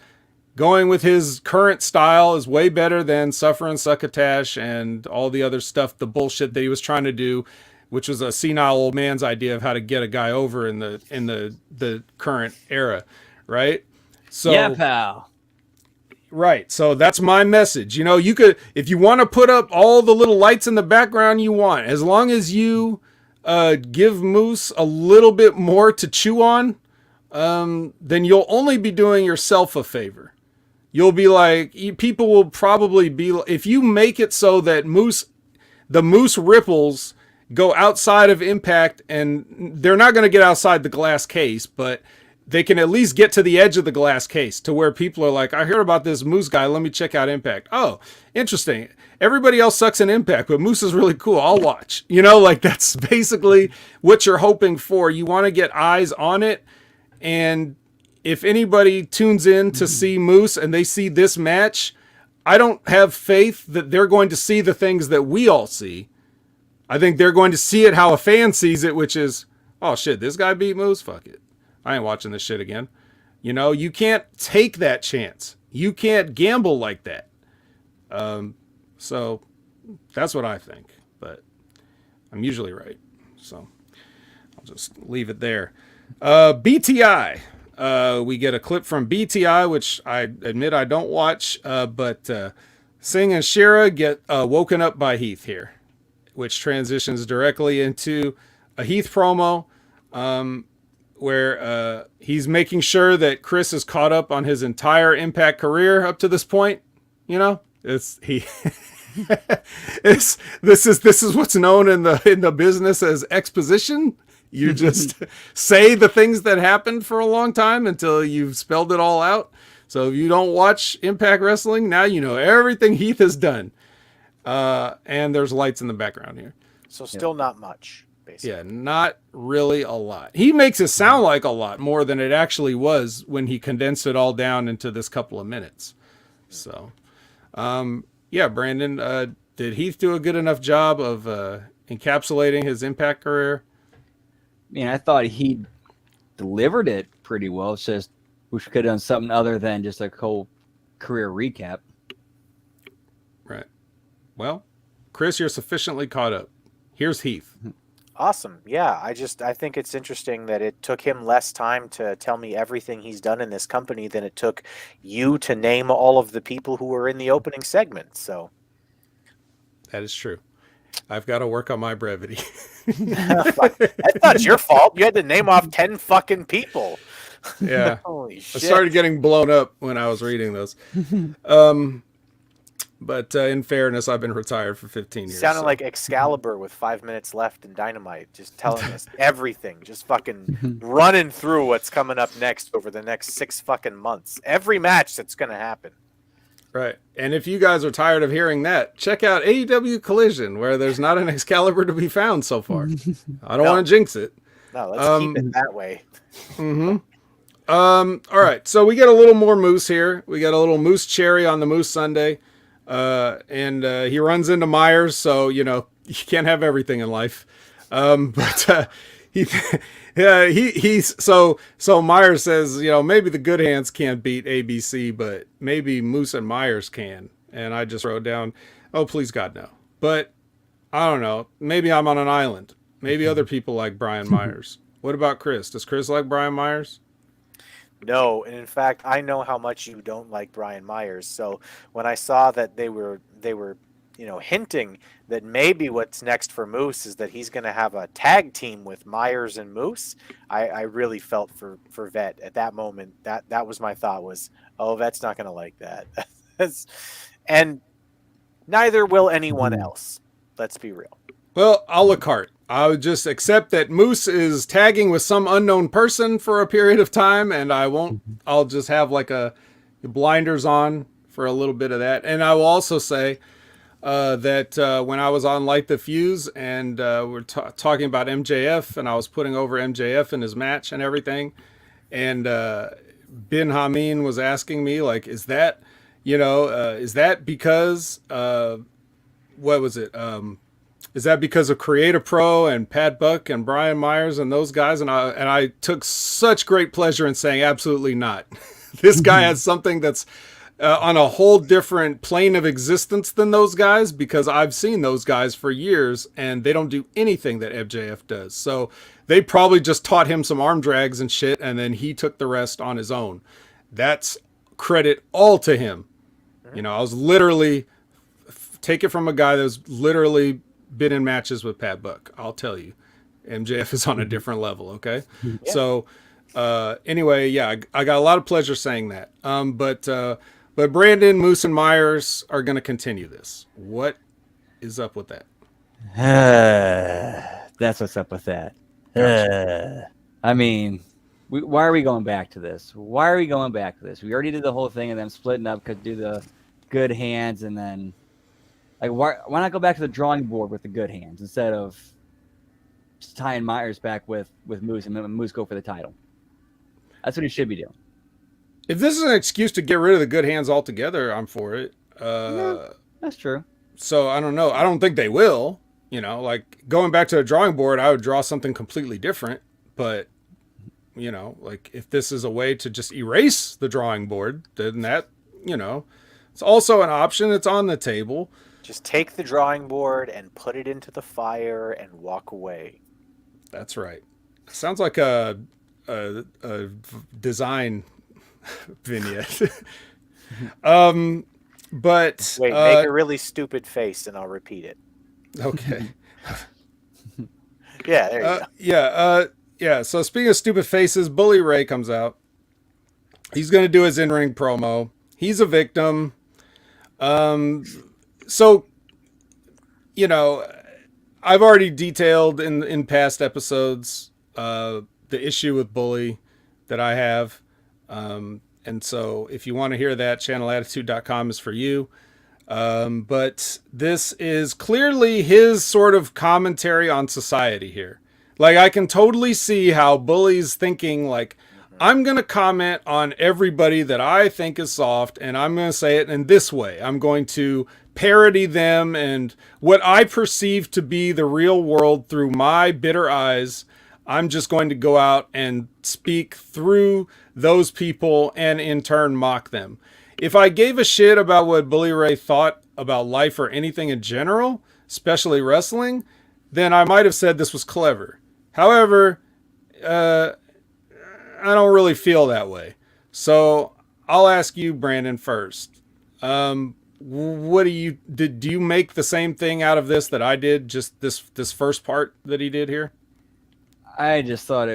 going with his current style is way better than Suffer and Succotash and all the other stuff, the bullshit that he was trying to do, which was a senile old man's idea of how to get a guy over in the current era, right? So Yeah, pal. right. So that's my message. You know, you could, if you want to put up all the little lights in the background you want, as long as you give Moose a little bit more to chew on, then you'll only be doing yourself a favor. You'll be like, people will probably be, if you make it so that the Moose ripples go outside of Impact, and they're not going to get outside the glass case, but they can at least get to the edge of the glass case to where people are like, I heard about this Moose guy. Let me check out Impact. Oh, interesting. Everybody else sucks in Impact, but Moose is really cool. I'll watch. You know, like that's basically what you're hoping for. You want to get eyes on it. And if anybody tunes in to see Moose and they see this match, I don't have faith that they're going to see the things that we all see. I think they're going to see it how a fan sees it, which is, oh shit, this guy beat Moose? Fuck it. I ain't watching this shit again. You know, you can't take that chance. You can't gamble like that. So that's what I think, but I'm usually right. So I'll just leave it there. BTI. We get a clip from BTI, which I admit I don't watch, but Singh and Shira get woken up by Heath here, which transitions directly into a Heath promo where he's making sure that Chris is caught up on his entire Impact career up to this point. You know, this is what's known in the business as exposition. You just say the things that happened for a long time until you've spelled it all out. So if you don't watch Impact Wrestling, now you know everything Heath has done. And there's lights in the background here. So still not much, basically. Yeah, not really a lot. He makes it sound like a lot more than it actually was when he condensed it all down into this couple of minutes. So, yeah, Brandon, did Heath do a good enough job of encapsulating his Impact career? I mean, I thought he delivered it pretty well. It's just we could have done something other than just a whole career recap. Right. Well, Chris, you're sufficiently caught up. Here's Heath. Awesome. Yeah, I think it's interesting that it took him less time to tell me everything he's done in this company than it took you to name all of the people who were in the opening segment. So that is true. I've got to work on my brevity. That's not your fault. You had to name off 10 fucking people. Yeah. Holy shit. I started getting blown up when I was reading those. But in fairness, I've been retired for 15 years. Sounded like Excalibur with 5 minutes left in Dynamite, just telling us everything, just fucking running through what's coming up next over the next 6 fucking months. Every match that's going to happen. Right. And if you guys are tired of hearing that, check out AEW Collision, where there's not an Excalibur to be found so far. I don't want to jinx it. No, let's keep it that way. Mm-hmm. All right. So we get a little more Moose here. We got a little Moose cherry on the Moose Sunday. And he runs into Myers. So, you know, you can't have everything in life. But so Myers says, you know, maybe the good hands can't beat ABC, but maybe Moose and Myers can. And I just wrote down, oh, please God, no. But I don't know. Maybe I'm on an island. Maybe other people like Brian Myers. What about Chris? Does Chris like Brian Myers? No, and in fact, I know how much you don't like Brian Myers. So when I saw that they were, you know, hinting that maybe what's next for Moose is that he's going to have a tag team with Myers and Moose, I really felt for Vet at that moment. That was my thought was, oh, Vet's not going to like that. And neither will anyone else. Let's be real. Well, a la carte. I would just accept that Moose is tagging with some unknown person for a period of time, and I'll just have like a blinders on for a little bit of that. And I will also say that when I was on Light the Fuse and we're talking about MJF, and I was putting over MJF in his match and everything, and Bin Hameen was asking me, like, is that because, what was it? Is that because of Creative Pro and Pat Buck and Brian Myers and those guys? And I took such great pleasure in saying absolutely not. This guy has something that's on a whole different plane of existence than those guys, because I've seen those guys for years and they don't do anything that MJF does. So they probably just taught him some arm drags and shit, and then he took the rest on his own. That's credit all to him. You know, I was literally take it from a guy that's literally been in matches with Pat Buck. I'll tell you, MJF is on a different level. Okay. Yeah. So, anyway, yeah, I got a lot of pleasure saying that. But Brandon, Moose, and Myers are going to continue this. What is up with that? That's what's up with that. Gotcha. I mean, why are we going back to this? Why are we going back to this? We already did the whole thing and then splitting up, could do the good hands, and then like why not go back to the drawing board with the good hands instead of just tying Myers back with Moose and Moose go for the title? That's what he should be doing. If this is an excuse to get rid of the good hands altogether, I'm for it. Yeah, that's true. So I don't know. I don't think they will. You know, like going back to the drawing board, I would draw something completely different. But, you know, like if this is a way to just erase the drawing board, then that, you know, it's also an option. It's on the table. Just take the drawing board and put it into the fire and walk away. That's right. Sounds like a design vignette. But wait, make a really stupid face and I'll repeat it. Okay. Yeah, there you go. Yeah. So speaking of stupid faces, Bully Ray comes out. He's going to do his in-ring promo. He's a victim. So, you know, I've already detailed in past episodes the issue with Bully that I have. And so if you want to hear that, channelattitude.com is for you. But this is clearly his sort of commentary on society here. Like, I can totally see how Bully's thinking, like, I'm going to comment on everybody that I think is soft, and I'm going to say it in this way. I'm going to parody them and what I perceive to be the real world through my bitter eyes. I'm just going to go out and speak through those people and in turn mock them. If I gave a shit about what Bully Ray thought about life or anything in general, especially wrestling, then I might have said this was clever. However, I don't really feel that way. So I'll ask you, Brandon, first. What do you make the same thing out of this that I did? Just this first part that he did here? I just thought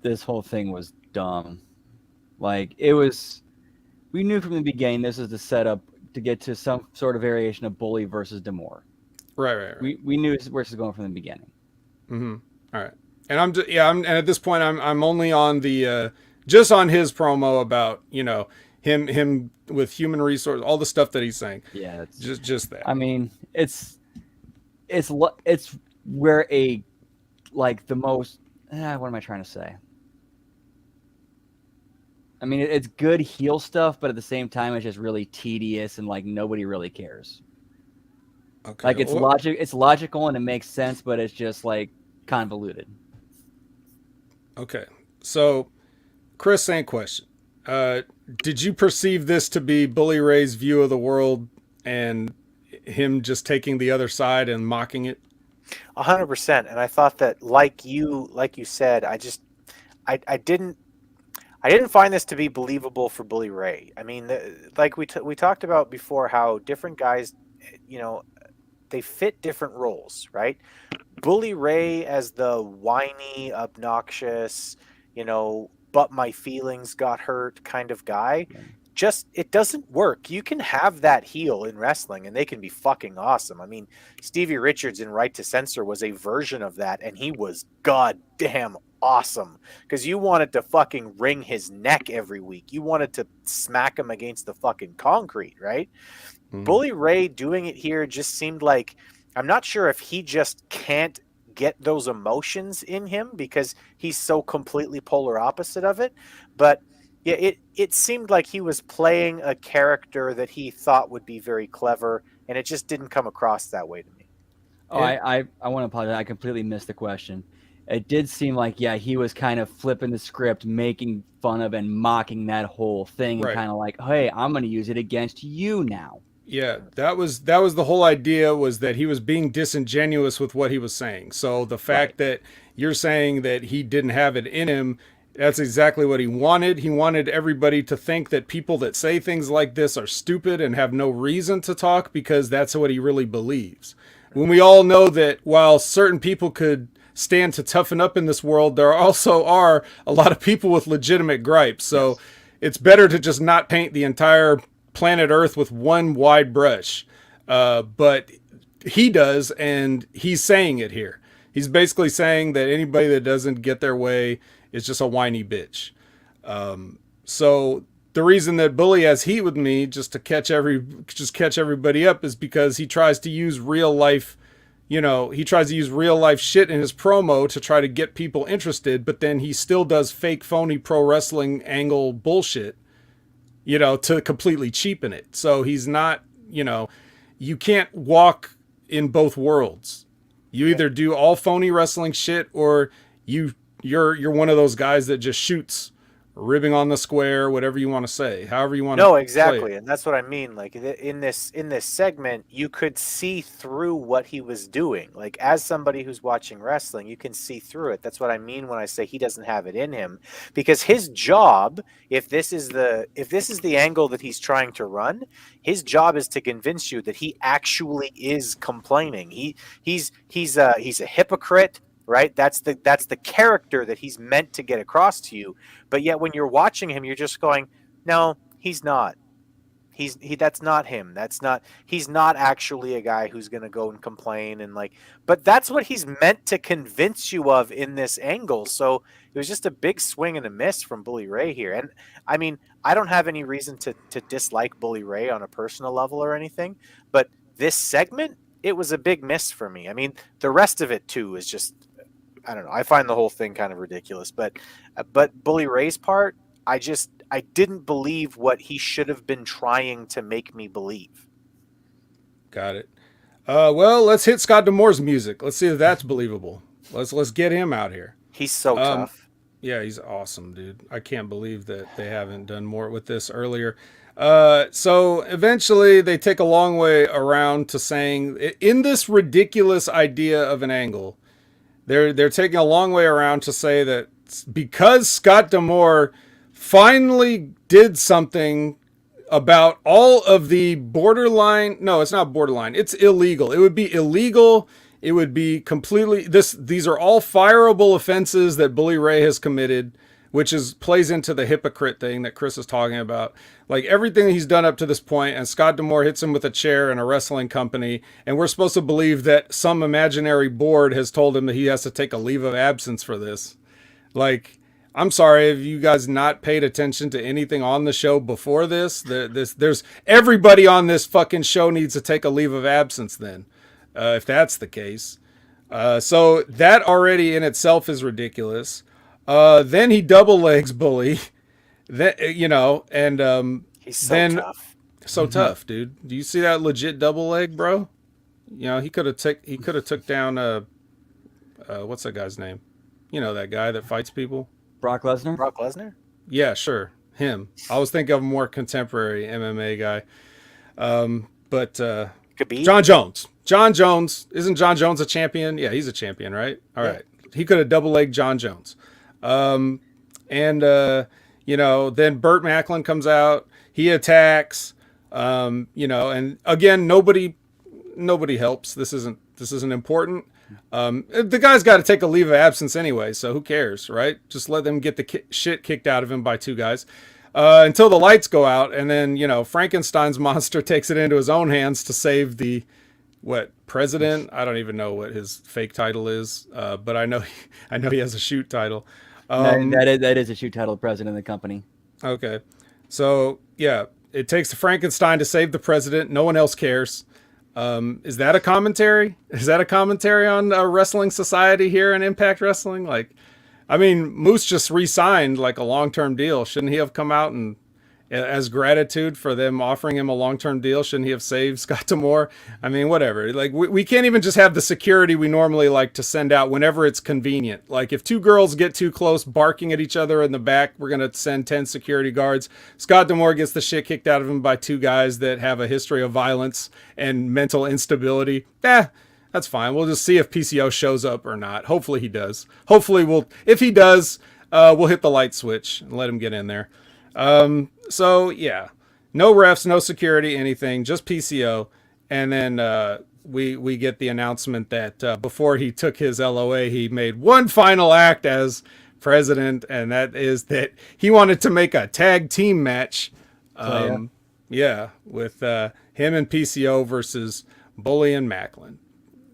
this whole thing was dumb. Like, we knew from the beginning this is the setup to get to some sort of variation of Bully versus D'Amore. Right. We knew where this was going from the beginning. Mm-hmm. All right. And and at this point I'm only on the just on his promo about, you know, him with human resource, all the stuff that he's saying. Yeah, it's just that. I mean, it's where a like the most what am I trying to say? I mean, it's good heel stuff, but at the same time, it's just really tedious and like nobody really cares. Okay. Like it's logical and it makes sense, but it's just like convoluted. Okay. So, Chris, same question. Did you perceive this to be Bully Ray's view of the world and him just taking the other side and mocking it? 100%. And I thought that, like you said, I didn't find this to be believable for Bully Ray. I mean, like we talked about before, how different guys, you know, they fit different roles, right? Bully Ray as the whiny, obnoxious, you know, but my feelings got hurt kind of guy. Just, it doesn't work. You can have that heel in wrestling and they can be fucking awesome. I mean, Stevie Richards in Right to Censor was a version of that, and he was goddamn awesome because you wanted to fucking wring his neck every week. You wanted to smack him against the fucking concrete, right? Mm-hmm. Bully Ray doing it here just seemed like, I'm not sure if he just can't get those emotions in him because he's so completely polar opposite of it. But yeah, it seemed like he was playing a character that he thought would be very clever, and it just didn't come across that way to me. Oh, I want to apologize. I completely missed the question. it did seem like, yeah, he was kind of flipping the script, making fun of and mocking that whole thing, Right. and kind of like, hey, I'm going to use it against you now. Yeah, that was the whole idea, was that he was being disingenuous with what he was saying. So the fact Right. that you're saying that he didn't have it in him, that's exactly what he wanted. He wanted everybody to think that people that say things like this are stupid and have no reason to talk, because that's what he really believes. When we all know that while certain people could stand to toughen up in this world, there also are a lot of people with legitimate gripes. So Yes. it's better to just not paint the entire planet Earth with one wide brush. But he does, and he's saying it here. He's basically saying that anybody that doesn't get their way is just a whiny bitch. So the reason that Bully has heat with me, just to catch everybody up, is because he tries to use real life. He tries to use real life shit in his promo to try to get people interested, but then he still does fake, phony pro wrestling angle bullshit, to completely cheapen it. So he's not, you can't walk in both worlds. You either do all phony wrestling shit, or you're one of those guys that just shoots, ribbing on the square, whatever you want to say, however you want to No, play exactly, it. and that's what I mean. Like in this segment, you could see through what he was doing. Like as somebody who's watching wrestling, you can see through it. That's what I mean when I say he doesn't have it in him, because his job, if this is the angle that he's trying to run, his job is to convince you that he actually is complaining. He's a hypocrite. Right, that's the character that he's meant to get across to you. But yet, when you're watching him, you're just going, no, he's not. That's not him. He's not actually a guy who's going to go and complain and like, but that's what he's meant to convince you of in this angle. So it was just a big swing and a miss from Bully Ray here. And I mean, I don't have any reason to dislike Bully Ray on a personal level or anything, but this segment, it was a big miss for me. I mean, the rest of it too is just, I don't know. I find the whole thing kind of ridiculous, but Bully Ray's part, I didn't believe what he should have been trying to make me believe. Got it. Well, let's hit Scott D'Amore's music. Let's see if that's believable. Let's get him out here. He's so tough. Yeah, he's awesome, dude. I can't believe that they haven't done more with this earlier. So eventually they take a long way around to saying, in this ridiculous idea of an angle, they're taking a long way around to say that because Scott D'Amore finally did something about all of the borderline, no, it's not borderline, it's illegal. It would be illegal. It would be completely, these are all fireable offenses that Bully Ray has committed, which plays into the hypocrite thing that Chris is talking about. Like everything he's done up to this point, and Scott D'Amore hits him with a chair in a wrestling company, and we're supposed to believe that some imaginary board has told him that he has to take a leave of absence for this. Like, I'm sorry, have you guys not paid attention to anything on the show before this? There's everybody on this fucking show needs to take a leave of absence then, if that's the case. So that already in itself is ridiculous. Then he double legs Bully. Then and He's so then tough. so tough, dude. Do you see that legit double leg, bro? He could have took down what's that guy's name? That guy that fights people. Brock Lesnar? Brock Lesnar? Yeah, sure, him. I was thinking of a more contemporary MMA guy. But Khabib? John Jones. John Jones, isn't John Jones a champion? Yeah, he's a champion, right? All right. He could have double legged John Jones. And then Burt Macklin comes out, he attacks, and again, nobody helps. This isn't important. The guy's got to take a leave of absence anyway, so who cares, right? Just let them get the shit kicked out of him by two guys, until the lights go out. And then, Frankenstein's monster takes it into his own hands to save the, president? I don't even know what his fake title is, but I know he has a shoot title. That is a shoot title, president of the company. Okay. So, yeah, it takes the Frankenstein to save the president. No one else cares. Is that a commentary? Is that a commentary on wrestling society here in Impact Wrestling? Like, I mean, Moose just re-signed like a long-term deal. Shouldn't he have come out and as gratitude for them offering him a long-term deal. Shouldn't he have saved Scott Demore? I mean, whatever. Like, we can't even just have the security we normally like to send out whenever it's convenient. Like, if two girls get too close barking at each other in the back, we're going to send 10 security guards. Scott Demore gets the shit kicked out of him by two guys that have a history of violence and mental instability. That's fine. We'll just see if PCO shows up or not. Hopefully he does. If he does, we'll hit the light switch and let him get in there. So yeah, no refs, no security, anything, just PCO. And then we get the announcement that before he took his LOA, he made one final act as president, and that is that he wanted to make a tag team match. With him and PCO versus Bully and Macklin.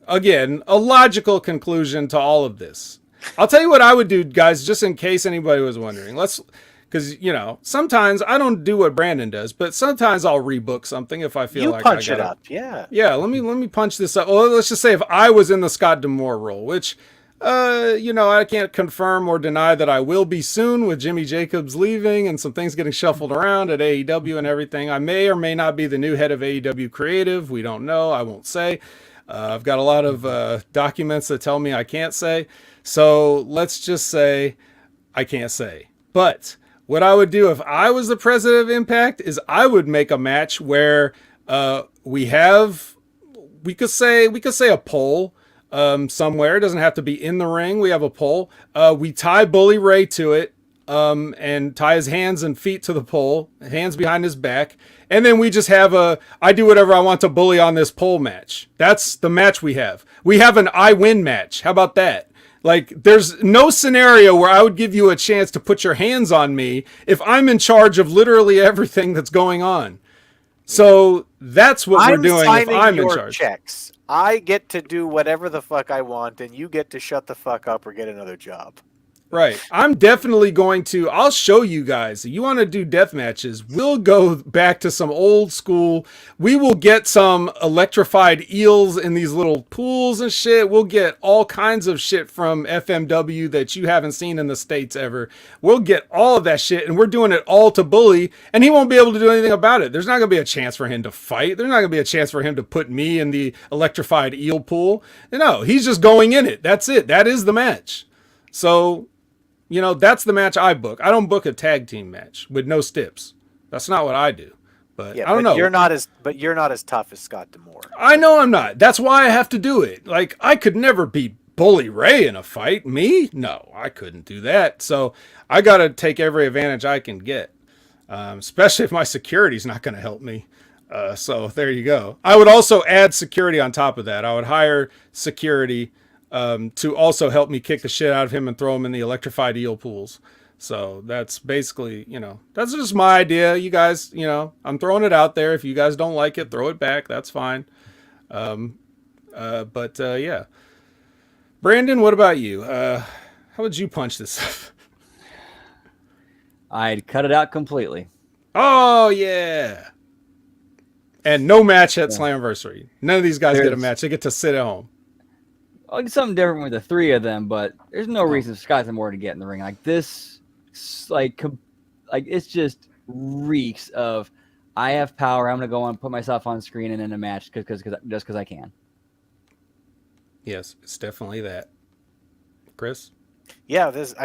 Again, a logical conclusion to all of this. I'll tell you what I would do, guys, just in case anybody was wondering. Because, sometimes I don't do what Brandon does, but sometimes I'll rebook something if I feel like punch it up. Yeah. Yeah, let me punch this up. Well, let's just say if I was in the Scott Demore role, which, I can't confirm or deny that I will be soon with Jimmy Jacobs leaving and some things getting shuffled around at AEW and everything. I may or may not be the new head of AEW Creative. We don't know. I won't say. I've got a lot of documents that tell me I can't say. So let's just say I can't say. But what I would do if I was the president of Impact is I would make a match where we could say a pole somewhere. It doesn't have to be in the ring. We have a pole. We tie Bully Ray to it and tie his hands and feet to the pole, hands behind his back. And then we just have I do whatever I want to Bully on this pole match. That's the match we have. We have an I win match. How about that? Like, there's no scenario where I would give you a chance to put your hands on me if I'm in charge of literally everything that's going on. So that's what we're doing if I'm in charge. Checks. I get to do whatever the fuck I want, and you get to shut the fuck up or get another job. Right. I'm definitely going to, I'll show you guys. You want to do death matches? We'll go back to some old school. We will get some electrified eels in these little pools and shit. We'll get all kinds of shit from FMW that you haven't seen in the States ever. We'll get all of that shit, and we're doing it all to Bully, and he won't be able to do anything about it. There's not going to be a chance for him to fight. There's not going to be a chance for him to put me in the electrified eel pool. No, he's just going in it. That's it. That is the match. So, that's the match I book. I don't book a tag team match with no stips. That's not what I do. But I don't know. You're not as tough as Scott Demore. I know I'm not. That's why I have to do it. Like, I could never beat Bully Ray in a fight. Me? No, I couldn't do that. So I got to take every advantage I can get, especially if my security's not going to help me. So there you go. I would also add security on top of that. I would hire security to also help me kick the shit out of him and throw him in the electrified eel pools. So that's basically, that's just my idea. You guys, I'm throwing it out there. If you guys don't like it, throw it back. That's fine. Yeah. Brandon, what about you? How would you punch this? I'd cut it out completely. Oh, yeah. And no match at Slammiversary. None of these guys get a match. They get to sit at home. I'll do something different with the three of them, but there's no reason for Scott Demore to get in the ring. Like this, it's just reeks of I have power. I'm going to go on, put myself on screen and in a match just because I can. Yes, it's definitely that. Chris? Yeah, this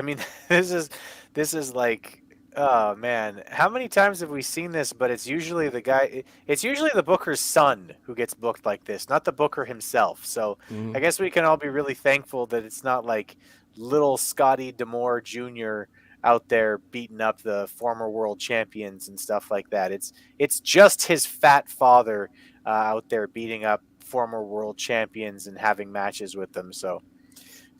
is like, oh man, how many times have we seen this? But it's usually the booker's son who gets booked like this, not the booker himself. So I guess we can all be really thankful that it's not like little Scotty Demore Jr. out there beating up the former world champions and stuff like that. It's just his fat father out there beating up former world champions and having matches with them. So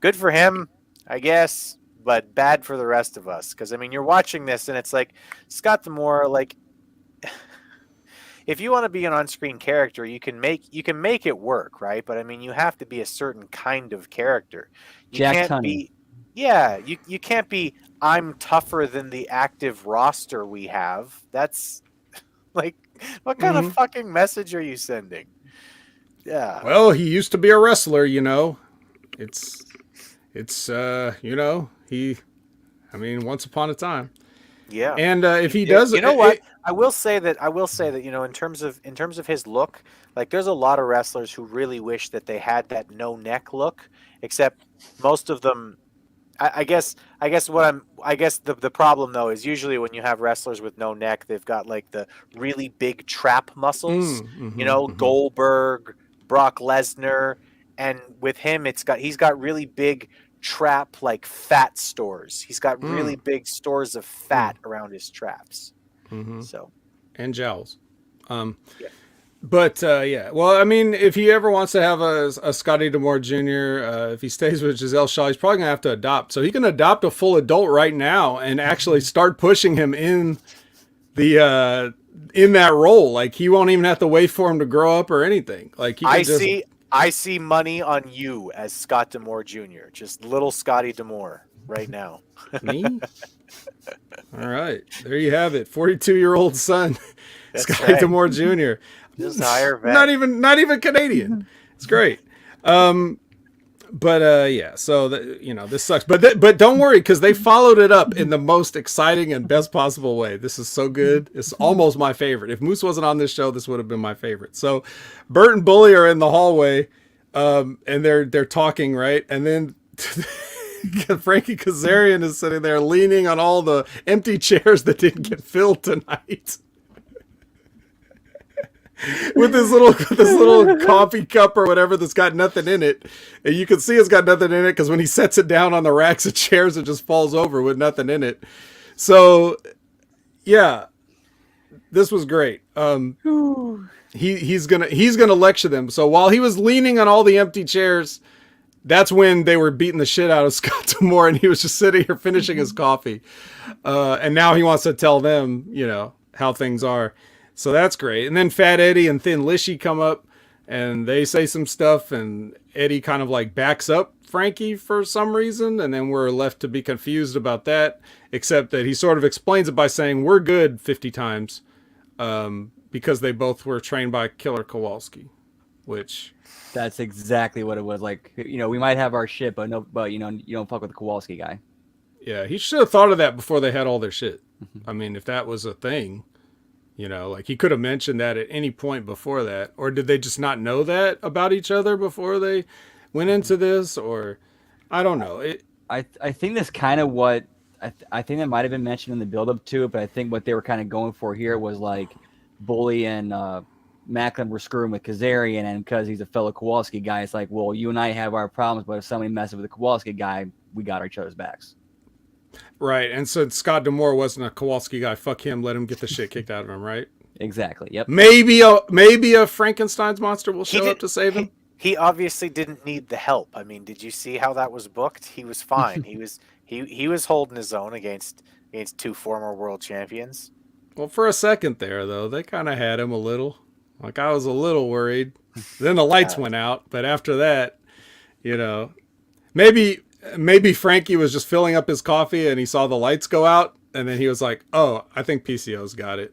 good for him, I guess, but bad for the rest of us. Because, you're watching this and it's like, Scott Demore, like, if you want to be an on-screen character, you can make it work, right? But, you have to be a certain kind of character. You can't be, you can't be, I'm tougher than the active roster we have. That's, like, what kind of fucking message are you sending? Yeah. Well, he used to be a wrestler, It's once upon a time. Yeah. And if he You does, you know what? I will say that in terms of his look, like there's a lot of wrestlers who really wish that they had that no neck look, except most of them I guess the problem though is usually when you have wrestlers with no neck, they've got like the really big trap muscles, Goldberg, Brock Lesnar, and with him he's got really big trap like fat stores. He's got really big stores of fat around his traps. So and jowls. yeah. But yeah, well, I mean, if he ever wants to have a Scotty D'Amore Jr., if he stays with Giselle Shaw, he's probably gonna have to adopt. So he can adopt a full adult right now and actually start pushing him in the in that role. Like he won't even have to wait for him to grow up or anything. Like I see money on you as Scott D'Amore Jr. Just little Scotty D'Amore right now. Me. All right, there you have it. 42-year-old son, Scotty right. D'Amore Jr. Just hire vet. Not even Canadian. It's great. But yeah, so this sucks. But don't worry, because they followed it up in the most exciting and best possible way. This is so good. It's almost my favorite. If Moose wasn't on this show, this would have been my favorite. So Bert and Bully are in the hallway, and they're talking, right? And then Frankie Kazarian is sitting there leaning on all the empty chairs that didn't get filled tonight. with this little coffee cup or whatever that's got nothing in it. And you can see it's got nothing in it because when he sets it down on the racks of chairs, it just falls over with nothing in it. So, yeah, this was great. He's gonna lecture them. So while he was leaning on all the empty chairs, that's when they were beating the shit out of Scott D'Amore, and he was just sitting here finishing his coffee. And now he wants to tell them, how things are. So that's great. And then Fat Eddie and Thin Lishy come up and they say some stuff, and Eddie kind of like backs up Frankie for some reason. And then we're left to be confused about that, except that he sort of explains it by saying we're good 50 times because they both were trained by Killer Kowalski, which... That's exactly what it was. Like, we might have our shit, but you don't fuck with the Kowalski guy. Yeah, he should have thought of that before they had all their shit. I mean, if that was a thing... like he could have mentioned that at any point before that. Or did they just not know that about each other before they went into this? Or I don't know. I think that's kind of what I think that might have been mentioned in the build-up to it, but I think what they were kind of going for here was like Bully and Macklin were screwing with Kazarian, and because he's a fellow Kowalski guy, it's like, well, you and I have our problems, but if somebody messes with the Kowalski guy, we got each other's backs. Right, and so Scott D'Amore wasn't a Kowalski guy. Fuck him, let him get the shit kicked out of him, right? Exactly, yep. Maybe a Frankenstein's monster will show up to save him. He obviously didn't need the help. I mean, did you see how that was booked? He was fine. he was holding his own against two former world champions. Well, for a second there, though, they kind of had him a little. Like, I was a little worried. Then the lights went out, but after that, maybe Frankie was just filling up his coffee and he saw the lights go out, and then he was like, "Oh, I think PCO's got it.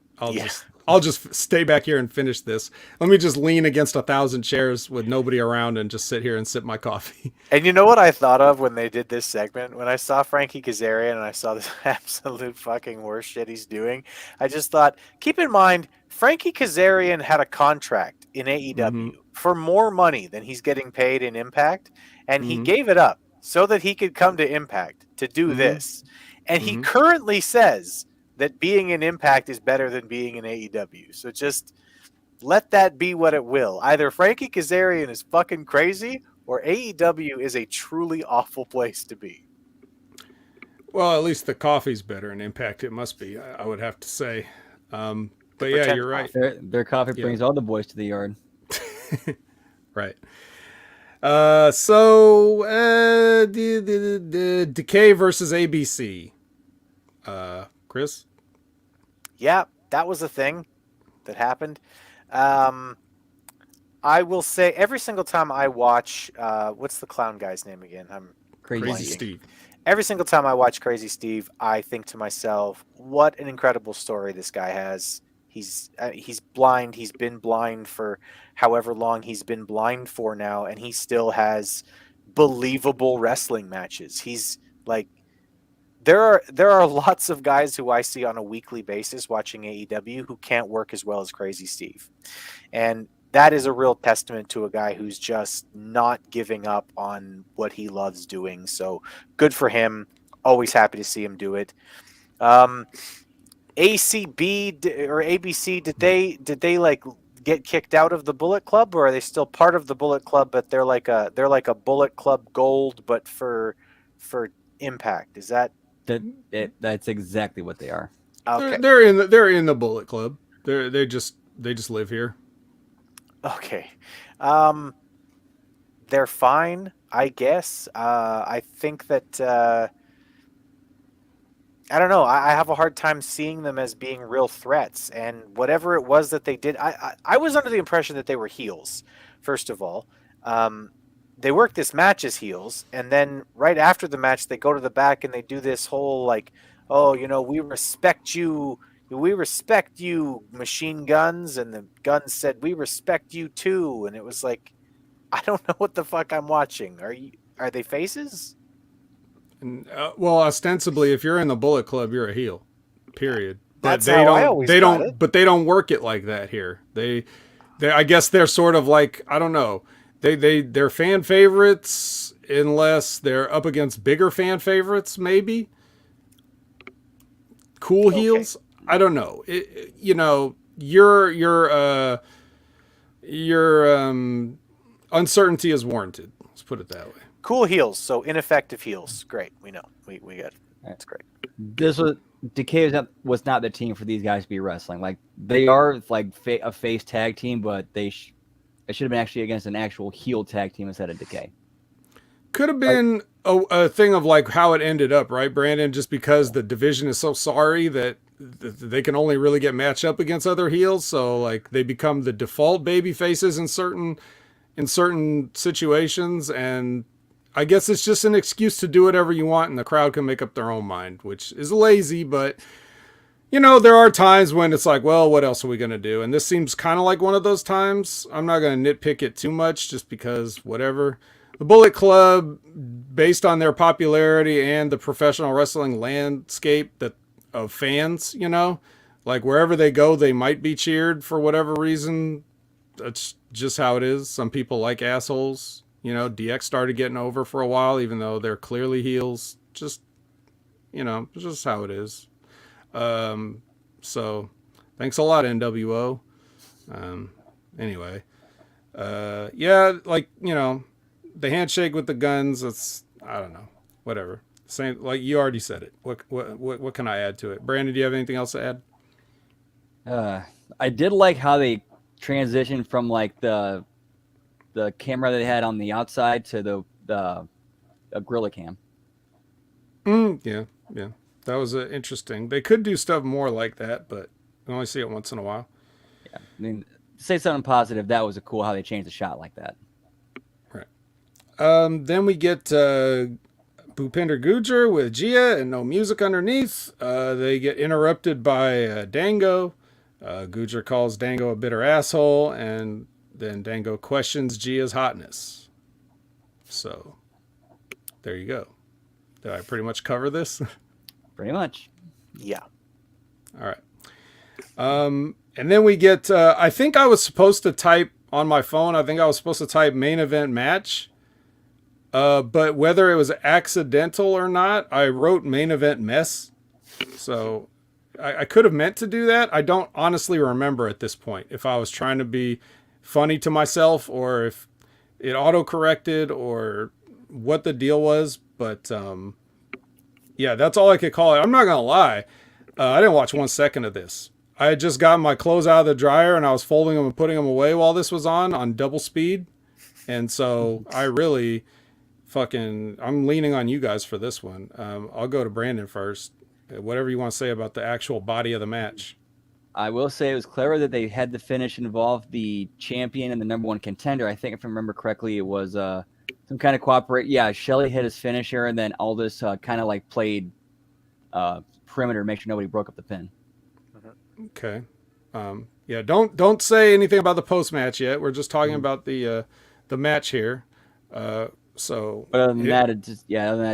I'll just stay back here and finish this. Let me just lean against 1,000 chairs with nobody around and just sit here and sip my coffee." And you know what I thought of when they did this segment? When I saw Frankie Kazarian and I saw this absolute fucking worst shit he's doing, I just thought, keep in mind, Frankie Kazarian had a contract in AEW for more money than he's getting paid in Impact, and he gave it up so that he could come to Impact to do this. And he currently says that being in Impact is better than being in AEW. So just let that be what it will. Either Frankie Kazarian is fucking crazy, or AEW is a truly awful place to be. Well, at least the coffee's better in Impact. It must be, I would have to say. But yeah, you're right. Their coffee brings all the boys to the yard. Right. So the Decay versus ABC. Chris? Yeah, that was a thing that happened. I will say every single time I watch, what's the clown guy's name again? I'm Crazy Steve. Every single time I watch Crazy Steve, I think to myself, what an incredible story this guy has. He's blind. He's been blind for however long he's been blind for now, and he still has believable wrestling matches. He's like there are lots of guys who I see on a weekly basis watching AEW who can't work as well as Crazy Steve. And that is a real testament to a guy who's just not giving up on what he loves doing. So good for him. Always happy to see him do it. ACB or ABC, did they like get kicked out of the Bullet Club, or are they still part of the Bullet Club, but they're like a Bullet Club Gold but for Impact? Is that That's exactly what they are. okay? They're in the Bullet Club. They just live here. Okay. They're fine, I guess. I think that I don't know. I have a hard time seeing them as being real threats. And whatever it was that they did, I was under the impression that they were heels. First of all, they work this match as heels, and then right after the match, they go to the back and they do this whole like, oh, you know, we respect you, machine guns, and the guns said, we respect you too, and it was like, I don't know what the fuck I'm watching. Are they faces? And, well, ostensibly, if you're in the Bullet Club, you're a heel. Period. That's how I always got it. But they don't work it like that here. They I guess they're sort of like, I don't know. They're fan favorites unless they're up against bigger fan favorites, maybe. Cool heels. I don't know. You know, your uncertainty is warranted. Let's put it that way. Cool heels, so ineffective heels. Great, we know. We get it. That's great. This Decay was not the team for these guys to be wrestling. Like, they are like a face tag team, but it should have been actually against an actual heel tag team instead of Decay. Could have been a thing of like how it ended up, right, Brandon? Just because the division is so sorry that they can only really get matched up against other heels, so like they become the default baby faces in certain situations, and I guess it's just an excuse to do whatever you want, and the crowd can make up their own mind, which is lazy, but you know, there are times when it's like, well, what else are we going to do? And this seems kind of like one of those times. I'm not going to nitpick it too much just because whatever. The Bullet Club, based on their popularity and the professional wrestling landscape of fans, you know, like wherever they go, they might be cheered for whatever reason. That's just how it is. Some people like assholes. You know, DX started getting over for a while, even though they're clearly heels. Just, you know, it's just how it is. So thanks a lot, NWO. Anyway, yeah, like, you know, the handshake with the guns, it's, I don't know, whatever. Same, like you already said it. What can I add to it? Brandon, do you have anything else to add? I did like how they transitioned from like the camera they had on the outside to the Gorilla Cam. Yeah. That was interesting. They could do stuff more like that, but I only see it once in a while. Yeah, I mean, to say something positive, that was cool how they changed the shot like that. Right. Then we get Bhupinder Gujar with Gia and no music underneath. They get interrupted by Dango. Gujar calls Dango a bitter asshole, and then Dango questions Gia's hotness. So, there you go. Did I pretty much cover this? Pretty much. Yeah. All right. And then we get, I think I was supposed to type on my phone, I think I was supposed to type main event match. But whether it was accidental or not, I wrote main event mess. So I could have meant to do that. I don't honestly remember at this point if I was trying to be funny to myself or if it auto-corrected or what the deal was. But yeah, that's all I could call it. I'm not going to lie. I didn't watch 1 second of this. I had just gotten my clothes out of the dryer and I was folding them and putting them away while this was on double speed. And so I really I'm leaning on you guys for this one. I'll go to Brandon first. Whatever you want to say about the actual body of the match. I will say it was clever that they had the finish involve the champion and the number one contender. I think if I remember correctly, it was some kind of cooperate. Yeah, Shelley hit his finisher, and then Aldis kind of like played perimeter, make sure nobody broke up the pin. Okay. Yeah, don't say anything about the post match yet. We're just talking about the match here. So, But other than that, it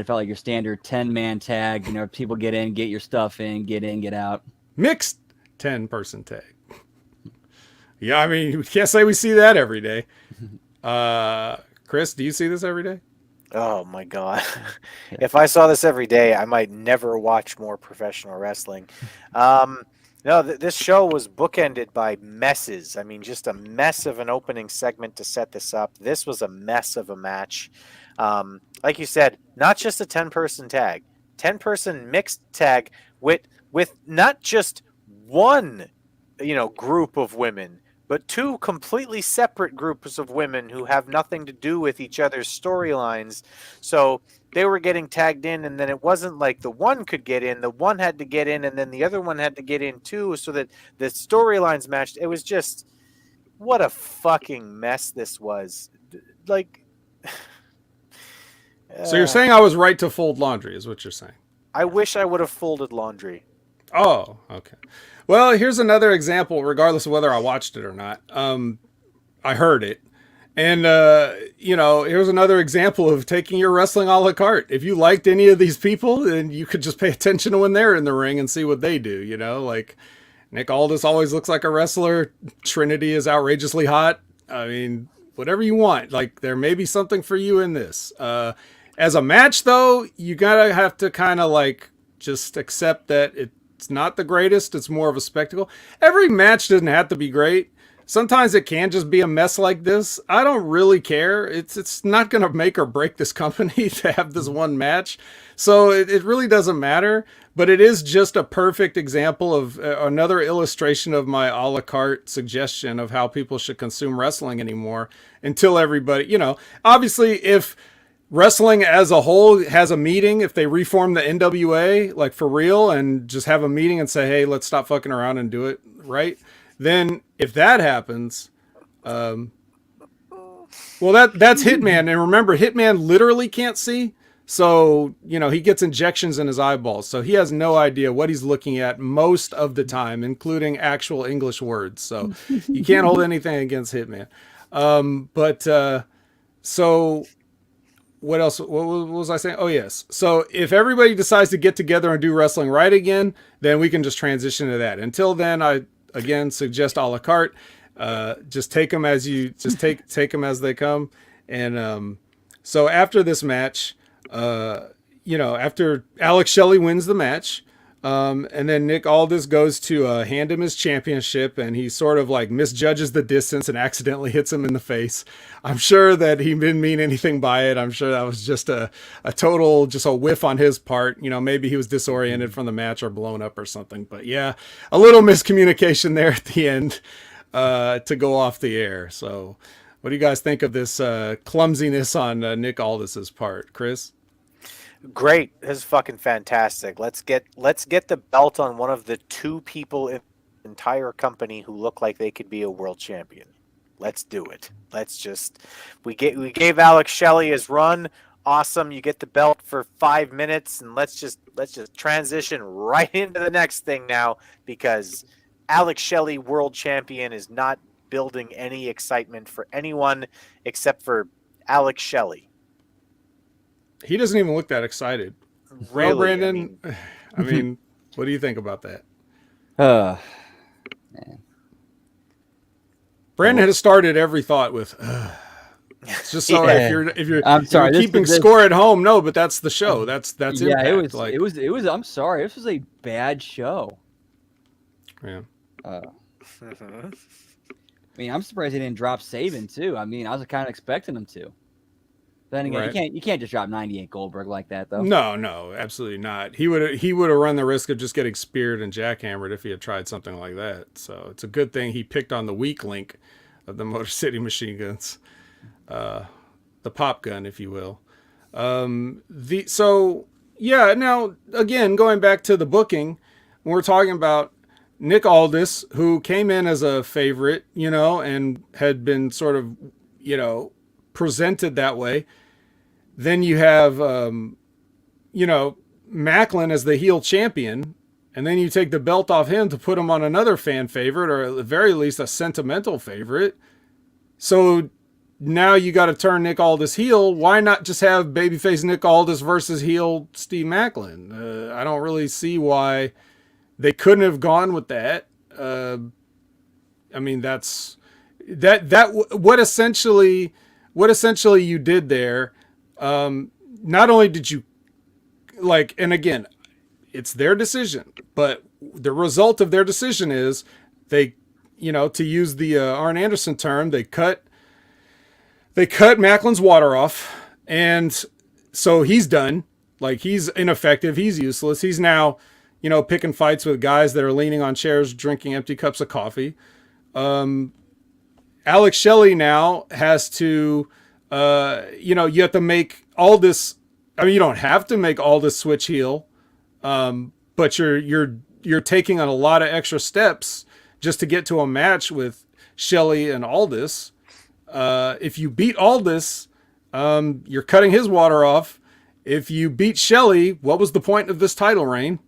felt like your standard 10-man tag. You know, people get in, get your stuff in, get out. mixed 10-person tag. Yeah, I mean, we can't say we see that every day. Chris, do you see this every day? Oh my god! If I saw this every day, I might never watch more professional wrestling. No, this show was bookended by messes. I mean, just a mess of an opening segment to set this up. This was a mess of a match. Like you said, not just a 10-person tag, 10-person mixed tag with not just one, group of women, but two completely separate groups of women who have nothing to do with each other's storylines. So they were getting tagged in, and then it wasn't like the one could get in, the one had to get in, and then the other one had to get in too, so that the storylines matched. It was just, what a fucking mess this was. Like, so you're saying I was right to fold laundry, is what you're saying? I wish I would have folded laundry. Oh, okay. Well, here's another example, regardless of whether I watched it or not. I heard it. And, here's another example of taking your wrestling a la carte. If you liked any of these people, then you could just pay attention to when they're in the ring and see what they do, like Nick Aldis always looks like a wrestler. Trinity is outrageously hot. I mean, whatever you want. Like, there may be something for you in this. As a match, though, you gotta have to kind of just accept that it's not the greatest. It's more of a spectacle. Every match doesn't have to be great. Sometimes it can just be a mess like this. I don't really care. It's not going to make or break this company to have this one match. So it really doesn't matter. But it is just a perfect example of another illustration of my a la carte suggestion of how people should consume wrestling anymore until everybody, obviously if wrestling as a whole has a meeting, if they reform the NWA, like for real, and just have a meeting and say, hey, let's stop fucking around and do it right. Then if that happens, well, that's Hitman. And remember, Hitman literally can't see. So, he gets injections in his eyeballs. So he has no idea what he's looking at most of the time, including actual English words. So you can't hold anything against Hitman. So what else? What was I saying? Oh, yes. So if everybody decides to get together and do wrestling right again, then we can just transition to that. Until then, I, again, suggest a la carte. Just take them as take them as they come. And so after this match, after Alex Shelley wins the match, and then Nick Aldis goes to hand him his championship, and he sort of misjudges the distance and accidentally hits him in the face. I'm sure that he didn't mean anything by it. I'm sure that was just a total, just a whiff on his part. Maybe he was disoriented from the match or blown up or something. But yeah, a little miscommunication there at the end to go off the air. So what do you guys think of this clumsiness on Nick Aldis's part, Chris? Great. This is fucking fantastic. Let's get the belt on one of the two people in the entire company who look like they could be a world champion. Let's do it. We gave Alex Shelley his run. Awesome. You get the belt for 5 minutes, and let's just transition right into the next thing now, because Alex Shelley world champion is not building any excitement for anyone except for Alex Shelley. He doesn't even look that excited. Really, well, Brandon, I mean, what do you think about that? Man. Brandon has started every thought with, it's just so if you're I'm sorry, if you're keeping score at home. No, but that's the show. That's yeah. Impact. It was. I'm sorry. This was a bad show. Yeah. I mean, I'm surprised he didn't drop Saban too. I mean, I was kind of expecting him to. Then again, right. you can't just drop 98 Goldberg like that, though. No, absolutely not. He would have run the risk of just getting speared and jackhammered if he had tried something like that. So it's a good thing he picked on the weak link of the Motor City Machine Guns, the pop gun, if you will. Now again, going back to the booking, when we're talking about Nick Aldis, who came in as a favorite, and had been sort of, presented that way. Then you have, Macklin as the heel champion, and then you take the belt off him to put him on another fan favorite, or at the very least a sentimental favorite. So now you got to turn Nick Aldis heel. Why not just have babyface Nick Aldis versus heel Steve Maclin? I don't really see why they couldn't have gone with that. I mean, that's what essentially you did there. Not only did you and again, it's their decision, but the result of their decision is they, to use the Arn Anderson term, they cut Macklin's water off, and so he's done. Like, he's ineffective. He's useless. He's now, picking fights with guys that are leaning on chairs, drinking empty cups of coffee. Alex Shelley now has to, you have to make all this. I mean, you don't have to make all this switch heel, but you're taking on a lot of extra steps just to get to a match with Shelley and Aldis. If you beat Aldis, you're cutting his water off. If you beat Shelley, what was the point of this title reign?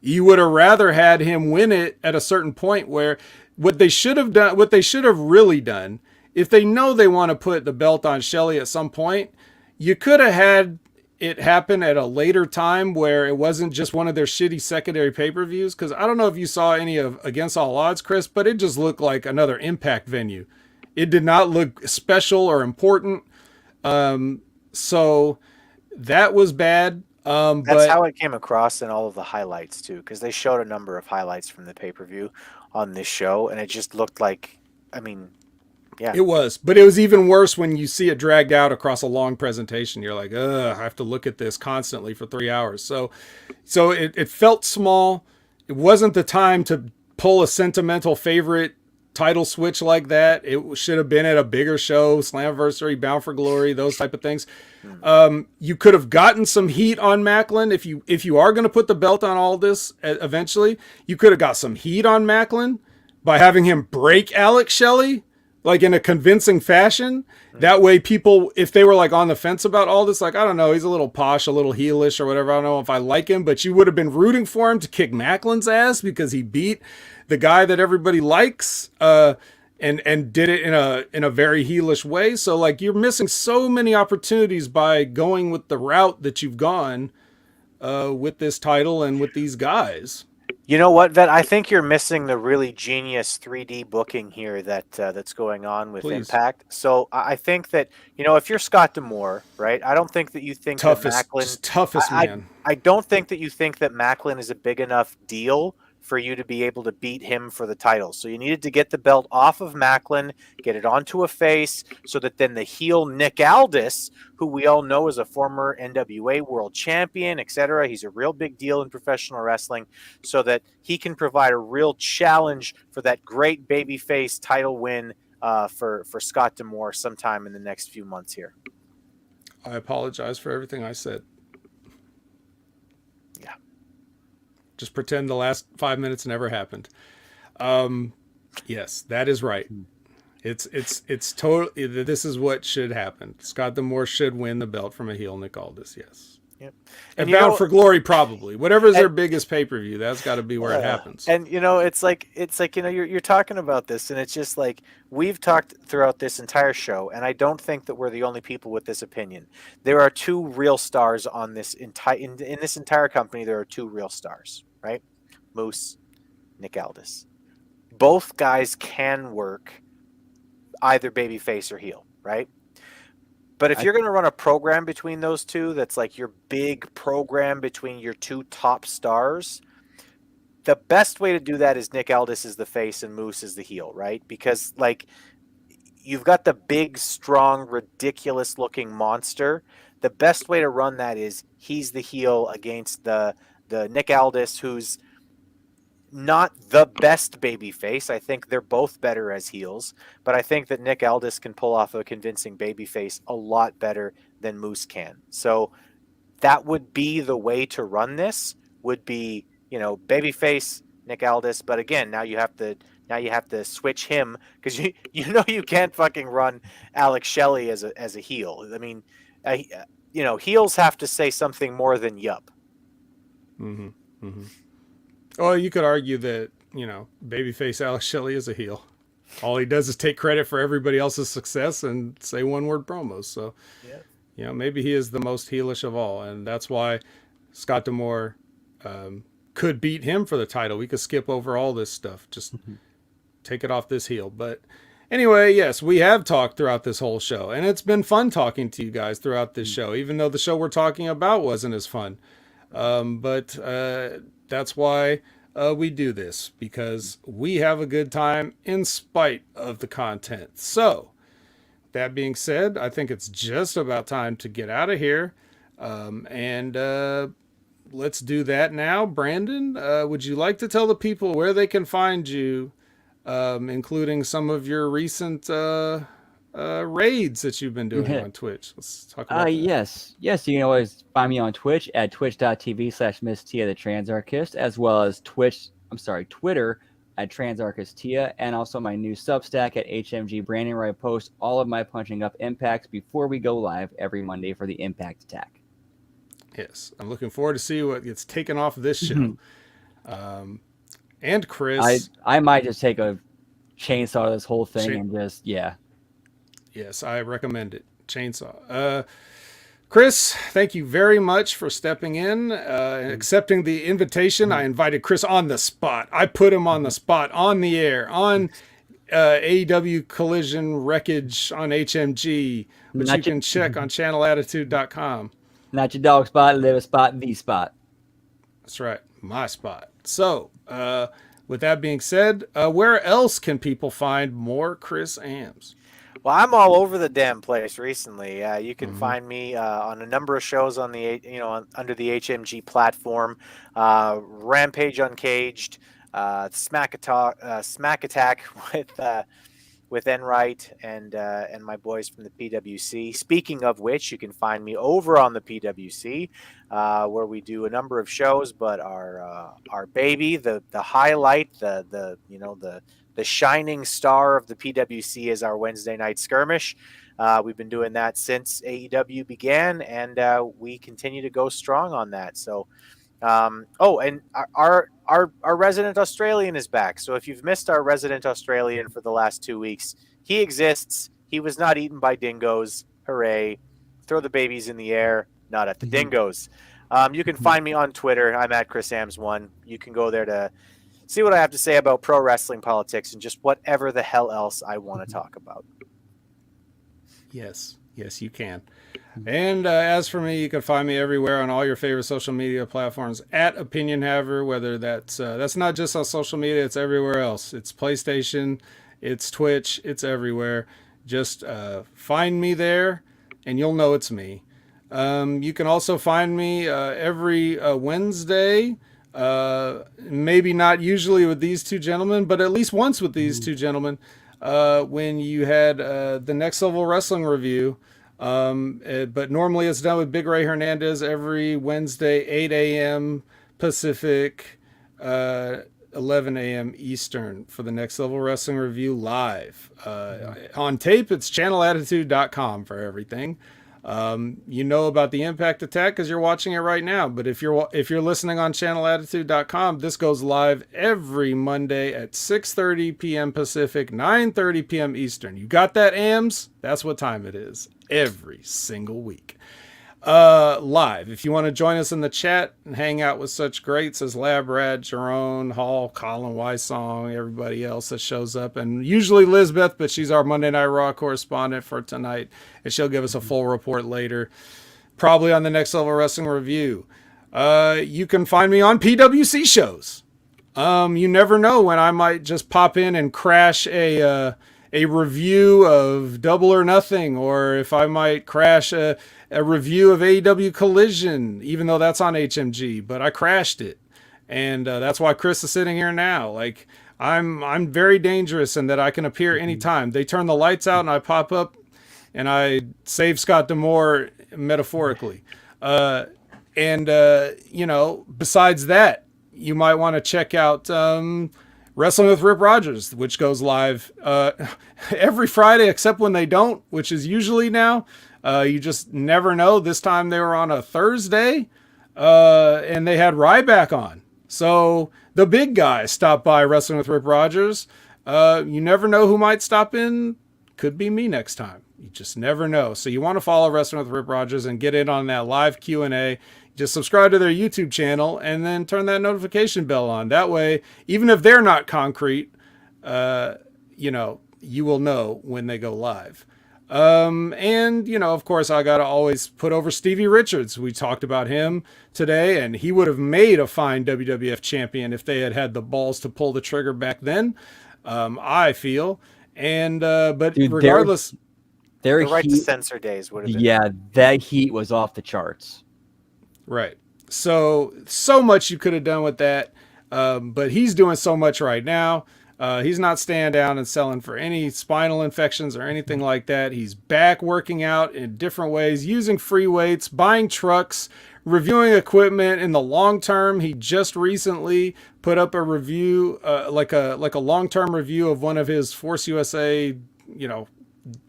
You would have rather had him win it at a certain point where what they should have really done, if they know they want to put the belt on Shelley at some point, you could have had it happen at a later time where it wasn't just one of their shitty secondary pay-per-views. Because I don't know if you saw any of Against All Odds, Chris, but it just looked like another Impact venue. It did not look special or important. So that was bad. That's how it came across in all of the highlights too, because they showed a number of highlights from the pay-per-view on this show, and it just looked like, I mean, yeah, it was. But it was even worse when you see it dragged out across a long presentation. You're like, ugh, I have to look at this constantly for 3 hours. So it felt small. It wasn't the time to pull a sentimental favorite title switch like that. It should have been at a bigger show, Slamversary, Bound for Glory, those type of things. You could have gotten some heat on Maclin if you are going to put the belt on all this eventually. You could have got some heat on Maclin by having him break Alex Shelley like in a convincing fashion. That way people, if they were like on the fence about all this, like, I don't know, he's a little posh, a little heelish or whatever, I don't know if I like him, but you would have been rooting for him to kick Macklin's ass because he beat the guy that everybody likes, and did it in a very heelish way. So like, you're missing so many opportunities by going with the route that you've gone with this title and with these guys. You know what, Vet? I think you're missing the really genius 3D booking here that's going on with Please. Impact. So I think that, if you're Scott D'Amore, right? I don't think that you think that Maclin, toughest man. I don't think that you think that Maclin is a big enough deal for you to be able to beat him for the title. So you needed to get the belt off of Maclin, get it onto a face, so that then the heel Nick Aldis, who we all know is a former NWA world champion, etc. He's a real big deal in professional wrestling, so that he can provide a real challenge for that great babyface title win for Scott D'Amore sometime in the next few months here. I apologize for everything I said. Just pretend the last 5 minutes never happened. Yes, that is right. It's totally, this is what should happen. Scott D'Amore should win the belt from a heel Nick Aldis. Yes. Yep. And Bound for Glory, probably. Whatever's their biggest pay-per-view, that's got to be where it happens. And it's like you're talking about this, and it's just like, we've talked throughout this entire show, and I don't think that we're the only people with this opinion. There are two real stars on this in this entire company. There are two real stars, right? Moose, Nick Aldis. Both guys can work either babyface or heel, right? But if you're going to run a program between those two, that's like your big program between your two top stars, the best way to do that is Nick Aldis is the face and Moose is the heel, right? Because like, you've got the big, strong, ridiculous looking monster. The best way to run that is he's the heel against the Nick Aldis, who's not the best baby face. I think they're both better as heels, but I think that Nick Aldis can pull off a convincing baby face a lot better than Moose can. So that would be the way to run this, would be, baby face Nick Aldis. But again, now you have to switch him, because you can't fucking run Alex Shelley as a heel. I mean, heels have to say something more than yup. Mm-hmm. Mm-hmm. Oh, you could argue that, babyface Alex Shelley is a heel. All he does is take credit for everybody else's success and say one-word promos. So, maybe he is the most heelish of all, and that's why Scott D'Amore could beat him for the title. We could skip over all this stuff, just take it off this heel. But anyway, yes, we have talked throughout this whole show, and it's been fun talking to you guys throughout this show, even though the show we're talking about wasn't as fun. But that's why we do this, because we have a good time in spite of the content. So, that being said, I think it's just about time to get out of here. And let's do that now. Brandon, would you like to tell the people where they can find you, including some of your recent raids that you've been doing on Twitch? Let's talk about that. Yes. You can always find me on Twitch at twitch.tv/MissTia the Transarchist, as well as Twitter at Transarchistia, and also my new Substack at HMG Brandon, where I post all of my punching up impacts before we go live every Monday for the Impact Attack. Yes, I'm looking forward to see what gets taken off of this show. And Chris, I might just take a chainsaw to this whole thing and just Yes, I recommend it. Chainsaw. Chris, thank you very much for stepping in and accepting the invitation. I invited Chris on the spot. I put him on the spot, on the air, on AEW Collision Wreckage on HMG, which you can check on channelattitude.com. Not your dog spot, live spot, the spot. That's right, my spot. So, with that being said, where else can people find more Chris Ames? Well, I'm all over the damn place recently. You can find me on a number of shows on the under the HMG platform. Rampage Uncaged, Smack Attack with Enright and my boys from the PWC. Speaking of which, you can find me over on the PWC, where we do a number of shows. But our baby, the highlight, the shining star of the PWC is our Wednesday night skirmish. We've been doing that since AEW began, and we continue to go strong on that. So, and our resident Australian is back. So if you've missed our resident Australian for the last 2 weeks, he exists. He was not eaten by dingoes. Hooray. Throw the babies in the air, not at the dingoes. You can find me on Twitter. I'm at ChrisAms1. You can go there to see what I have to say about pro wrestling, politics, and just whatever the hell else I want to talk about. Yes, you can. And as for me, you can find me everywhere on all your favorite social media platforms at Opinion Haver, whether that's not just on social media, it's everywhere else. It's PlayStation, it's Twitch, it's everywhere. Just find me there, and you'll know it's me. You can also find me every Wednesday, maybe not usually with these two gentlemen, but at least once with these two gentlemen, when you had the Next Level Wrestling review. But normally it's done with Big Ray Hernandez every Wednesday, 8 a.m. Pacific, 11 a.m. Eastern for the Next Level Wrestling review live. On tape, it's channelattitude.com for everything. You know about the Impact Attack because you're watching it right now. But if you're listening on channelattitude.com, this goes live every Monday at 6:30 p.m. Pacific, 9:30 p.m. Eastern. You got that, AMS? That's what time it is every single week. Live. If you want to join us in the chat and hang out with such greats as Lab Rat, Jerome Hall, Colin Wysong, everybody else that shows up, and usually Lizbeth, but she's our Monday Night Raw correspondent for tonight, and she'll give us a full report later, probably on the Next Level Wrestling review. You can find me on PWC shows. You never know when I might just pop in and crash a review of Double or Nothing, or if I might crash a review of AEW Collision, even though that's on HMG, but I crashed it. And that's why Chris is sitting here now. Like, I'm very dangerous in that I can appear anytime. They turn the lights out and I pop up and I save Scott D'Amore metaphorically. Besides that, you might want to check out Wrestling with Rip Rogers, which goes live every Friday, except when they don't, which is usually now. You just never know. This time they were on a Thursday, and they had Ryback on. So the big guy stopped by Wrestling with Rip Rogers. You never know who might stop in. Could be me next time. You just never know. So you want to follow Wrestling with Rip Rogers and get in on that live Q&A. Just subscribe to their YouTube channel and then turn that notification bell on. That way, even if they're not concrete, you will know when they go live. And, of course, I got to always put over Stevie Richards. We talked about him today, and he would have made a fine WWF champion if they had had the balls to pull the trigger back then, I feel. And, but Dude, regardless... Their The right to heat, censor days would have been. yeah, that heat was off the charts. Right. So much you could have done with that. But he's doing so much right now. He's not staying down and selling for any spinal infections or anything like that. He's back working out in different ways, using free weights, buying trucks, reviewing equipment in the long term. He just recently put up a review, like a long-term review of one of his Force USA,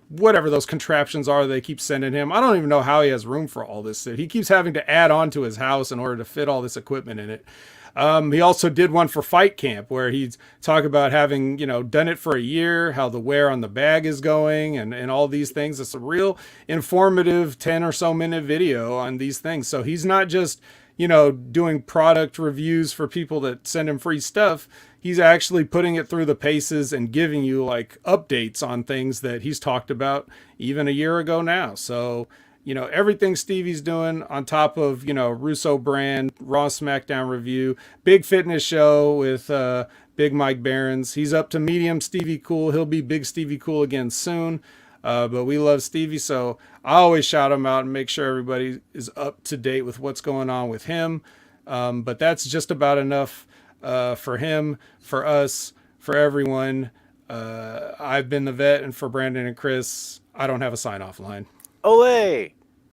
whatever those contraptions are they keep sending him. I don't even know how he has room for all this. He keeps having to add on to his house in order to fit all this equipment in it. He also did one for Fight Camp where he's talking about having, done it for a year, how the wear on the bag is going and all these things. It's a real informative 10 or so minute video on these things. So he's not just, doing product reviews for people that send him free stuff. He's actually putting it through the paces and giving you like updates on things that he's talked about even a year ago now. So, everything Stevie's doing on top of, Russo brand, Raw SmackDown review, big fitness show with Big Mike Barons. He's up to medium Stevie Cool. He'll be Big Stevie Cool again soon. But we love Stevie, so I always shout him out and make sure everybody is up to date with what's going on with him. But that's just about enough for him, for us, for everyone. I've been the vet, and for Brandon and Chris, I don't have a sign-off line. Ole!